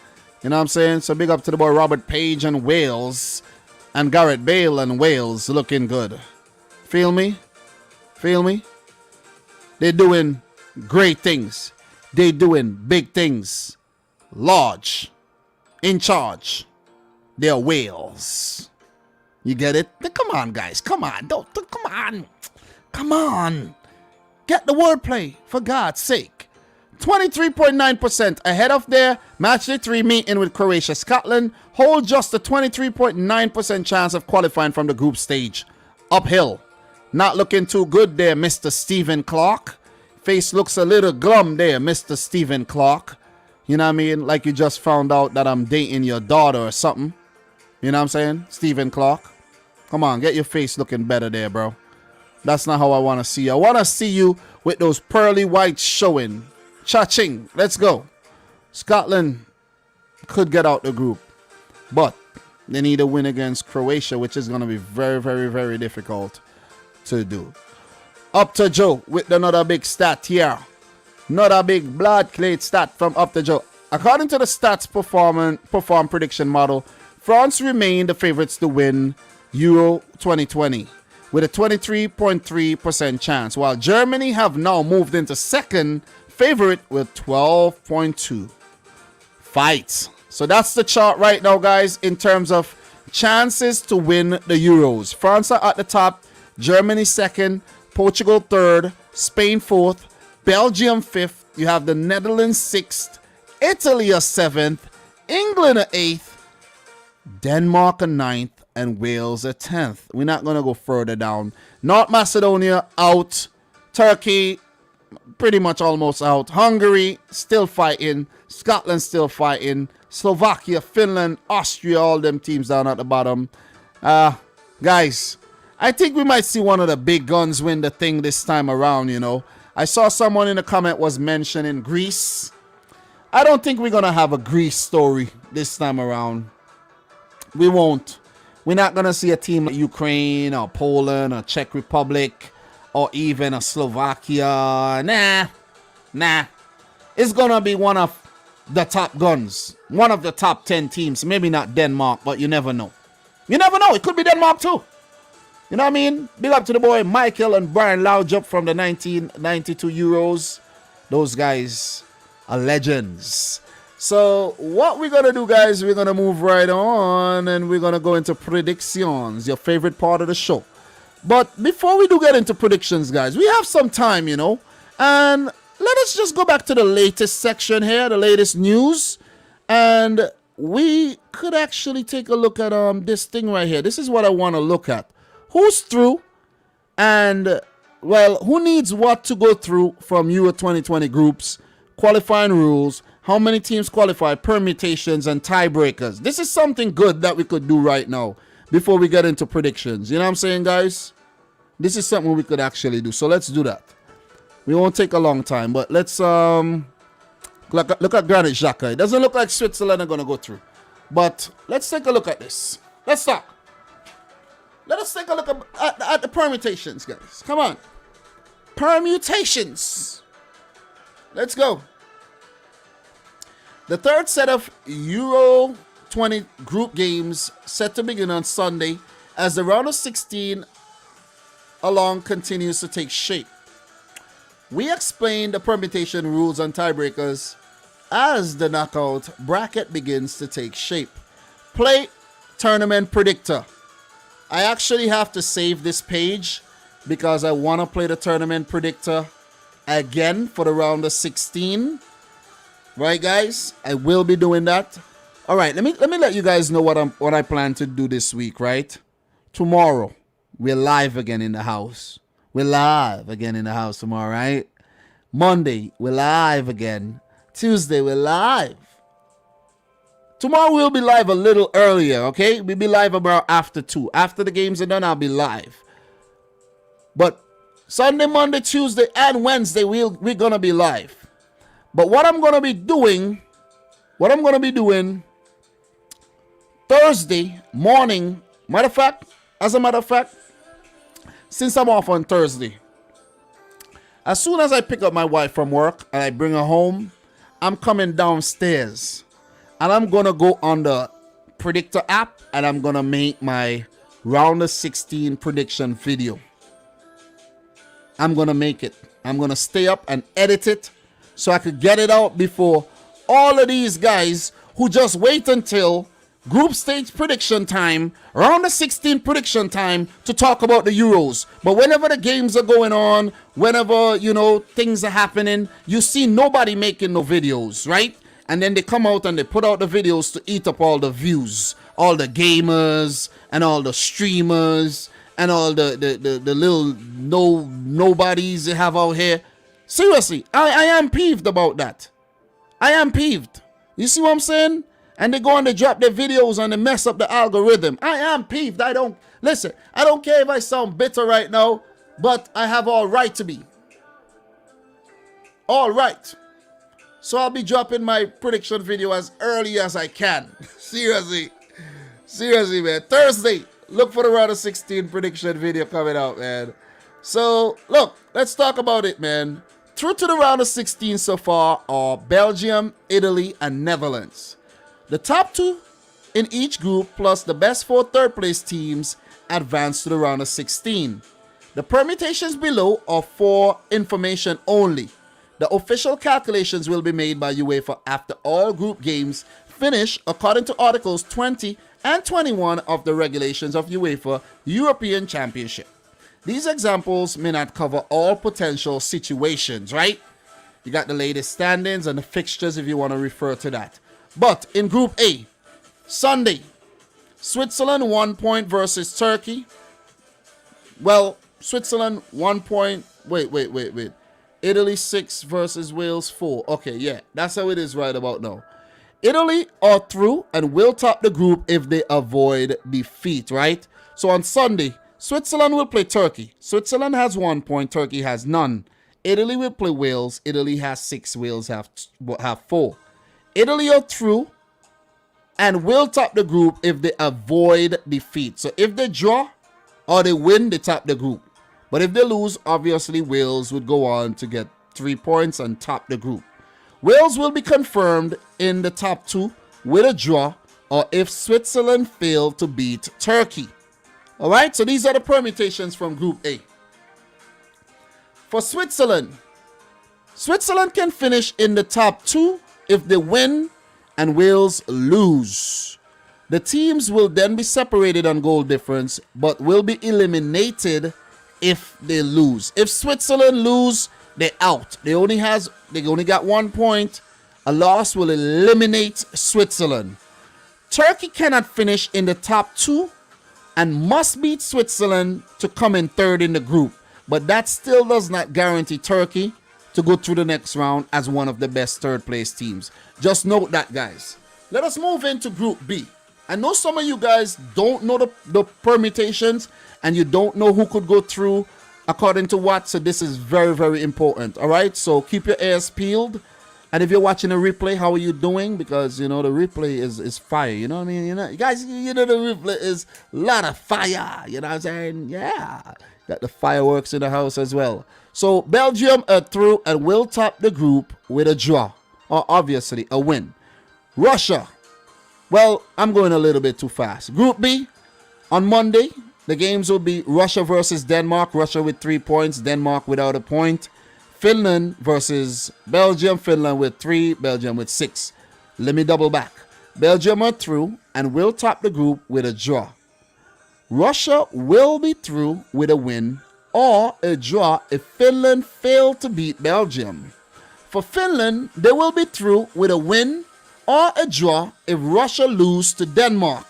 You know what I'm saying? So big up to the boy Robert Page and Wales. And Gareth Bale and Wales looking good. Feel me? Feel me? They're doing great things. They're doing big things. Large. In charge. They're Wales. You get it? Come on, guys. Come on. Come on. Come on. Get the wordplay, for God's sake. 23.9% ahead of their matchday 3 meeting with Croatia. Scotland hold just a 23.9% chance of qualifying from the group stage. uphill. Not looking too good there, Mr. Stephen Clark. Face looks a little glum there, Mr. Stephen Clark. You know what I mean? Like you just found out that I'm dating your daughter or something. You know what I'm saying? Stephen Clark. Come on, get your face looking better there, bro. That's not how I want to see you. I want to see you with those pearly whites showing. Cha-ching. Let's go. Scotland could get out the group. But they need a win against Croatia, which is going to be very, very, very difficult to do. Up to Joe with another big stat here. Another big blood clot stat from Up to Joe. According to the stats perform prediction model, France remain the favorites to win Euro 2020 with a 23.3% chance, while Germany have now moved into second favorite with 12.2. Fights. So that's the chart right now, guys, in terms of chances to win the Euros. France are at the top, Germany second, Portugal third, Spain fourth, Belgium fifth. You have the Netherlands sixth, Italy a seventh, England a eighth, Denmark a ninth, and Wales a 10th. We're not going to go further down. North Macedonia out, Turkey pretty much almost out, Hungary still fighting, Scotland still fighting, Slovakia, Finland, Austria, all them teams down at the bottom. Guys, I think we might see one of the big guns win the thing this time around, you know. I saw someone in the comment was mentioning Greece. I don't think we're going to have a Greece story this time around. We won't. We're not going to see a team like Ukraine or Poland or Czech Republic or even a Slovakia. Nah. It's going to be one of the top guns. One of the top 10 teams. Maybe not Denmark, but you never know. You never know. It could be Denmark too. You know what I mean? Big up to the boy Michael and Brian Laudrup from the 1992 Euros. Those guys are legends. So what we're going to do, guys, we're going to move right on and we're going to go into predictions, your favorite part of the show. But before we do get into predictions, guys, we have some time, you know, and let us just go back to the latest section here, the latest news, and we could actually take a look at this thing right here. This is what I want to look at. Who's through and, well, who needs what to go through from Euro 2020 groups, qualifying rules, how many teams qualify, permutations, and tiebreakers. This is something good that we could do right now before we get into predictions. You know what I'm saying, guys? This is something we could actually do. So let's do that. We won't take a long time, but let's look at Granit Xhaka. It doesn't look like Switzerland are going to go through. But let's take a look at this. Let's start. Let us take a look at the permutations, guys. Come on. Permutations. Let's go. The third set of Euro 20 group games set to begin on Sunday as the round of 16 along continues to take shape. We explain the permutation rules and tiebreakers as the knockout bracket begins to take shape. Play tournament predictor. I actually have to save this page because I want to play the tournament predictor again for the round of 16. Right, guys? I will be doing that. All right, let me let you guys know what I plan to do this week, right? Tomorrow, we're live again in the house. We're live again in the house tomorrow, right? Monday, we're live again. Tuesday, we're live. Tomorrow, we'll be live a little earlier, okay? We'll be live about after 2. After the games are done, I'll be live. But Sunday, Monday, Tuesday, and Wednesday, we're going to be live. But what I'm going to be doing Thursday morning, as a matter of fact, since I'm off on Thursday, as soon as I pick up my wife from work and I bring her home, I'm coming downstairs and I'm going to go on the predictor app and I'm going to make my round of 16 prediction video. I'm going to make it. I'm going to stay up and edit it so I could get it out before all of these guys who just wait until group stage prediction time, round of 16 prediction time to talk about the Euros. But whenever the games are going on, whenever, you know, things are happening, you see nobody making no videos, right? And then they come out and they put out the videos to eat up all the views, all the gamers and all the streamers and all the little nobodies they have out here. Seriously, I am peeved about that. I am peeved. You see what I'm saying? And they go and they drop their videos and they mess up the algorithm. I am peeved. I don't care if I sound bitter right now, but I have all right to be. All right. So I'll be dropping my prediction video as early as I can. Seriously, man. Thursday, look for the round of 16 prediction video coming out, man. So, look, let's talk about it, man. Through to the round of 16 so far are Belgium, Italy, and Netherlands. The top 2 in each group plus the best 4 third-place teams advance to the round of 16. The permutations below are for information only. The official calculations will be made by UEFA after all group games finish according to Articles 20 and 21 of the regulations of UEFA European Championship. These examples may not cover all potential situations, right? You got the latest standings and the fixtures if you want to refer to that. But in Group A, Sunday, Switzerland 1 point versus Turkey. Well, Switzerland 1 point. Wait. Italy 6 versus Wales 4. Okay, yeah, that's how it is right about now. Italy are through and will top the group if they avoid defeat, right? So on Sunday, Switzerland will play Turkey. Switzerland has 1 point, Turkey has none. Italy will play Wales. Italy has 6, Wales have 4. Italy are through and will top the group if they avoid defeat. So if they draw or they win, they top the group. But if they lose, obviously Wales would go on to get 3 points and top the group. Wales will be confirmed in the top 2 with a draw or if Switzerland fail to beat Turkey. All right, so these are the permutations from Group A. For Switzerland, Switzerland can finish in the top 2 if they win and Wales lose. The teams will then be separated on goal difference but will be eliminated if they lose. If Switzerland lose, they're out. They only got 1 point. A loss will eliminate Switzerland. Turkey cannot finish in the top 2 and must beat Switzerland to come in third in the group. But that still does not guarantee Turkey to go through the next round as one of the best third place teams. Just note that, guys. Let us move into Group B. I know some of you guys don't know the permutations and you don't know who could go through according to what. So this is very, very important. All right. So keep your ears peeled. And if you're watching a replay, how are you doing? Because, you know, the replay is fire. You know what I mean? You know, guys, you know, the replay is a lot of fire. You know what I'm saying? Yeah. Got the fireworks in the house as well. So Belgium are through and will top the group with a draw. Or obviously a win. Russia. Well, I'm going a little bit too fast. Group B, on Monday, the games will be Russia versus Denmark. Russia with 3 points, Denmark without a point. Finland versus Belgium. Finland with 3, Belgium with 6. Let me double back. Belgium are through and will top the group with a draw. Russia will be through with a win or a draw if Finland fail to beat Belgium. For Finland, they will be through with a win or a draw if Russia lose to Denmark.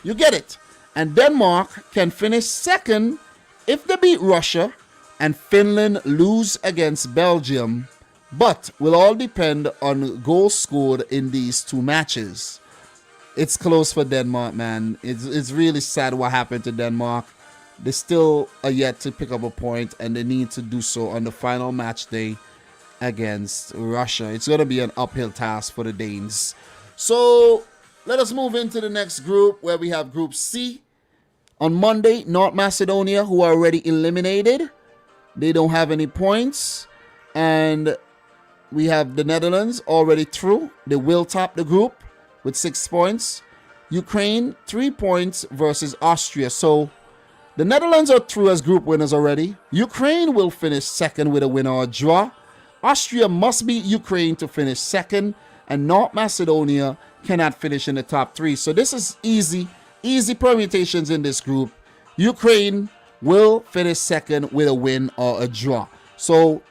You get it? And Denmark can finish second if they beat Russia and Finland lose against Belgium, but will all depend on goals scored in these 2 matches. It's close for Denmark, man. It's really sad what happened to Denmark. They still are yet to pick up a point and they need to do so on the final match day against Russia. It's going to be an uphill task for the Danes. So let us move into the next group where we have Group C. On Monday, North Macedonia, who are already eliminated. They don't have any points. And we have the Netherlands already through. They will top the group with 6 points. Ukraine, 3 points versus Austria. So the Netherlands are through as group winners already. Ukraine will finish second with a win or a draw. Austria must beat Ukraine to finish second, and North Macedonia cannot finish in the top 3. So this is easy permutations in this group. Ukraine will finish second with a win or a draw. So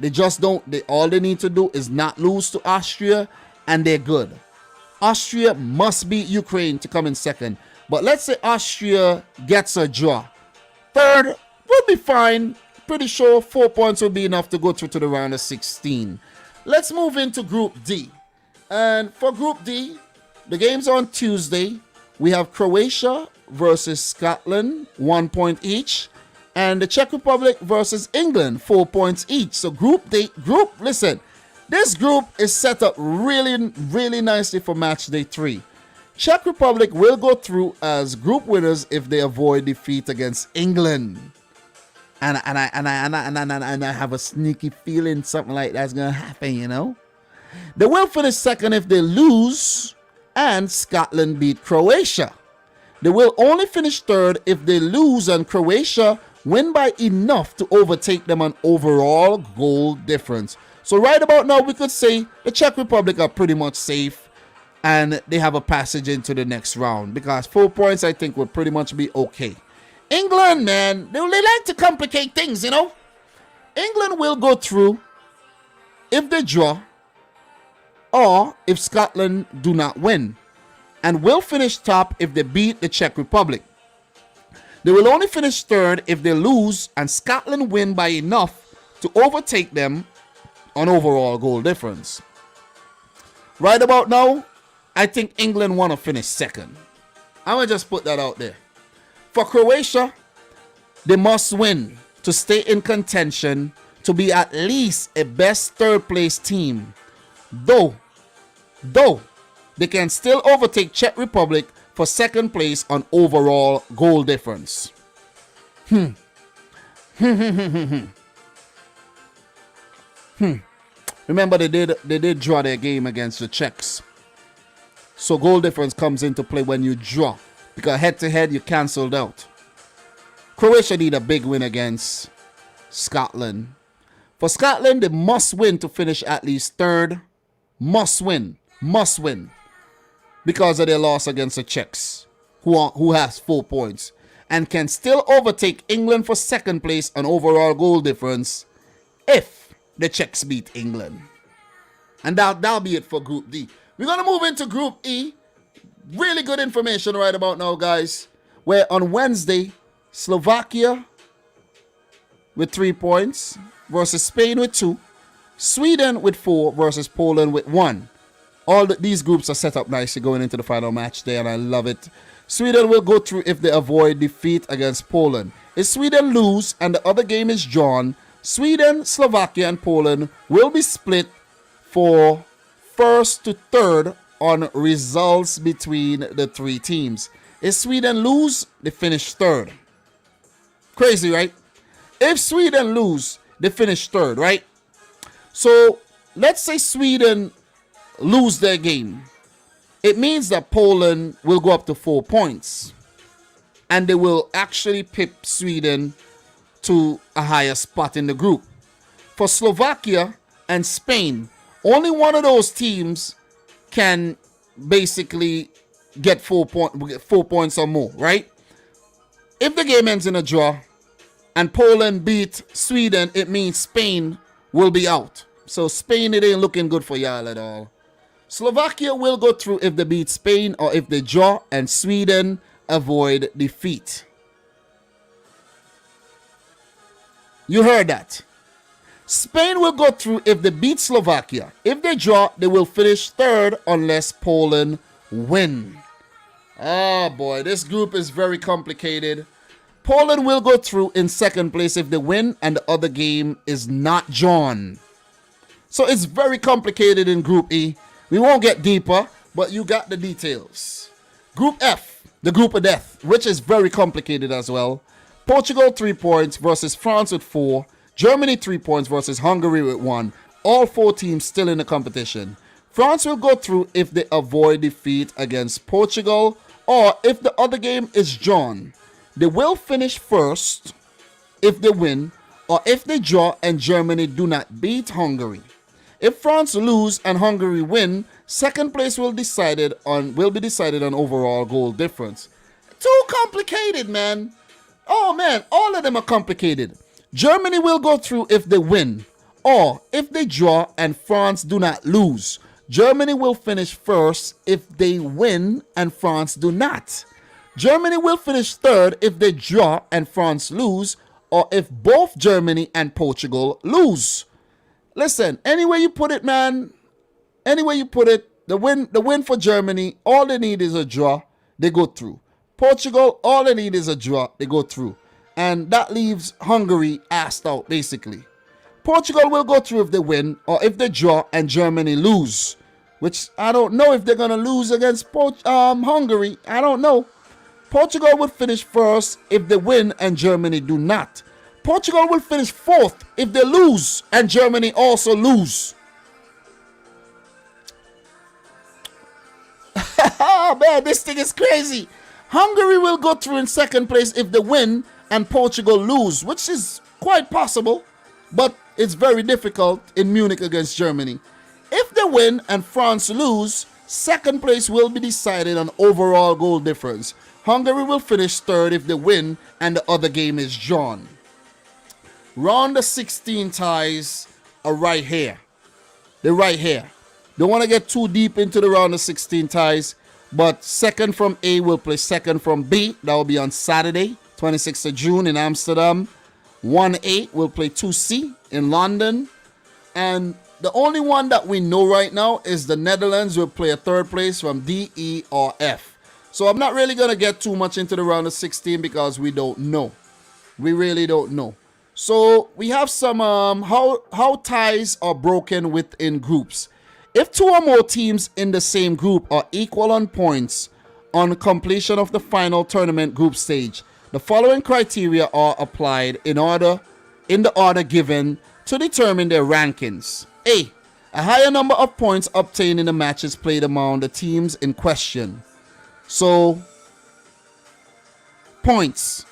all they need to do is not lose to Austria and they're good. Austria must beat Ukraine to come in second. But let's say Austria gets a draw. third will be fine. Pretty sure 4 points will be enough to go through to the round of 16. Let's move into Group D. And for Group D, the game's on Tuesday. We have Croatia versus Scotland, 1 point each. And the Czech Republic versus England, 4 points each. So listen, this group is set up really, really nicely for match day 3. Czech Republic will go through as group winners if they avoid defeat against England. And I have a sneaky feeling something like that's going to happen, you know. They will finish second if they lose and Scotland beat Croatia. They will only finish third if they lose and Croatia win by enough to overtake them on overall goal difference. So right about now, we could say the Czech Republic are pretty much safe and they have a passage into the next round because 4 points, I think, would pretty much be okay. England, man, they like to complicate things, you know. England will go through if they draw or if Scotland do not win, and will finish top if they beat the Czech Republic. They will only finish third if they lose and Scotland win by enough to overtake them on overall goal difference. Right about now, I think England want to finish second. I'm going to just put that out there. For Croatia, they must win to stay in contention to be at least a best third place team. Though they can still overtake Czech Republic for second place on overall goal difference. Remember, they did draw their game against the Czechs. So goal difference comes into play when you draw, because head-to-head, you cancelled out. Croatia need a big win against Scotland. For Scotland, they must win to finish at least third. Must win. Because of their loss against the Czechs, who has 4 points. And can still overtake England for second place on overall goal difference if the Czechs beat England. And that'll be it for Group D. We're going to move into Group E. Really good information right about now, guys. Where on Wednesday, Slovakia with 3 points versus Spain with 2. Sweden with 4 versus Poland with 1. All these groups are set up nicely going into the final match there, and I love it. Sweden will go through if they avoid defeat against Poland. If Sweden lose and the other game is drawn, Sweden, Slovakia, and Poland will be split for first to third on results between the 3 teams. If Sweden lose, they finish third. Crazy, right? If Sweden lose, they finish third, right? So let's say Sweden lose their game. It means that Poland will go up to 4 points. And they will actually pip Sweden to a higher spot in the group. For Slovakia and Spain, only one of those teams can basically get 4 points or more, right? If the game ends in a draw and Poland beat Sweden, it means Spain will be out. So Spain, it ain't looking good for y'all at all. Slovakia will go through if they beat Spain or if they draw, and Sweden avoid defeat. You heard that. Spain will go through if they beat Slovakia. If they draw, they will finish third unless Poland win. Oh boy, this group is very complicated. Poland will go through in second place if they win and the other game is not drawn. So it's very complicated in Group E. We won't get deeper, but you got the details. Group F, the group of death, which is very complicated as well. Portugal 3 points versus France with 4. Germany 3 points versus Hungary with 1. All 4 teams still in the competition. France will go through if they avoid defeat against Portugal or if the other game is drawn. They will finish first if they win or if they draw and Germany do not beat Hungary. If France lose and Hungary win, second place will be decided on overall goal difference. Too complicated, man. Oh man, all of them are complicated. Germany will go through if they win or if they draw and France do not lose. Germany will finish first if they win and France do not. Germany will finish third if they draw and France lose, or if both Germany and Portugal lose. Listen, any way you put it, man, any way you put it, the win for Germany, all they need is a draw, they go through. Portugal, all they need is a draw, they go through. And that leaves Hungary assed out, basically. Portugal will go through if they win, or if they draw and Germany lose. Which I don't know if they're going to lose against Hungary. I don't know. Portugal will finish first if they win and Germany do not. Portugal will finish fourth if they lose and Germany also lose. Oh man, this thing is crazy. Hungary will go through in second place if they win and Portugal lose, which is quite possible, but it's very difficult in Munich against Germany. If they win and France lose, second place will be decided on overall goal difference. Hungary will finish third if they win and the other game is drawn. Round of 16 ties are right here. They're right here. Don't want to get too deep into the round of 16 ties, but second from A will play second from B. That will be on Saturday, 26th of June in Amsterdam. 1A will play 2C in London. And the only one that we know right now is the Netherlands will play a third place from D, E, or F. So I'm not really going to get too much into the round of 16 because we don't know. We really don't know. So we have some how ties are broken within groups. If two or more teams in the same group are equal on points on completion of the final tournament group stage, the following criteria are applied in the order given to determine their rankings. A higher number of points obtained in the matches played among the teams in question. So, points.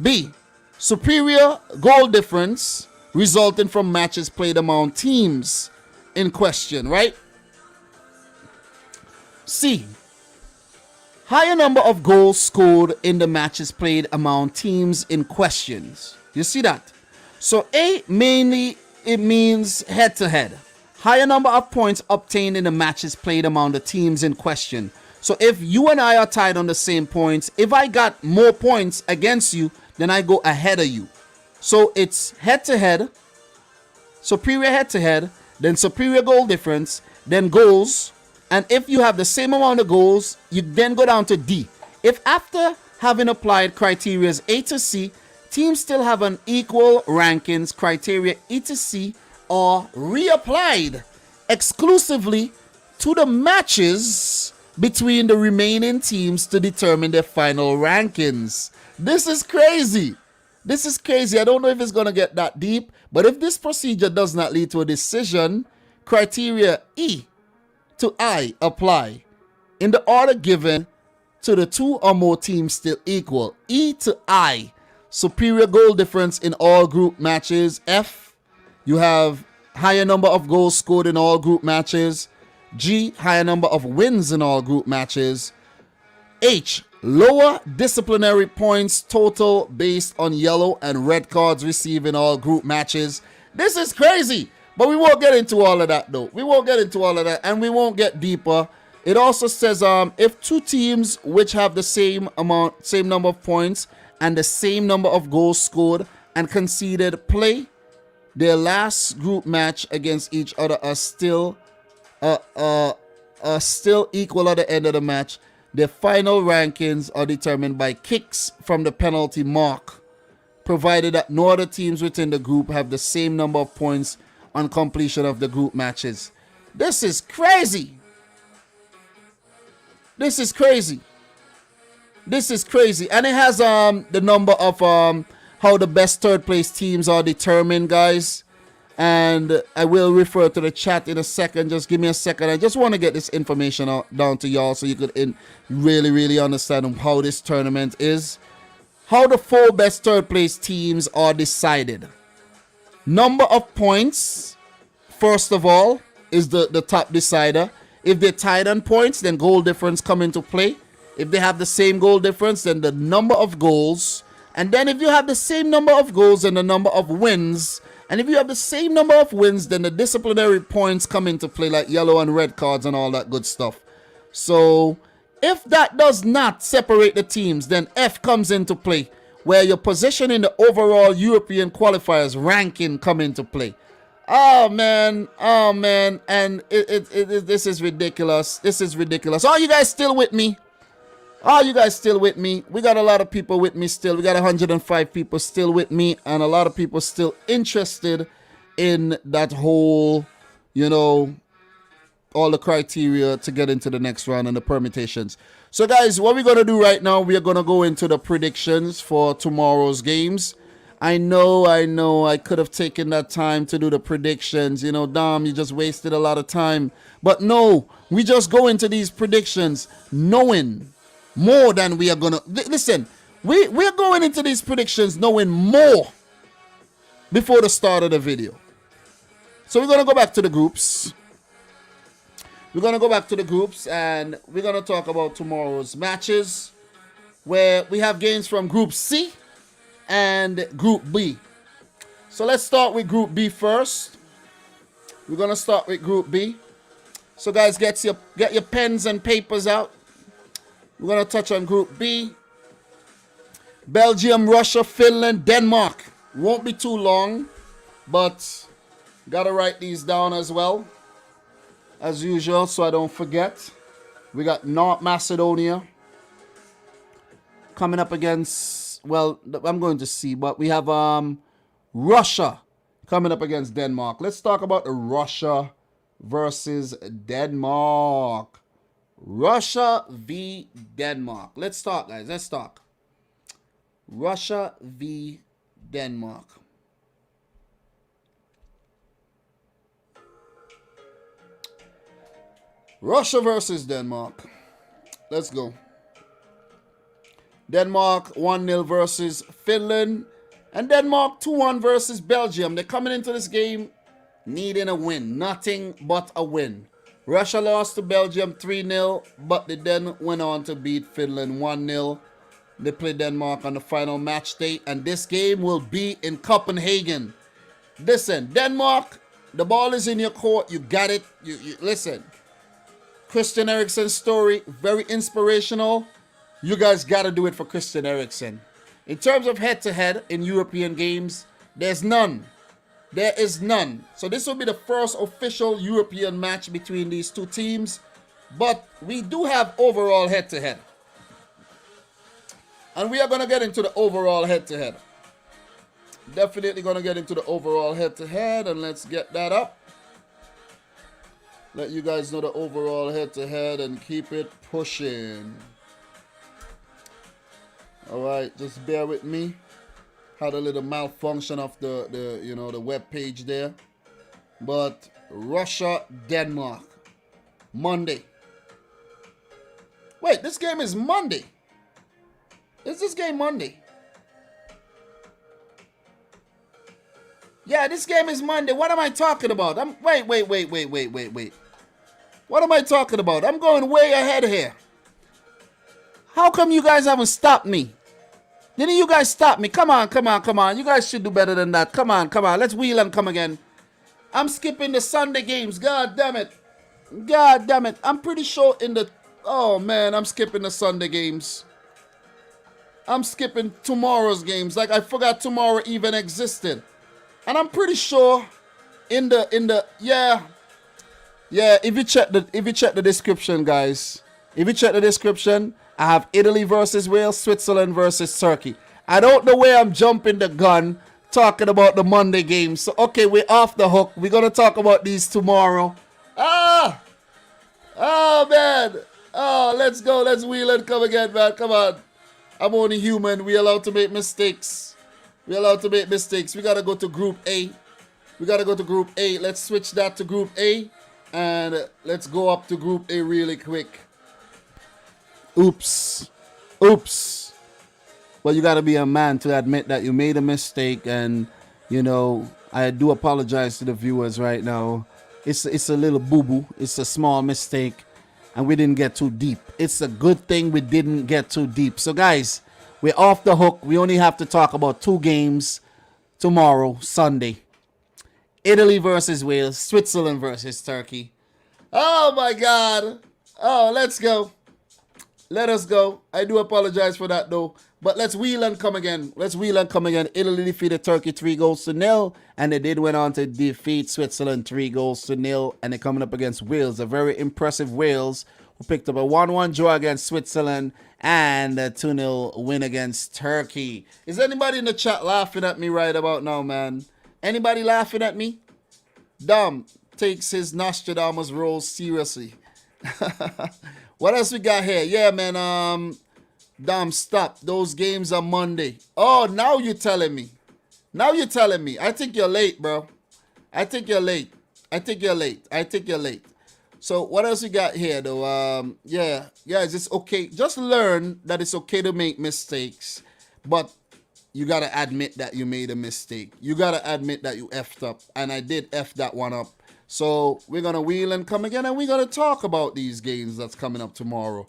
B, superior goal difference resulting from matches played among teams in question, right? C, higher number of goals scored in the matches played among teams in questions. You see that? So A, mainly it means head to head. Higher number of points obtained in the matches played among the teams in question. So if you and I are tied on the same points, if I got more points against you, then I go ahead of you. So it's head to head, superior head to head, then superior goal difference, then goals. And if you have the same amount of goals, you then go down to D. If after having applied criteria A to C, teams still have an equal rankings, criteria E to C are reapplied exclusively to the matches between the remaining teams to determine their final rankings. This is crazy. This is crazy. I don't know if it's going to get that deep, but if this procedure does not lead to a decision, criteria E to I apply in the order given to the two or more teams still equal. E to I, superior goal difference in all group matches. F, you have higher number of goals scored in all group matches. G, higher number of wins in all group matches. H, lower disciplinary points total based on yellow and red cards received in all group matches. This is crazy, but we won't get into all of that though. We won't get into all of that, and we won't get deeper. It also says if two teams which have the same number of points and the same number of goals scored and conceded play their last group match against each other are still equal at the end of the match, their final rankings are determined by kicks from the penalty mark, provided that no other teams within the group have the same number of points on completion of the group matches. This is crazy. This is crazy. This is crazy. And it has the number of how the best third place teams are determined, guys. And I will refer to the chat in a second. Just give me a second. I just want to get this information down to y'all so you could really understand how this tournament is. How the 4 best third place teams are decided. Number of points, first of all, is the top decider. If they're tied on points, then goal difference come into play. If they have the same goal difference, then the number of goals. And then if you have the same number of goals and the number of wins, and if you have the same number of wins, then the disciplinary points come into play, like yellow and red cards and all that good stuff. So If that does not separate the teams, then F comes into play, where your position in the overall European qualifiers ranking come into play. Oh man, and this is ridiculous. This is ridiculous. Are you guys still with me? Are you guys still with me? We got a lot of people with me still. We got 105 people still with me, and a lot of people still interested in that whole, you know, all the criteria to get into the next round and the permutations. So guys, what we're going to do right now, we are going to go into the predictions for tomorrow's games. I know, I could have taken that time to do the predictions. You know, Dom, you just wasted a lot of time. But no, we just go into these predictions knowing more than we are going to... Listen, we're going into these predictions knowing more before the start of the video. So we're going to go back to the groups. We're going to go back to the groups and we're going to talk about tomorrow's matches, where we have games from Group C and Group B. So let's start with Group B first. We're going to start with Group B. So guys, get your pens and papers out. We're going to touch on Group B. Belgium, Russia, Finland, Denmark. Won't be too long, but got to write these down as well, as usual, so I don't forget. We got North Macedonia coming up against, well, I'm going to see, but we have Russia coming up against Denmark. Let's talk about the Russia versus Denmark. Russia v Denmark. Let's talk, guys. Let's talk. Russia v Denmark. Russia versus Denmark. Let's go. Denmark 1-0 versus Finland. And Denmark 2-1 versus Belgium. They're coming into this game needing a win. Nothing but a win. Russia lost to Belgium 3-0, but they then went on to beat Finland 1-0. They play Denmark on the final match day, and this game will be in Copenhagen. Listen, Denmark, the ball is in your court. You got it. You listen. Christian Eriksen's story, very inspirational. You guys got to do it for Christian Eriksen. In terms of head-to-head in European games, there's none. There is none. So this will be the first official European match between these two teams. But we do have overall head-to-head. And we are going to get into the overall head-to-head. Definitely going to get into the overall head-to-head. And let's get that up. Let you guys know the overall head-to-head and keep it pushing. Alright, just bear with me. Had a little malfunction of the web page there. But Russia, Denmark. Monday. Wait, this game is Monday. Is this game Monday? Yeah, this game is Monday. What am I talking about? Wait. What am I talking about? I'm going way ahead here. How come you guys haven't stopped me? Didn't you guys stop me? Come on. You guys should do better than that. Come on. Let's wheel and come again. I'm skipping the Sunday games. God damn it. I'm pretty sure in the... Oh, man. I'm skipping the Sunday games. I'm skipping tomorrow's games. Like, I forgot tomorrow even existed. And I'm pretty sure in the... Yeah, if you check the description, guys. If you check the description... I have Italy versus Wales, Switzerland versus Turkey. I don't know where I'm jumping the gun talking about the Monday games. So, okay, we're off the hook. We're going to talk about these tomorrow. Oh, man. Oh, let's go. Let's wheel and come again, man. Come on. I'm only human. We're allowed to make mistakes. We got to go to Group A. Let's switch that to Group A. And let's go up to Group A really quick. Oops. Well, you got to be a man to admit that you made a mistake. And, you know, I do apologize to the viewers right now. It's a little boo-boo. It's a small mistake. And we didn't get too deep. It's a good thing we didn't get too deep. So, guys, we're off the hook. We only have to talk about 2 games tomorrow, Sunday. Italy versus Wales. Switzerland versus Turkey. Oh, my God. Oh, let's go. Let us go. I do apologize for that though. But let's wheel and come again. Let's wheel and come again. Italy defeated Turkey 3-0. And they did went on to defeat Switzerland 3-0. And they're coming up against Wales. A very impressive Wales who picked up a 1-1 draw against Switzerland and a 2-0 win against Turkey. Is anybody in the chat laughing at me right about now, man? Anybody laughing at me? Dom takes his Nostradamus role seriously. What else we got here? Yeah, man. Dom, stop. Those games are Monday. Oh, now you're telling me. Now you're telling me. I think you're late, bro. I think you're late. So what else we got here, though? Yeah, guys, it's okay. Just learn that it's okay to make mistakes, but you gotta admit that you made a mistake. You gotta admit that you effed up, and I did F that one up. So we're gonna wheel and come again, and we're gonna talk about these games that's coming up tomorrow.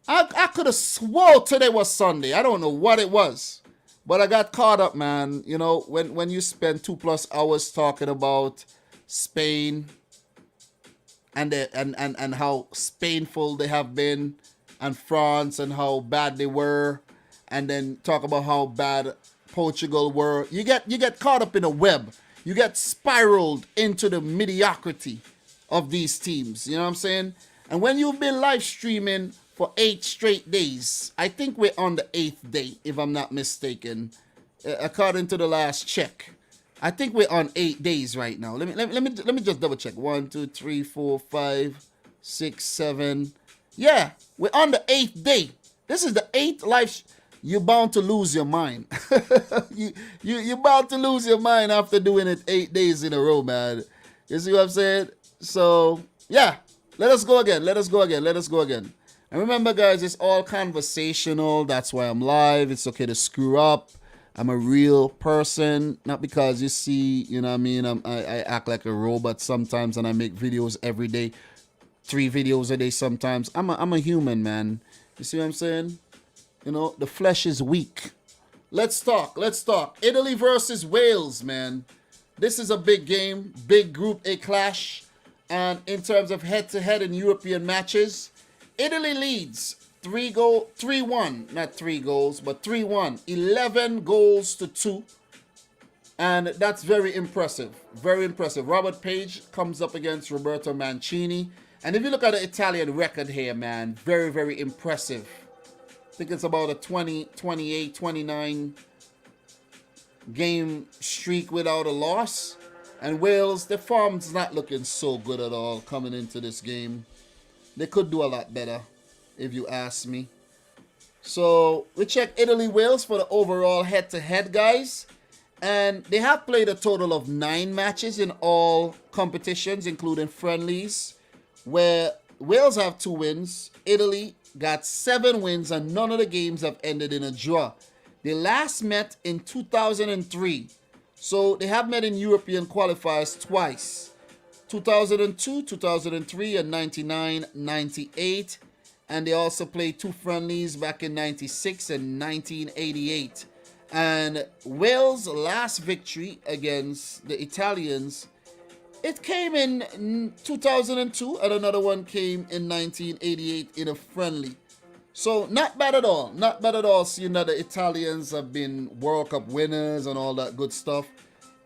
I could have swore today was Sunday. I don't know what it was, but I got caught up, man. You know, when you spend 2+ hours talking about Spain and how Spainful they have been, and France and how bad they were, and then talk about how bad Portugal were. You get caught up in a web. You get spiraled into the mediocrity of these teams. You know what I'm saying? And when you've been live streaming for 8 straight days, I think we're on the 8th day, if I'm not mistaken, according to the last check. I think we're on 8 days right now. Let me just double check. 1, 2, 3, 4, 5, 6, 7. Yeah, we're on the 8th day. This is the 8th live. You're bound to lose your mind. You're bound to lose your mind after doing it 8 days in a row, man. You see what I'm saying? So yeah, let us go again. And remember, guys, it's all conversational. That's why I'm live. It's okay to screw up. I'm a real person, not because you see, you know what I mean, I act like a robot sometimes, and I make videos every day, 3 videos a day sometimes. I'm a human, man. You see what I'm saying? You know, the flesh is weak. Let's talk. Italy versus Wales, man. This is a big game, big Group A clash. And in terms of head-to-head in European matches, Italy leads 3-1, not 3 goals, but 3-1, 11 goals to 2. And that's very impressive. Very impressive. Robert Page comes up against Roberto Mancini. And if you look at the Italian record here, man, very, very impressive. I think it's about a 28, 29 game streak without a loss. And Wales, their form's not looking so good at all coming into this game. They could do a lot better, if you ask me. So we check Italy-Wales for the overall head-to-head, guys. And they have played a total of 9 matches in all competitions, including friendlies, where Wales have 2 wins. Italy got 7 wins, and none of the games have ended in a draw. They last met in 2003. So they have met in European qualifiers twice. 2002, 2003, and 99, 98. And they also played 2 friendlies back in 96 and 1988. And Wales' last victory against the Italians, it came in 2002, and another one came in 1988 in a friendly. So not bad at all. Not bad at all, seeing that the Italians have been World Cup winners and all that good stuff.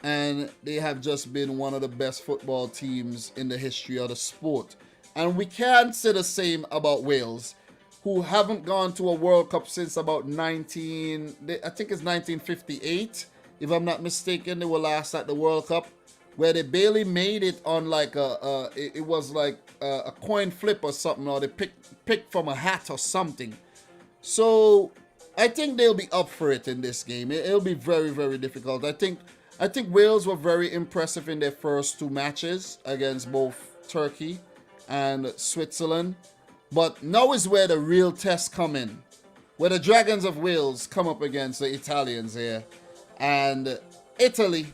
And they have just been one of the best football teams in the history of the sport. And we can't say the same about Wales, who haven't gone to a World Cup since about I think it's 1958. If I'm not mistaken, they were last at the World Cup, where they barely made it on like it was like a coin flip or something, or they picked from a hat or something. So I think they'll be up for it in this game. It'll be very, very difficult. I think Wales were very impressive in their first 2 matches against both Turkey and Switzerland. But now is where the real tests come in, where the Dragons of Wales come up against the Italians here. And Italy,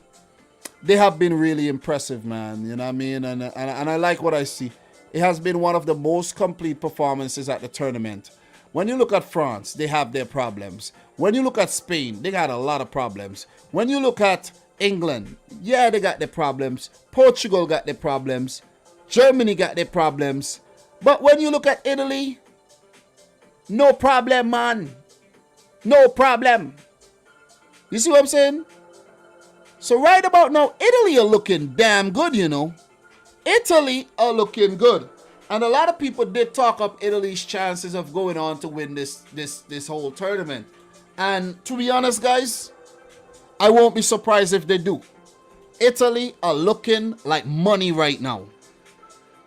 they have been really impressive, man. You know what I mean? And I like what I see. It has been one of the most complete performances at the tournament. When you look at France, they have their problems. When you look at Spain, they got a lot of problems. When you look at England, yeah, they got their problems. Portugal got their problems. Germany got their problems. But when you look at Italy, No problem, man. No problem. You see what I'm saying? So right about now, Italy are looking damn good, you know. Italy are looking good. And a lot of people did talk up Italy's chances of going on to win this whole tournament. And to be honest, guys, I won't be surprised if they do. Italy are looking like money right now.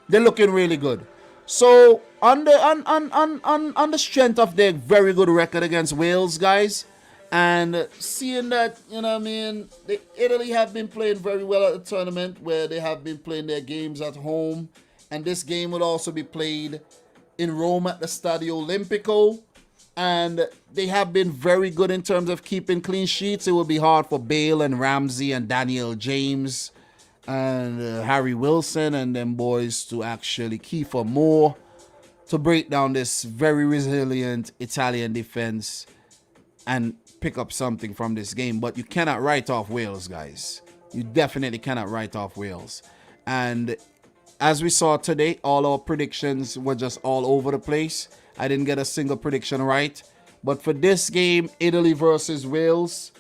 They're looking really good. So on the strength of their very good record against Wales, guys, and seeing that, you know what I mean, Italy have been playing very well at the tournament, where they have been playing their games at home, and this game will also be played in Rome at the Stadio Olimpico, and they have been very good in terms of keeping clean sheets. It will be hard for Bale and Ramsey and Daniel James and Harry Wilson and them boys to actually Kiefer Moore to break down this very resilient Italian defense and pick up something from this game. But you cannot write off Wales, guys. You definitely cannot write off Wales. And as we saw today, all our predictions were just all over the place. I didn't get a single prediction right. But for this game, Italy versus Wales,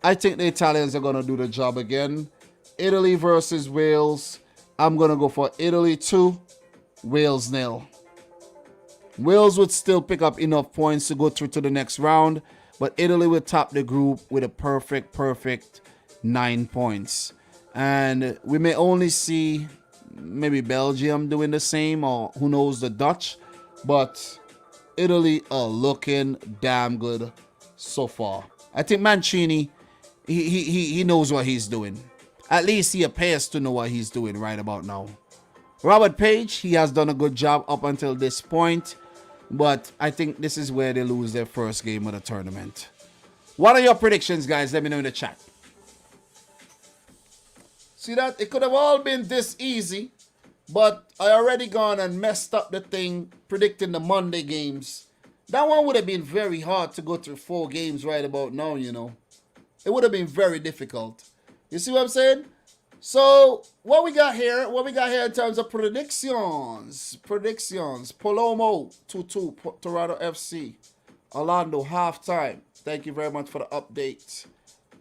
I think the Italians are going to do the job again. Italy versus Wales, I'm going to go for Italy 2, Wales 0. Wales would still pick up enough points to go through to the next round, but Italy will top the group with a perfect 9 points. And we may only see maybe Belgium doing the same, or who knows, the Dutch, but Italy are looking damn good so far. I think Mancini, he knows what he's doing. At least he appears to know what he's doing right about now. Robert Page, he has done a good job up until this point, but I think this is where they lose their first game of the tournament. What are your predictions, guys? Let me know in the chat. See that? It could have all been this easy, but I already gone and messed up the thing predicting the Monday games. That one would have been very hard to go through 4 games right about now, you know. It would have been very difficult. You see what I'm saying? So, what we got here in terms of predictions. Palomo, 2-2, Toronto FC. Orlando, halftime. Thank you very much for the update.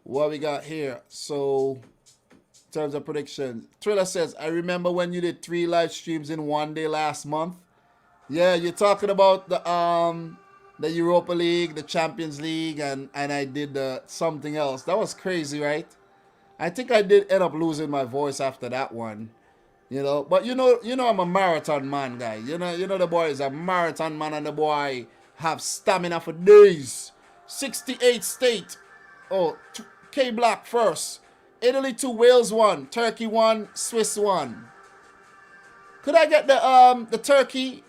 What we got here? So, in terms of predictions. Thriller says, I remember when you did 3 live streams in one day last month. Yeah, you're talking about the Europa League, the Champions League, and I did something else. That was crazy, right? I think I did end up losing my voice after that one, you know. But you know I'm a marathon man, guy. You know the boy is a marathon man, and the boy have stamina for days. 68 state. Oh, K Black first. Italy 2, Wales 1, Turkey 1, Swiss 1. Could I get the turkey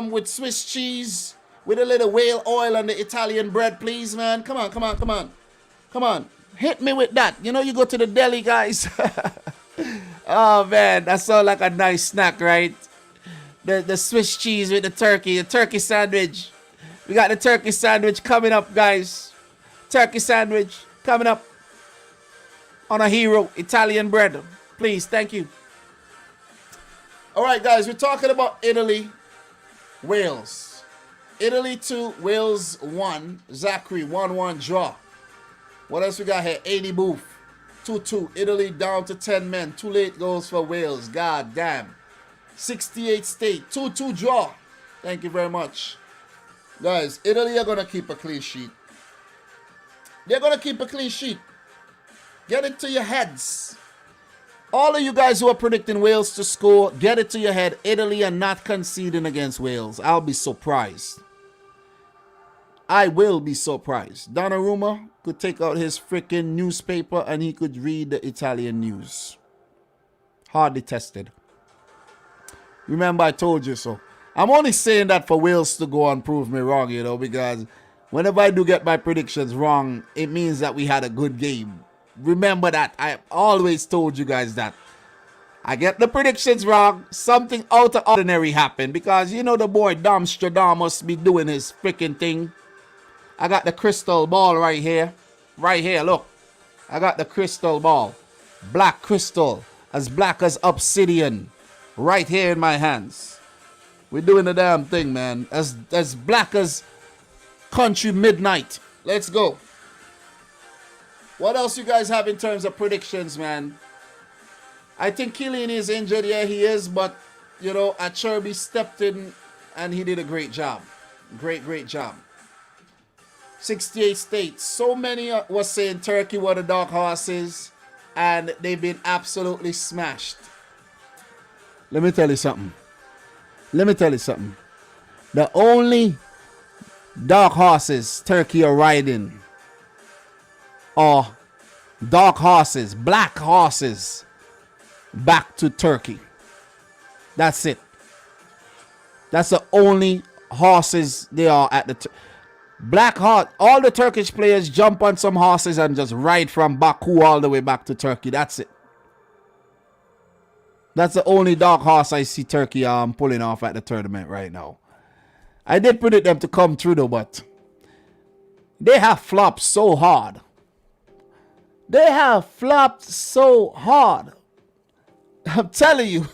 with Swiss cheese with a little whale oil and the Italian bread, please, man? Come on. Hit me with that. You know, you go to the deli, guys. Oh, man. That sounds like a nice snack, right? The Swiss cheese with the turkey sandwich. We got the turkey sandwich coming up, guys. Turkey sandwich coming up on a hero. Italian bread. Please, thank you. All right, guys. We're talking about Italy, Wales. Italy 2, Wales 1. Zachary, 1-1 draw. What else we got here? 80 Booth. 2-2. Italy down to 10 men. 2 late goals for Wales. God damn. 68 state. 2-2 draw. Thank you very much. Guys, Italy are going to keep a clean sheet. They're going to keep a clean sheet. Get it to your heads. All of you guys who are predicting Wales to score, get it to your head. Italy are not conceding against Wales. I'll be surprised. I will be surprised. Donnarumma could take out his freaking newspaper and he could read the Italian news. Hardly tested. Remember, I told you so. I'm only saying that for Wales to go and prove me wrong, you know, because whenever I do get my predictions wrong, it means that we had a good game. Remember that. I always told you guys that. I get the predictions wrong, something out of ordinary happened, because you know the boy Domstradam must be doing his freaking thing. I got the crystal ball right here. Right here, look. I got the crystal ball. Black crystal. As black as obsidian. Right here in my hands. We're doing the damn thing, man. As black as country midnight. Let's go. What else you guys have in terms of predictions, man? I think Killian is injured. Yeah, he is. But, you know, Acherby stepped in and he did a great job. Great job. 68 states. So many was saying Turkey were the dark horses. And they've been absolutely smashed. Let me tell you something. The only dark horses Turkey are riding are dark horses, black horses back to Turkey. That's it. That's the only horses they are at the black horse. All the Turkish players jump on some horses and just ride from Baku all the way back to Turkey. That's it. That's the only dark horse I see Turkey pulling off at the tournament right now. I did predict them to come through though, but they have flopped so hard. I'm telling you.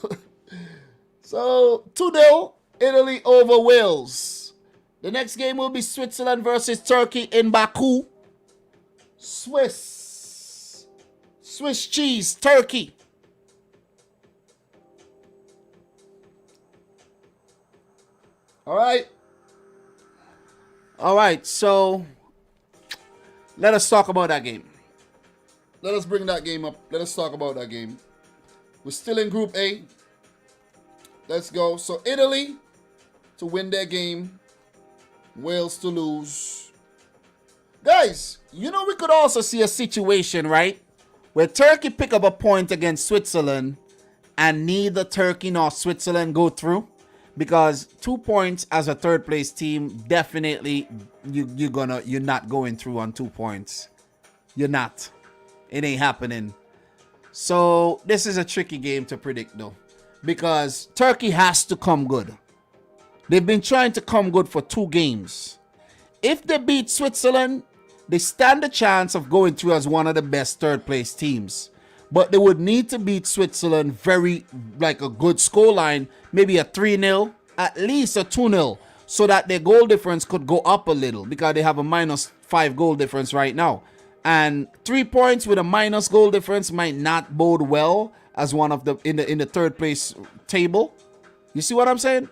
So 2-0, Italy over Wales. The next game will be Switzerland versus Turkey in Baku. Swiss cheese, Turkey. All right, so let us talk about that game. Let us bring that game up. Let us talk about that game. We're still in Group A. Let's go. So Italy to win their game. Wales to lose. Guys, you know we could also see a situation, right? Where Turkey pick up a point against Switzerland and neither Turkey nor Switzerland go through. Because 2 points as a third place team, definitely you're not going through on 2 points. You're not. It ain't happening. So this is a tricky game to predict though. Because Turkey has to come good. They've been trying to come good for 2 games. If they beat Switzerland, they stand a chance of going through as one of the best third place teams. But they would need to beat Switzerland like a good scoreline, maybe a 3-0, at least a 2-0, so that their goal difference could go up a little because they have a -5 goal difference right now. And 3 points with a minus goal difference might not bode well as one of the in the third place table. You see what I'm saying?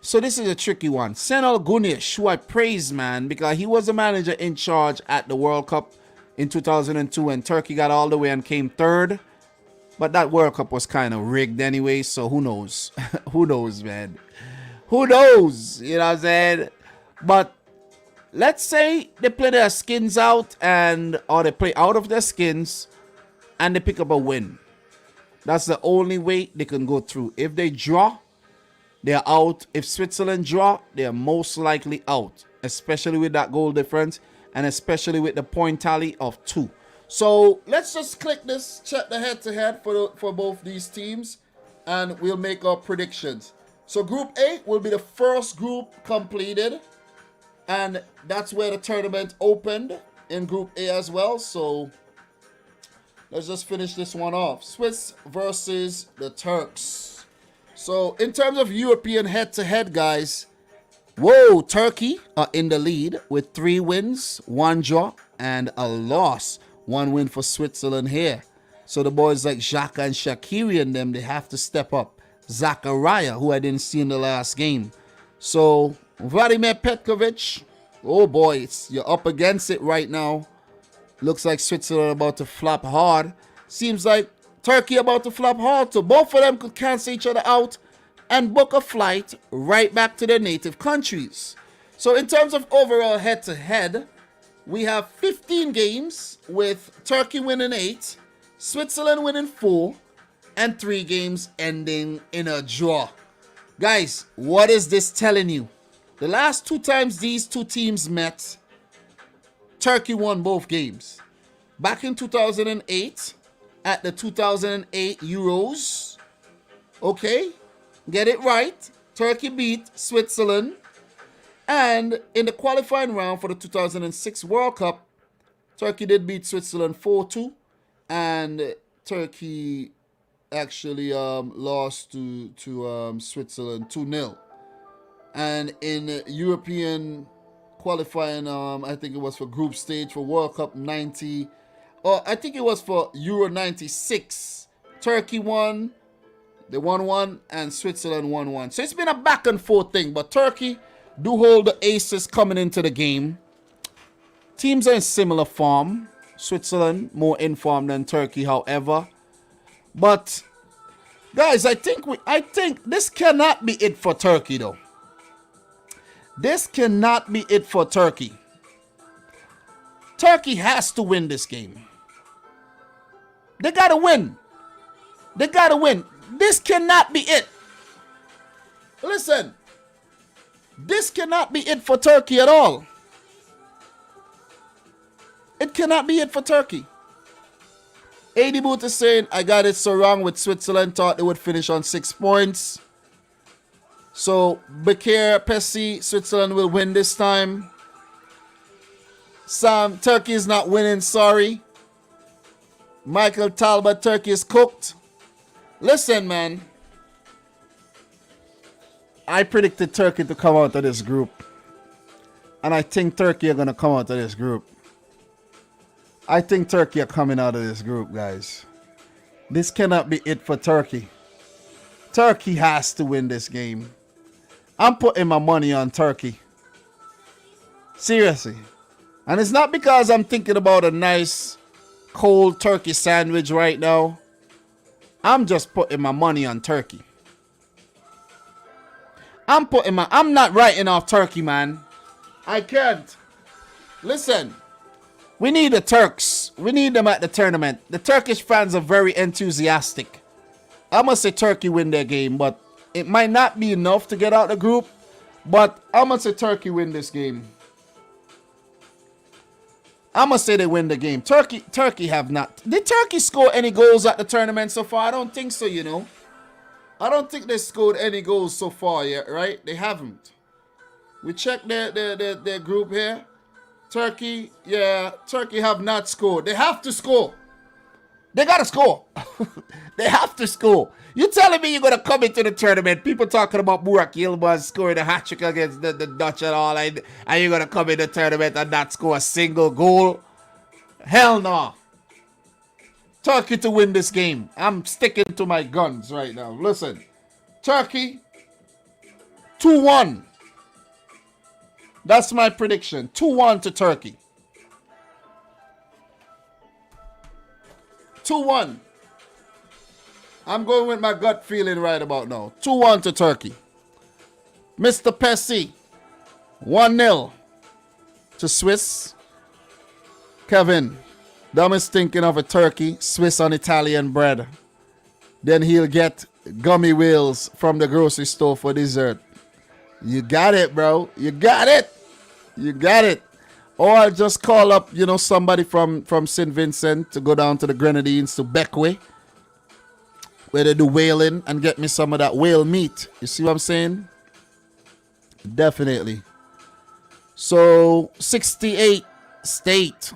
So this is a tricky one. Senel Gunish, who I praise, man, because he was the manager in charge at the World Cup in 2002 when Turkey got all the way and came third. But that World Cup was kind of rigged anyway, so who knows? Who knows, man? Who knows? You know what I'm saying? But let's say they play their skins out or they play out of their skins and they pick up a win. That's the only way they can go through. If they draw, they're out. If Switzerland draw, they're most likely out, especially with that goal difference and especially with the point tally of 2. So let's just click this, check the head-to-head for both these teams, and we'll make our predictions. So Group A will be the first group completed, and that's where the tournament opened in Group A as well. So let's just finish this one off. Swiss versus the Turks. So in terms of European head-to-head, guys, whoa, Turkey are in the lead with 3 wins, 1 draw, and a loss. 1 win for Switzerland here. So the boys like Xhaka and Shaqiri and them, they have to step up. Zachariah, who I didn't see in the last game. So Vladimir Petkovic, oh boy, you're up against it right now. Looks like Switzerland about to flop hard. Seems like Turkey about to flop hard too. Both of them could cancel each other out and book a flight right back to their native countries. So in terms of overall head-to-head, we have 15 games with Turkey winning 8, Switzerland winning 4, and 3 games ending in a draw. Guys, what is this telling you? The last 2 times these 2 teams met, Turkey won both games. Back in 2008, at the 2008 Euros, okay, get it right, Turkey beat Switzerland. And in the qualifying round for the 2006 World Cup, Turkey did beat Switzerland 4-2, and Turkey actually lost to Switzerland 2-0. And in European qualifying, I think it was for group stage for World Cup 90, or I think it was for Euro 96. Turkey won, they won one, and Switzerland won one. So it's been a back and forth thing, but Turkey do hold the aces coming into the game. Teams are in similar form. Switzerland more in form than Turkey, however. But guys, I think this cannot be it for Turkey though. This cannot be it for Turkey. Turkey has to win this game. They gotta win. They gotta win. This cannot be it. Listen, this cannot be it for Turkey at all. It cannot be it for Turkey. AD Boot is saying, I got it so wrong with Switzerland. Thought they would finish on 6 points. So, Bakir Pessi, Switzerland will win this time. Sam, Turkey is not winning, sorry. Michael Talbot, Turkey is cooked. Listen, man. I predicted Turkey to come out of this group. And I think Turkey are going to come out of this group. I think Turkey are coming out of this group, guys. This cannot be it for Turkey. Turkey has to win this game. I'm putting my money on Turkey. Seriously. And it's not because I'm thinking about a nice cold turkey sandwich right now. I'm just putting my money on Turkey. I'm not writing off Turkey, man. I can't. Listen. We need the Turks. We need them at the tournament. The Turkish fans are very enthusiastic. I must say Turkey win their game, but it might not be enough to get out the group. But I must say Turkey win this game. I must say they win the game. Turkey have not. Did Turkey score any goals at the tournament so far? I don't think so, you know. I don't think they scored any goals so far yet, right? They haven't. We check their group here. Turkey, yeah, Turkey have not scored. They have to score. They gotta score. They have to score. You telling me you're gonna come into the tournament? People talking about Burak Yilmaz scoring a hat trick against the Dutch and all, and you're gonna come in the tournament and not score a single goal? Hell no. Turkey to win this game. I'm sticking to my guns right now. Listen, Turkey 2-1. That's my prediction. 2-1 to Turkey. 2-1. I'm going with my gut feeling right about now. 2-1 to Turkey. Mr. Pessi. 1-0 to Swiss. Kevin. Dom is thinking of a turkey, Swiss on Italian bread. Then he'll get gummy wheels from the grocery store for dessert. You got it, bro. You got it. You got it. Or I'll just call up, you know, somebody from St. Vincent to go down to the Grenadines to Beckway, where they do whaling, and get me some of that whale meat. You see what I'm saying? Definitely. So, 68 state.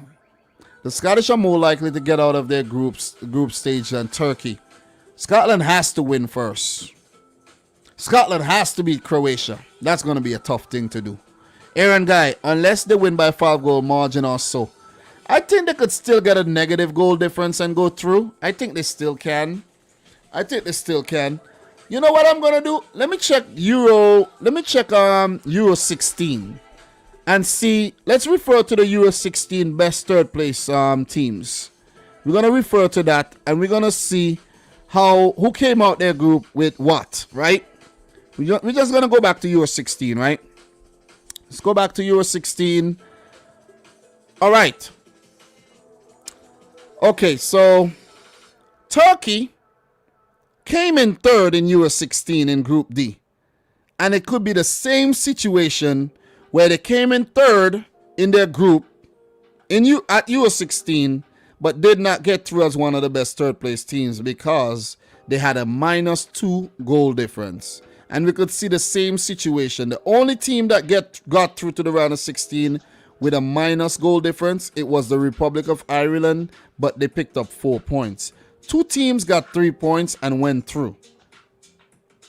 The Scottish are more likely to get out of their group stage than Turkey. Scotland has to win first. Scotland has to beat Croatia. That's going to be a tough thing to do. Aaron Guy, unless they win by 5-goal margin or so, I think they could still get a negative goal difference and go through. I think they still can. You know what I'm going to do? Let me check Euro 16 and see. Let's refer to the Euro 16 best third place teams. We're going to refer to that, and we're going to see who came out their group with what, right? We're just going to go back to Euro 16, right? Let's go back to Euro 16. All right. Okay, so Turkey came in third in Euro 16 in Group D. And it could be the same situation where they came in third in their group at Euro 16, but did not get through as one of the best third place teams because they had a -2 goal difference. And we could see the same situation. The only team that got through to the round of 16 with a minus goal difference, it was the Republic of Ireland, but they picked up 4 points. 2 teams got 3 points and went through.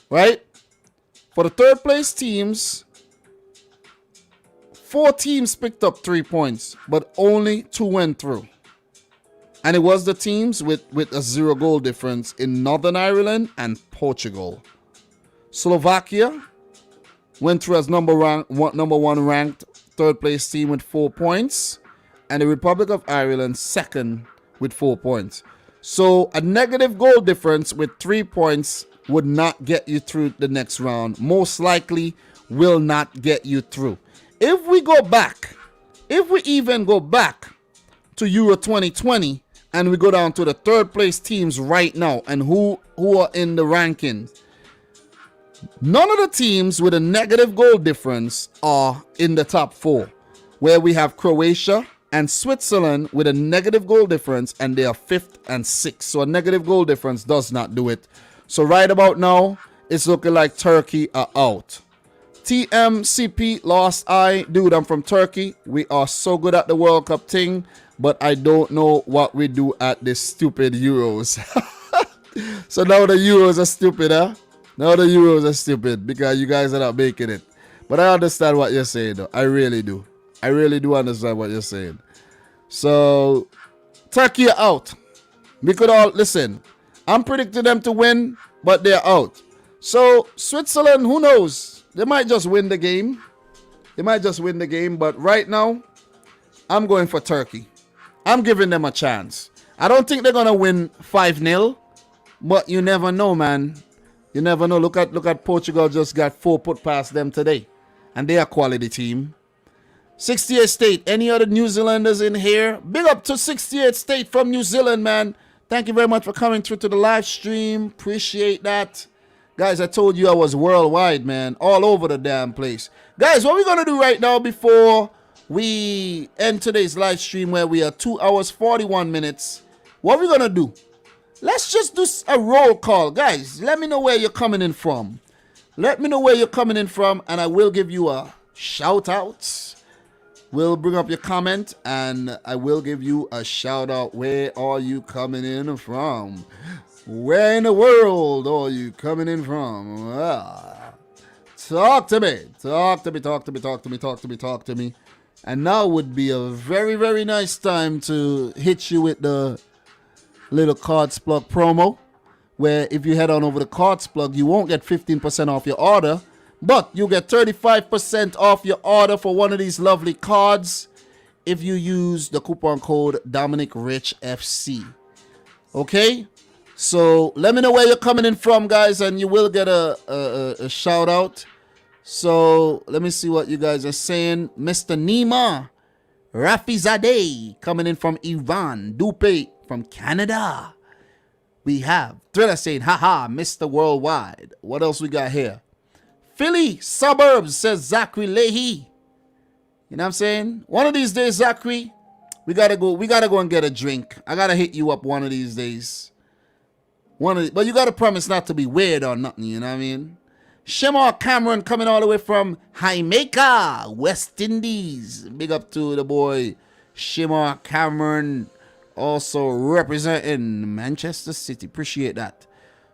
Right? For the third place teams, 4 teams picked up 3 points, but only 2 went through. And it was the teams with a 0 goal difference in Northern Ireland and Portugal. Slovakia went through as number 1 ranked third place team with 4 points. And the Republic of Ireland second with 4 points. So a negative goal difference with 3 points would not get you through the next round. Most likely will not get you through. If we even go back to Euro 2020 and we go down to the third place teams right now and who are in the rankings, none of the teams with a negative goal difference are in the top 4, where we have Croatia and Switzerland with a negative goal difference, and they are 5th and 6th. So a negative goal difference does not do it. So right about now, it's looking like Turkey are out. TMCP lost I. Dude, I'm from Turkey. We are so good at the World Cup thing, but I don't know what we do at this stupid Euros. So now the Euros are stupid, huh? Now the Euros are stupid because you guys are not making it. But I understand what you're saying, though. I really do. I really do understand what you're saying. So, Turkey are out. We could all, listen, I'm predicting them to win, but they're out. So, Switzerland, who knows? They might just win the game. But right now, I'm going for Turkey. I'm giving them a chance. I don't think they're going to win 5-0, but you never know, man. You never know. Look at Portugal just got 4 put past them today. And they're a quality team. 68 State, any other New Zealanders in here? Big up to 68 State from New Zealand, man. Thank you very much for coming through to the live stream. Appreciate that. Guys, I told you I was worldwide, man. All over the damn place. Guys, what we're going to do right now before we end today's live stream, where we are 2 hours, 41 minutes. What we're going to do? Let's just do a roll call. Guys, let me know where you're coming in from. And I will give you a shout out. We'll bring up your comment and I will give you a shout out. Where are you coming in from? Where in the world are you coming in from? Talk to me. And now would be a very, very nice time to hit you with the little Cards Plug promo, where if you head on over to Cards Plug, you won't get 15% off your order, but you get 35% off your order for one of these lovely cards if you use the coupon code Dominic Rich FC. Okay? So let me know where you're coming in from, guys, and you will get a shout out. So let me see what you guys are saying. Mr. Nima Rafizadeh coming in from Iran. Dupe from Canada. We have Thriller saying, haha, Mr. Worldwide. What else we got here? Philly Suburbs says Zachary Leahy. You know what I'm saying? One of these days, Zachary, we gotta go and get a drink. I gotta hit you up one of these days. But you gotta promise not to be weird or nothing, you know what I mean? Shemar Cameron coming all the way from Jamaica, West Indies. Big up to the boy Shemar Cameron, also representing Manchester City. Appreciate that.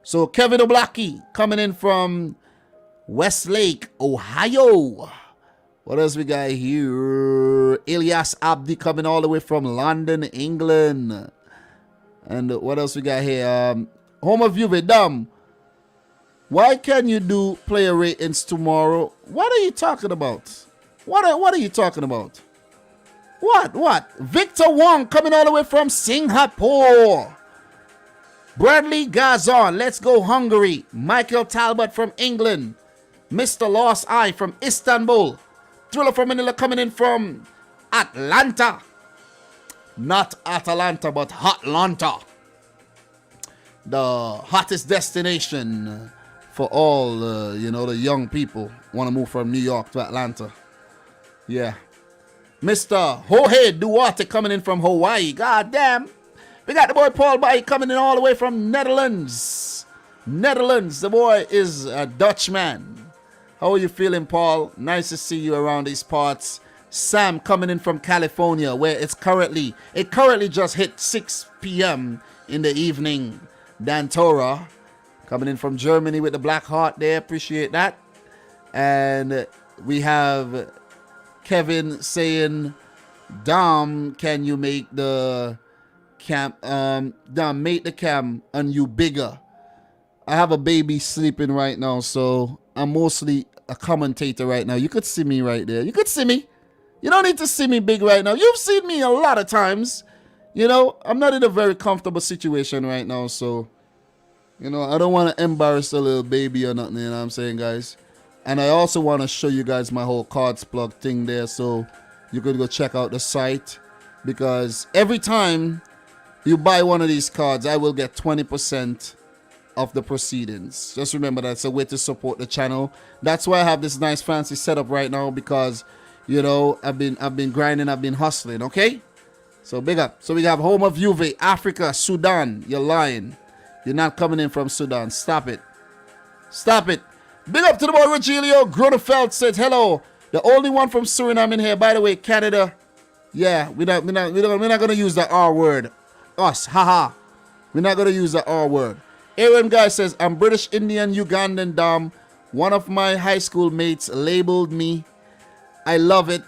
So Kevin O'Blacky coming in from Westlake, Ohio. What else we got here? Elias Abdi coming all the way from London, England. And what else we got here? Home of Vidam. Why can't you do player ratings tomorrow? What are you talking about? What are you talking about? What? Victor Wong coming all the way from Singapore. Bradley Gazon, let's go Hungary. Michael Talbot from England. Mr. Lost Eye from Istanbul. Thriller from Manila coming in from Atlanta. Not Atalanta, but Hotlanta. The hottest destination for all, the young people want to move from New York to Atlanta. Yeah. Mr. Jorge Duarte coming in from Hawaii. God damn. We got the boy Paul Bay coming in all the way from Netherlands. The boy is a Dutchman. How are you feeling, Paul? Nice to see you around these parts. Sam coming in from California, where it currently just hit 6 p.m. in the evening. Dan Tora coming in from Germany with the black heart there. Appreciate that. And we have Kevin saying, Dom, can you make the cam, Dom, make the cam on you bigger? I have a baby sleeping right now, so I'm mostly a commentator right now. You could see me right there. You could see me. You don't need to see me big right now. You've seen me a lot of times. You know, I'm not in a very comfortable situation right now, so, you know, I don't want to embarrass a little baby or nothing, you know what I'm saying, guys? And I also want to show you guys my whole cards plug thing there, so you could go check out the site, because every time you buy one of these cards, I will get 20% of the proceedings. Just remember, that's a way to support the channel. That's why I have this nice fancy setup right now, because, you know, I've been grinding, I've been hustling, okay? So big up. So we have home of Juve, Africa, Sudan. You're lying. You're not coming in from Sudan. Stop it. Stop it. Big up to the boy Regilio. Grunefeld said hello. The only one from Suriname in here. By the way, Canada. Yeah, we're not gonna use the R word. Us, haha. We're not gonna use the R word. Aaron Guy says, I'm British, Indian, Ugandan, Dom. One of my high school mates labeled me. I love it,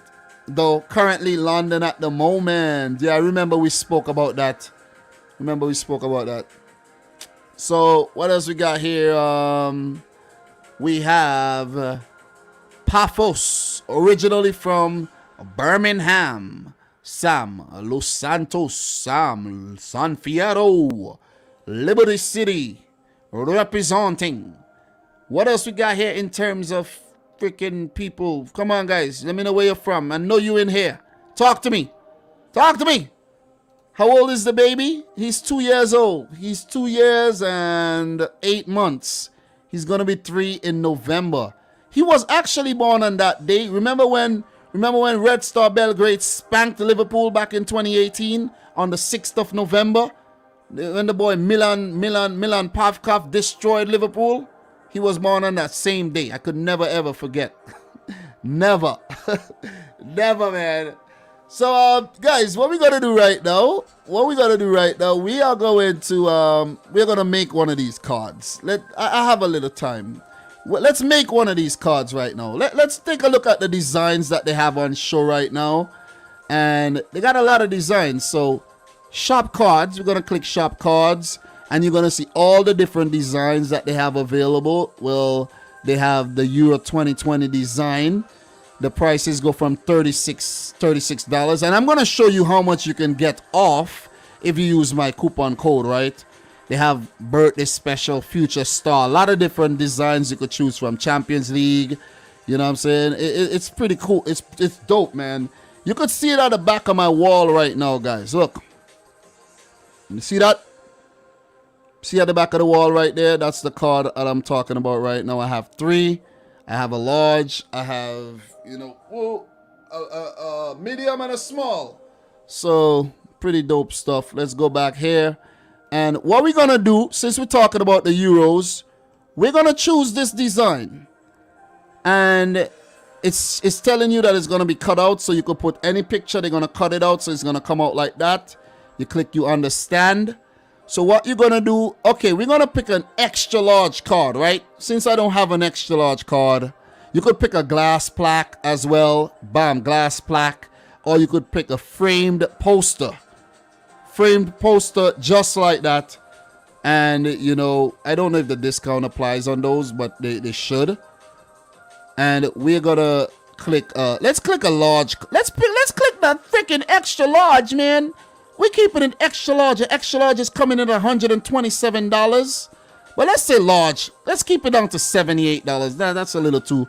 though. Currently London at the moment. Yeah, I remember we spoke about that. So, what else we got here? We have Paphos, originally from Birmingham. Sam, Los Santos, Sam, San Fierro, Liberty City, representing. What else we got here in terms of freaking people? Come on, guys. Let me know where you're from. I know you in here. Talk to me. Talk to me. How old is the baby? He's 2 years old. He's 2 years and 8 months. He's going to be 3 in November. He was actually born on that day. Remember when Red Star Belgrade spanked Liverpool back in 2018 on the 6th of November? When the boy Milan Pavkov destroyed Liverpool, he was born on that same day. I could never ever forget. Never. Never, man. So, guys, what we gonna do right now? We are going to we're gonna make one of these cards. I have a little time. Let's make one of these cards right now. Let's take a look at the designs that they have on show right now, and they got a lot of designs. So, shop cards. We're gonna click shop cards, and you're gonna see all the different designs that they have available. Well, they have the Euro 2020 design. The prices go from $36, and I'm gonna show you how much you can get off if you use my coupon code, right? They have birthday special, future star, a lot of different designs you could choose from. Champions League, you know what I'm saying? It's pretty cool. It's dope, man. You could see it at the back of my wall right now, guys. Look. You see that? See at the back of the wall right there? That's the card that I'm talking about right now. I have 3. I have a large. I have, you know, a medium and a small. So, pretty dope stuff. Let's go back here. And what we're going to do, since we're talking about the Euros, we're going to choose this design. And it's telling you that it's going to be cut out. So, you could put any picture. They're going to cut it out. So, it's going to come out like that. You click you understand. So what you're going to do, okay, we're going to pick an extra large card, right? Since I don't have an extra large card, you could pick a glass plaque as well. Bam, glass plaque. Or you could pick a framed poster. Framed poster just like that. And, you know, I don't know if the discount applies on those, but they should. And we're going to click, let's click a large. Let's click that freaking extra large, man. We're keeping it extra large. An extra large is coming in at $127. But let's say large. Let's keep it down to $78. That's a little too.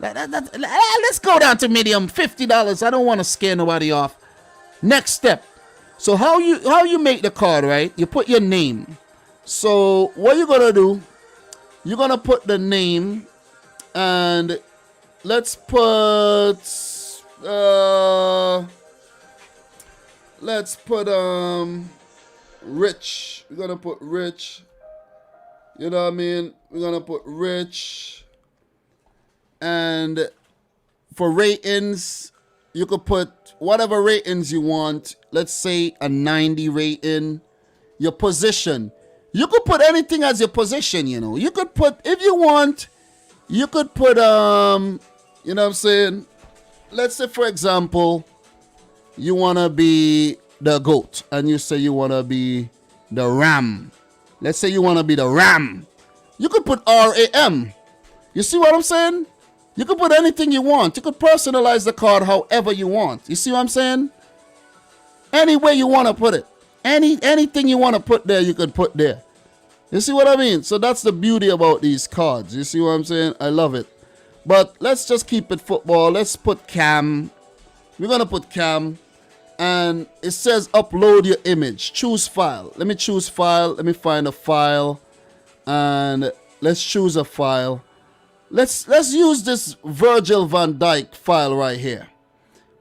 Let's go down to medium, $50. I don't want to scare nobody off. Next step. So how you make the card, right? You put your name. So what you're gonna do? You're gonna put the name, and let's put. Let's put Rich. We're gonna put Rich. You know what I mean? We're gonna put Rich. And for ratings, you could put whatever ratings you want. Let's say a 90 rating. Your position. You could put anything as your position, you know. You could put, if you want, You could put you know what I'm saying? Let's say for example, you wanna be the goat and you say you wanna be the ram. Let's say you wanna be the ram. You could put RAM. You see what I'm saying? You could put anything you want. You could personalize the card however you want. You see what I'm saying? Any way you want to put it. Anything you want to put there, you could put there. You see what I mean? So that's the beauty about these cards. You see what I'm saying? I love it. But let's just keep it football. Let's put cam. We're going to put cam. And it says upload your image. Choose file. Let me choose file. Let me find a file. And let's choose a file. Let's use this Virgil van Dijk file right here.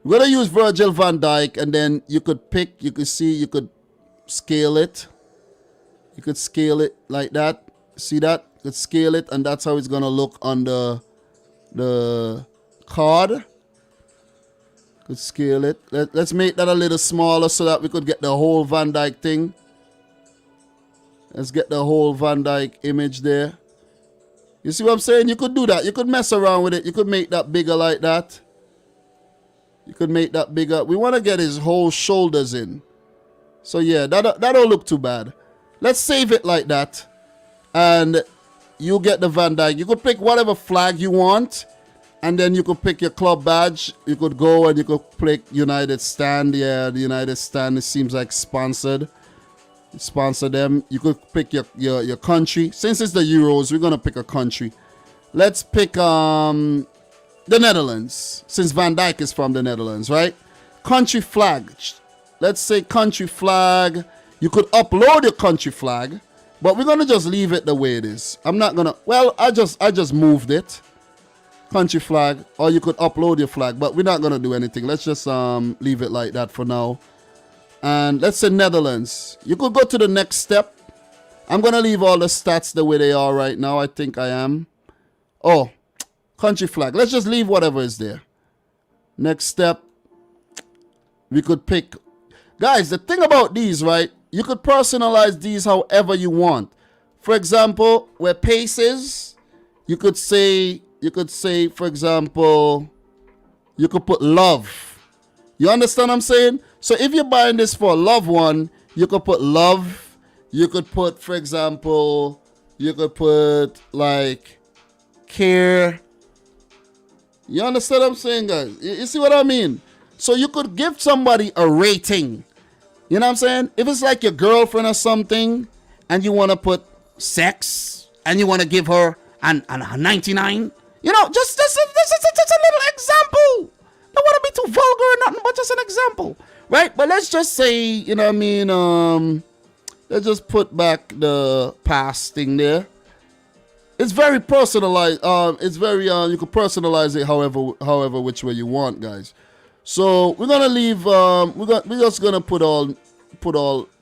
We're going to use Virgil van Dijk, and then you could pick, you could see, you could scale it. You could scale it like that. See that? You could scale it, and that's how it's going to look on the card. Could scale it. Let's make that a little smaller so that we could get the whole Van Dijk thing. Let's get the whole Van Dijk image there. You see what I'm saying? You could do that. You could mess around with it. You could make that bigger like that. You could make that bigger. We want to get his whole shoulders in. So yeah, that don't look too bad. Let's save it like that. And you get the Van Dijk. You could pick whatever flag you want. And then you could pick your club badge. You could go and you could pick United Stand. Yeah, the United Stand, it seems like sponsored. Sponsor them. You could pick your country. Since it's the Euros, we're gonna pick a country. Let's pick the Netherlands, since Van Dijk is from the Netherlands, right? Country flag. Let's say country flag. You could upload your country flag, but we're gonna just leave it the way it is. I'm not gonna, well, I just moved it. Country flag, or you could upload your flag, but we're not gonna do anything. Let's just leave it like that for now. And let's say Netherlands. You could go to the next step. I'm going to leave all the stats the way they are right now. I think I am. Oh, country flag. Let's just leave whatever is there. Next step. We could pick. Guys, the thing about these, right? You could personalize these however you want. For example, where pace is, you could say, for example, you could put love. You understand what I'm saying? So if you're buying this for a loved one, you could put love. You could put, for example, you could put like care. You understand what I'm saying, guys? You see what I mean? So you could give somebody a rating. You know what I'm saying? If it's like your girlfriend or something, and you want to put sex, and you want to give her a 99, you know, just a little example. Don't want to be too vulgar or nothing, but just an example, right? But let's just say, you know what I mean, let's just put back the past thing there. It's very personalized. It's very, you can personalize it however which way you want, guys. So we're gonna leave. We're just gonna put all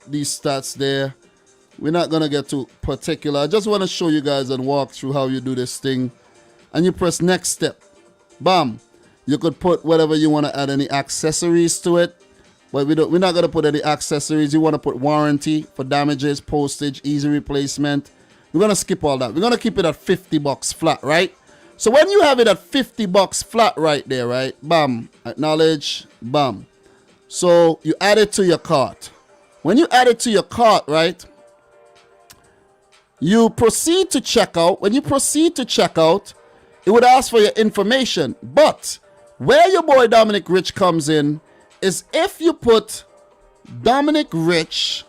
these stats there. We're not gonna get too particular. I just want to show you guys and walk through how you do this thing, and you press next step. Bam. You could put whatever you want to add, any accessories to it, but we're not going to put any accessories. You want to put warranty for damages, postage, easy replacement. We're going to skip all that. We're going to keep it at $50 flat, right? So when you have it at $50 flat right there, right? Bam. Acknowledge. Bam. So you add it to your cart. When you add it to your cart, right? You proceed to checkout. When you proceed to checkout, it would ask for your information, but where your boy Dominic Rich comes in is if you put Dominic Rich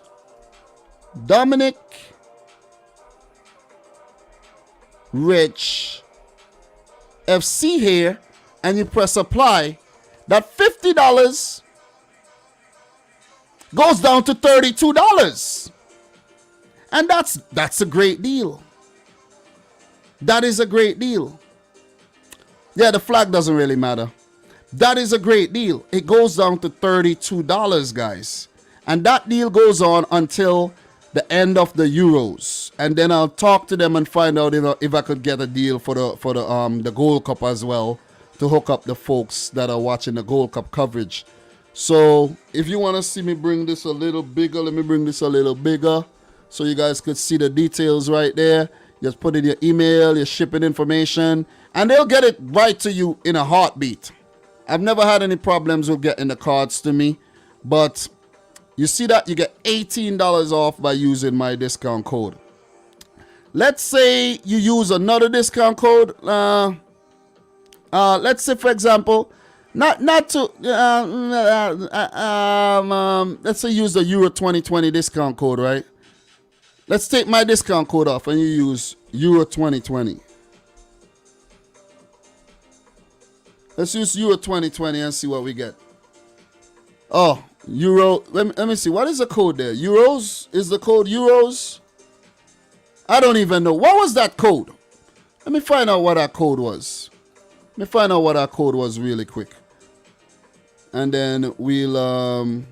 FC here, and you press apply, that $50 goes down to $32. And that's a great deal. That is a great deal. Yeah, the flag doesn't really matter. That is a great deal. It goes down to $32, guys. And that deal goes on until the end of the Euros. And then I'll talk to them and find out if I could get a deal for the Gold Cup as well, to hook up the folks that are watching the Gold Cup coverage. So if you want to see me bring this a little bigger, let me bring this a little bigger so you guys could see the details right there. Just put in your email, your shipping information, and they'll get it right to you in a heartbeat. I've never had any problems with getting the cards to me, but you see that you get $18 off by using my discount code. Let's say you use another discount code. Let's say, for example, let's say use the Euro 2020 discount code, right? Let's take my discount code off and you use Euro 2020. Let's use Euro 2020 and see what we get. Oh, Euro. Let me see. What is the code there? Euros? Is the code Euros? I don't even know. What was that code? Let me find out what that code was. Let me find out what that code was really quick. And then we'll... Alright,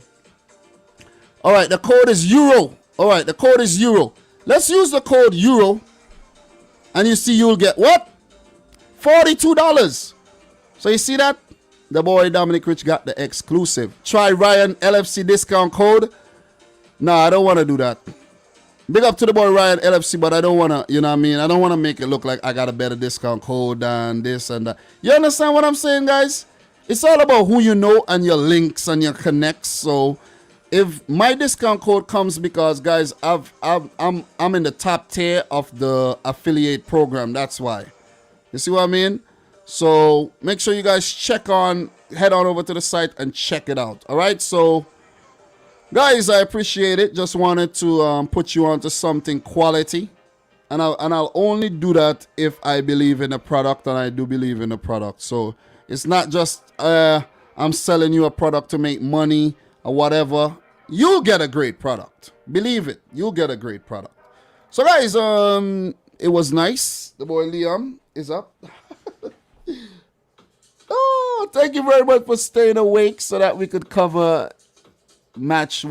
the code is Euro. Alright, the code is Euro. Let's use the code Euro. And you see you'll get what? $42. So you see that? The boy Dominic Rich got the exclusive. Try Ryan LFC discount code. No, I don't want to do that. Big up to the boy Ryan LFC, but I don't want to, you know what I mean? I don't want to make it look like I got a better discount code than this and that. You understand what I'm saying, guys? It's all about who you know and your links and your connects. So if my discount code comes because, guys, I'm in the top tier of the affiliate program. That's why. You see what I mean? So make sure you guys head on over to the site and check it out. All right. So guys, I appreciate it. Just wanted to put you onto something quality. And I'll only do that if I believe in the product, and I do believe in the product. So it's not just I'm selling you a product to make money or whatever. You'll get a great product. Believe it. You'll get a great product. So guys, it was nice. The boy Liam is up. Oh, thank you very much for staying awake so that we could cover match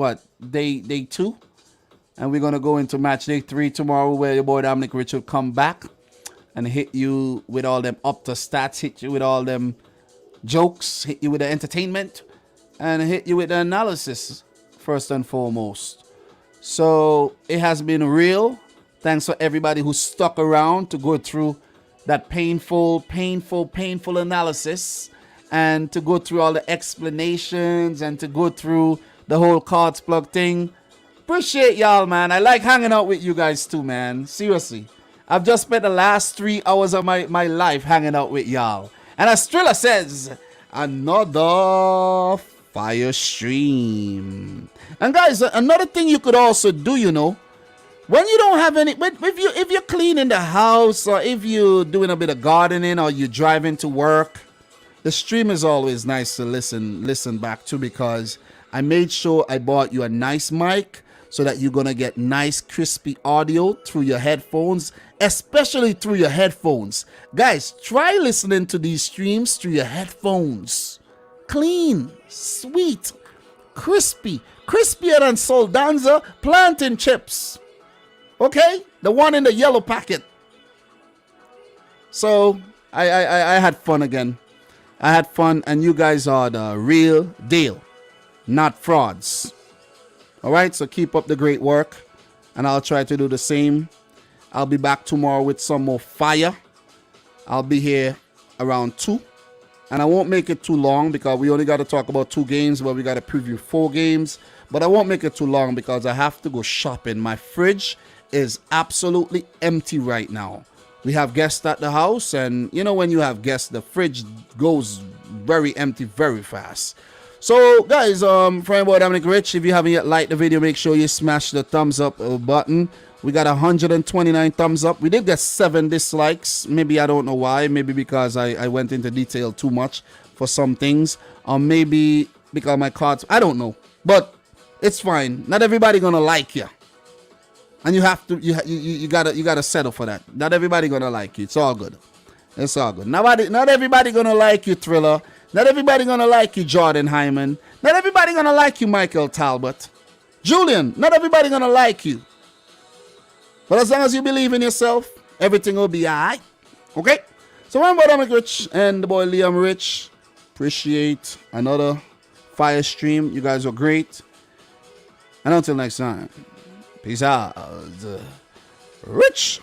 day 2, and we're gonna go into match day 3 tomorrow, where your boy Dominic Rich will come back and hit you with all them up to stats, hit you with all them jokes, hit you with the entertainment, and hit you with the analysis first and foremost. So it has been real. Thanks for everybody who stuck around to go through that painful analysis, and to go through all the explanations, and to go through the whole cards plug thing. Appreciate y'all, man. I like hanging out with you guys too, man. Seriously. I've just spent the last 3 hours of my life hanging out with y'all. And as Triller says, another fire stream. And guys, another thing you could also do, you know, when you don't have any, if you're cleaning the house, or if you're doing a bit of gardening, or you're driving to work, the stream is always nice to listen back to, because I made sure I bought you a nice mic so that you're gonna get nice crispy audio through your headphones, especially through your headphones. Guys, try listening to these streams through your headphones. Clean, sweet, crispy, crispier than Soldanza plantain chips. Okay, the one in the yellow packet. So I had fun again. I had fun, and you guys are the real deal, not frauds. All right, so keep up the great work, and I'll try to do the same. I'll be back tomorrow with some more fire. I'll be here around 2, and I won't make it too long, because we only got to talk about 2 games, but we got to preview 4 games. But I won't make it too long, because I have to go shopping. My fridge is absolutely empty right now. We have guests at the house, and you know, when you have guests, the fridge goes very empty very fast. So guys, friend boy Dominic Rich, if you haven't yet liked the video, make sure you smash the thumbs up button. We got 129 thumbs up. We did get 7 dislikes. Maybe I don't know why. Maybe because I went into detail too much for some things, or maybe because my cards, I don't know, but it's fine. Not everybody gonna like you. And you have to, you gotta settle for that. Not everybody gonna like you. It's all good. It's all good. Not everybody gonna like you, Thriller. Not everybody gonna like you, Jordan Hyman. Not everybody gonna like you, Michael Talbot. Julian, not everybody gonna like you. But as long as you believe in yourself, everything will be alright. Okay? So remember, Dominic Rich and the boy Liam Rich. Appreciate another fire stream. You guys were great. And until next time. Peace out. Rich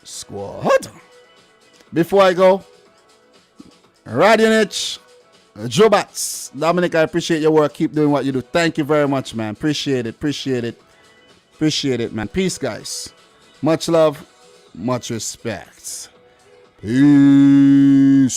squad. Before I go, Radionich, Joe Bats, Dominic, I appreciate your work. Keep doing what you do. Thank you very much, man. Appreciate it, man. Peace, guys. Much love, much respect. Peace.